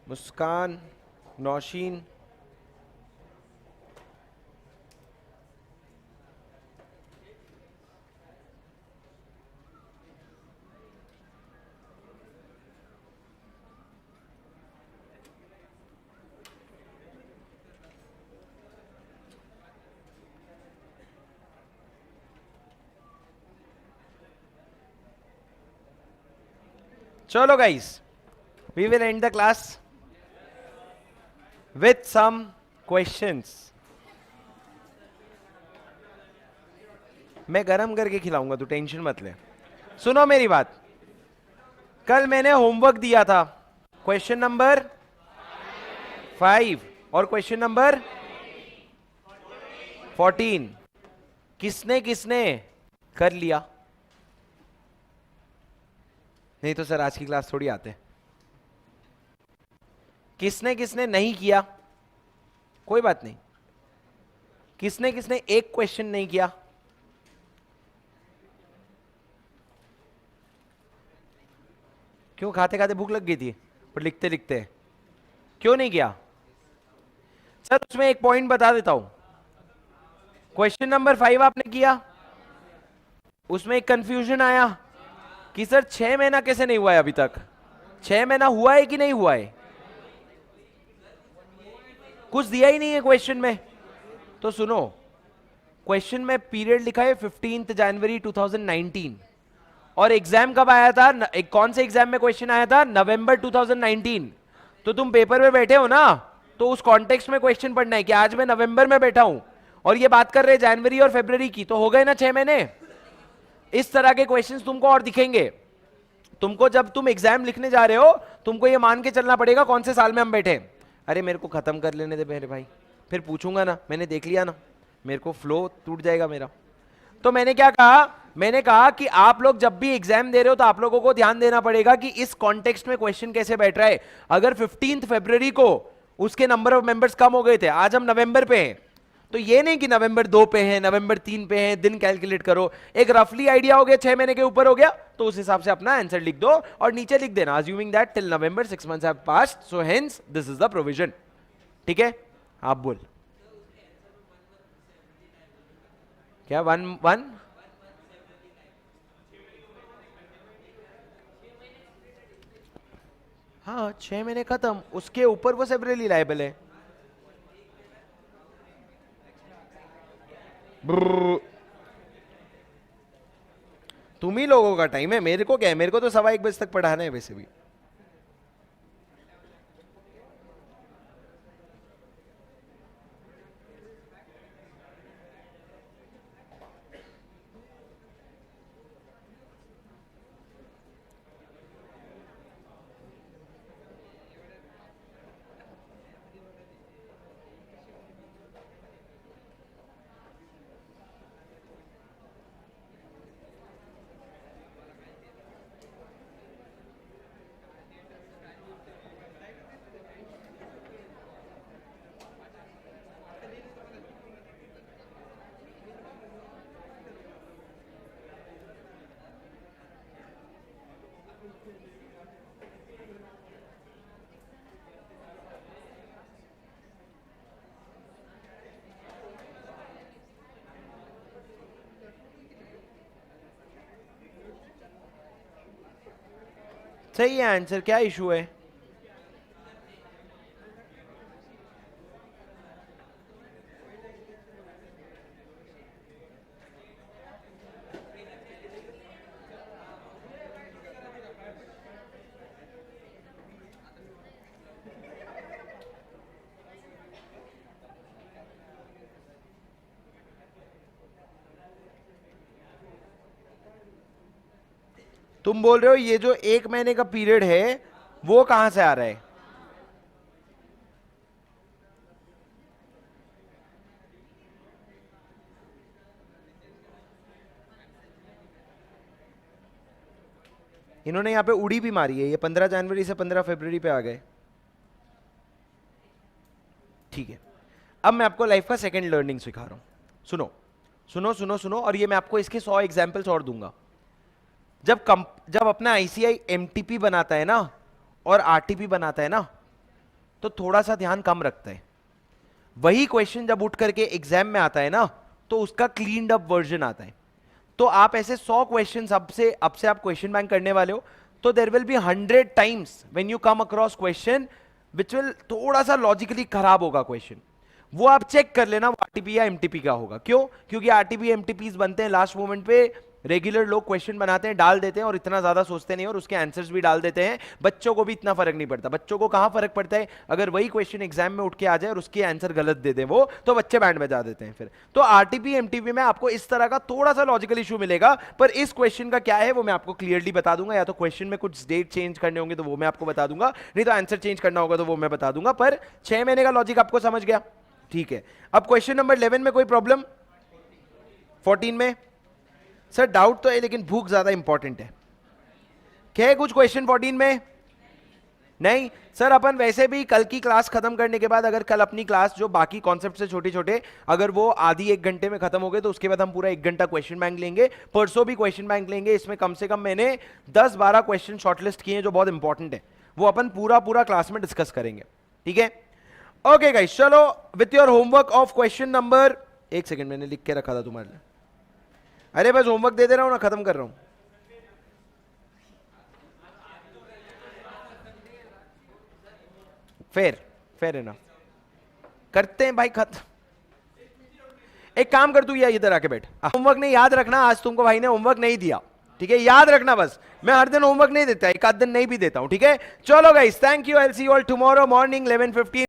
मुस्कान, नौशीन, चलो guys, we will end the class with some questions. मैं गरम करके खिलाऊंगा, तू टेंशन मत ले। सुनो मेरी बात, कल मैंने होमवर्क दिया था, क्वेश्चन नंबर 5 और क्वेश्चन नंबर 14। किसने किसने कर लिया? नहीं तो सर आज की क्लास थोड़ी आते। किसने किसने नहीं किया? कोई बात नहीं। किसने किसने एक क्वेश्चन नहीं किया? क्यों? खाते खाते भूख लग गई थी पर लिखते लिखते क्यों नहीं किया? सर उसमें एक पॉइंट बता देता हूं। क्वेश्चन नंबर 5 आपने किया, उसमें एक कंफ्यूजन आया कि सर 6 महीना कैसे नहीं हुआ है अभी तक? 6 महीना हुआ है कि नहीं हुआ है? कुछ दिया ही नहीं है क्वेश्चन में। तो सुनो, क्वेश्चन में पीरियड लिखा है 15 जनवरी 2019 और एग्जाम कब आया था? कौन से एग्जाम में क्वेश्चन आया था? नवंबर 2019। तो तुम पेपर में बैठे हो ना, तो उस कॉन्टेक्स्ट में क्वेश्चन पढ़ना है कि आज मैं नवंबर में बैठा हूं और ये बात कर रहे हैं जनवरी और फरवरी की, तो हो गए ना 6 महीने। इस तरह के क्वेश्चंस तुमको और दिखेंगे। तुमको जब तुम एग्जाम लिखने जा रहे हो, तुमको ये मान के चलना पड़ेगा कौन से साल में हम बैठे। अरे मेरे को खत्म कर लेने दे मेरे भाई, फिर पूछूंगा ना, मैंने देख लिया ना, मेरे को फ्लो टूट जाएगा मेरा। तो मैंने क्या कहा? मैंने कहा कि आप लोग जब भी एग्जाम दे रहे हो तो आप लोगों को ध्यान देना पड़ेगा कि इस कॉन्टेक्स्ट में क्वेश्चन कैसे बैठ रहा है। अगर 15 फरवरी को उसके नंबर ऑफ मेंबर्स कम हो गए थे, आज हम नवंबर पे हैं, तो ये नहीं कि नवंबर 2 पे हैं, नवंबर 3 पे हैं, दिन कैलकुलेट करो। एक रफली आइडिया हो गया, 6 महीने के ऊपर हो गया, तो उस हिसाब से अपना आंसर लिख दो और नीचे लिख देना assuming that till November 6 months have passed, so hence this is the provision. ठीक है, आप बोल क्या? 1 हाँ 6 महीने खत्म, उसके ऊपर वो सेवरली लायबल है। तुम ही लोगों का टाइम है, मेरे को क्या है? मेरे को तो 1:15 तक पढ़ाना है वैसे भी। सही है आंसर, क्या इशू है? तुम बोल रहे हो ये जो 1 महीने का पीरियड है वो कहां से आ रहा है? इन्होंने यहां पे उड़ी भी मारी है, ये 15 जनवरी से 15 फरवरी पे आ गए। ठीक है, अब मैं आपको लाइफ का सेकंड लर्निंग सिखा रहा हूं, सुनो। सुनो सुनो सुनो, और ये मैं आपको इसके 100 एग्जाम्पल्स और दूंगा। जब अपना आईसीआई एमटीपी बनाता है ना और आरटीपी बनाता है ना, तो थोड़ा सा ध्यान कम रखता है। वही क्वेश्चन जब उठ करके एग्जाम में आता है ना, तो उसका क्लीन्ड अप वर्जन आता है। तो आप ऐसे 100 क्वेश्चन अब से आप क्वेश्चन बैंक करने वाले हो, तो there will be 100 times when you come across question which will थोड़ा सा लॉजिकली खराब होगा क्वेश्चन, वो आप चेक कर लेना वो आरटीपी या एमटीपी का होगा। क्यों? क्योंकि आरटीपी एमटीपीज बनते हैं लास्ट मोमेंट पे, रेगुलर लोग क्वेश्चन बनाते हैं, डाल देते हैं और इतना ज्यादा सोचते नहीं और उसके आंसर्स भी डाल देते हैं। बच्चों को भी इतना फर्क नहीं पड़ता। बच्चों को कहां फर्क पड़ता है? अगर वही क्वेश्चन एग्जाम में उठ के आ जाए और उसके आंसर गलत दे दे वो, तो बच्चे बैंड बजा देते हैं फिर। तो आरटीपी एमटीपी में आपको इस तरह का थोड़ा सा लॉजिकल इशू मिलेगा, पर इस क्वेश्चन का क्या है वो मैं आपको क्लियरली बता दूंगा। या तो क्वेश्चन में कुछ डेट चेंज करने होंगे तो वो मैं आपको बता दूंगा, नहीं तो आंसर चेंज करना होगा तो वो मैं बता दूंगा। पर 6 महीने का लॉजिक आपको समझ गया? ठीक है। अब क्वेश्चन नंबर 11 में कोई प्रॉब्लम? 14 में? सर डाउट तो है लेकिन भूख ज्यादा इंपॉर्टेंट है। क्या है कुछ क्वेश्चन 14 में? नहीं सर, अपन वैसे भी कल की क्लास खत्म करने के बाद, अगर कल अपनी क्लास जो बाकी कॉन्सेप्ट से छोटे छोटे अगर वो आधी 1 घंटे में खत्म हो गए, तो उसके बाद हम पूरा 1 घंटा क्वेश्चन बैंक लेंगे। परसों भी क्वेश्चन बैंक लेंगे। इसमें कम से कम मैंने 10-12 क्वेश्चन शॉर्टलिस्ट किए हैं जो बहुत इंपॉर्टेंट है, वो अपन पूरा क्लास में डिस्कस करेंगे। ठीक है, ओके गाइस, चलो with your homework of question number, एक सेकंड मैंने लिख के रखा था तुम्हारे लिए। अरे बस होमवर्क दे दे रहा हूं ना, खत्म कर रहा हूं। फेयर है ना, करते हैं भाई खत्म। एक काम कर, तू या इधर आके बैठ। होमवर्क नहीं, याद रखना आज तुमको भाई ने होमवर्क नहीं दिया, ठीक है? याद रखना बस, मैं हर दिन होमवर्क नहीं देता, एक आध दिन नहीं भी देता हूं, ठीक है? चलो guys, thank you, I will see you all tomorrow morning 11:15।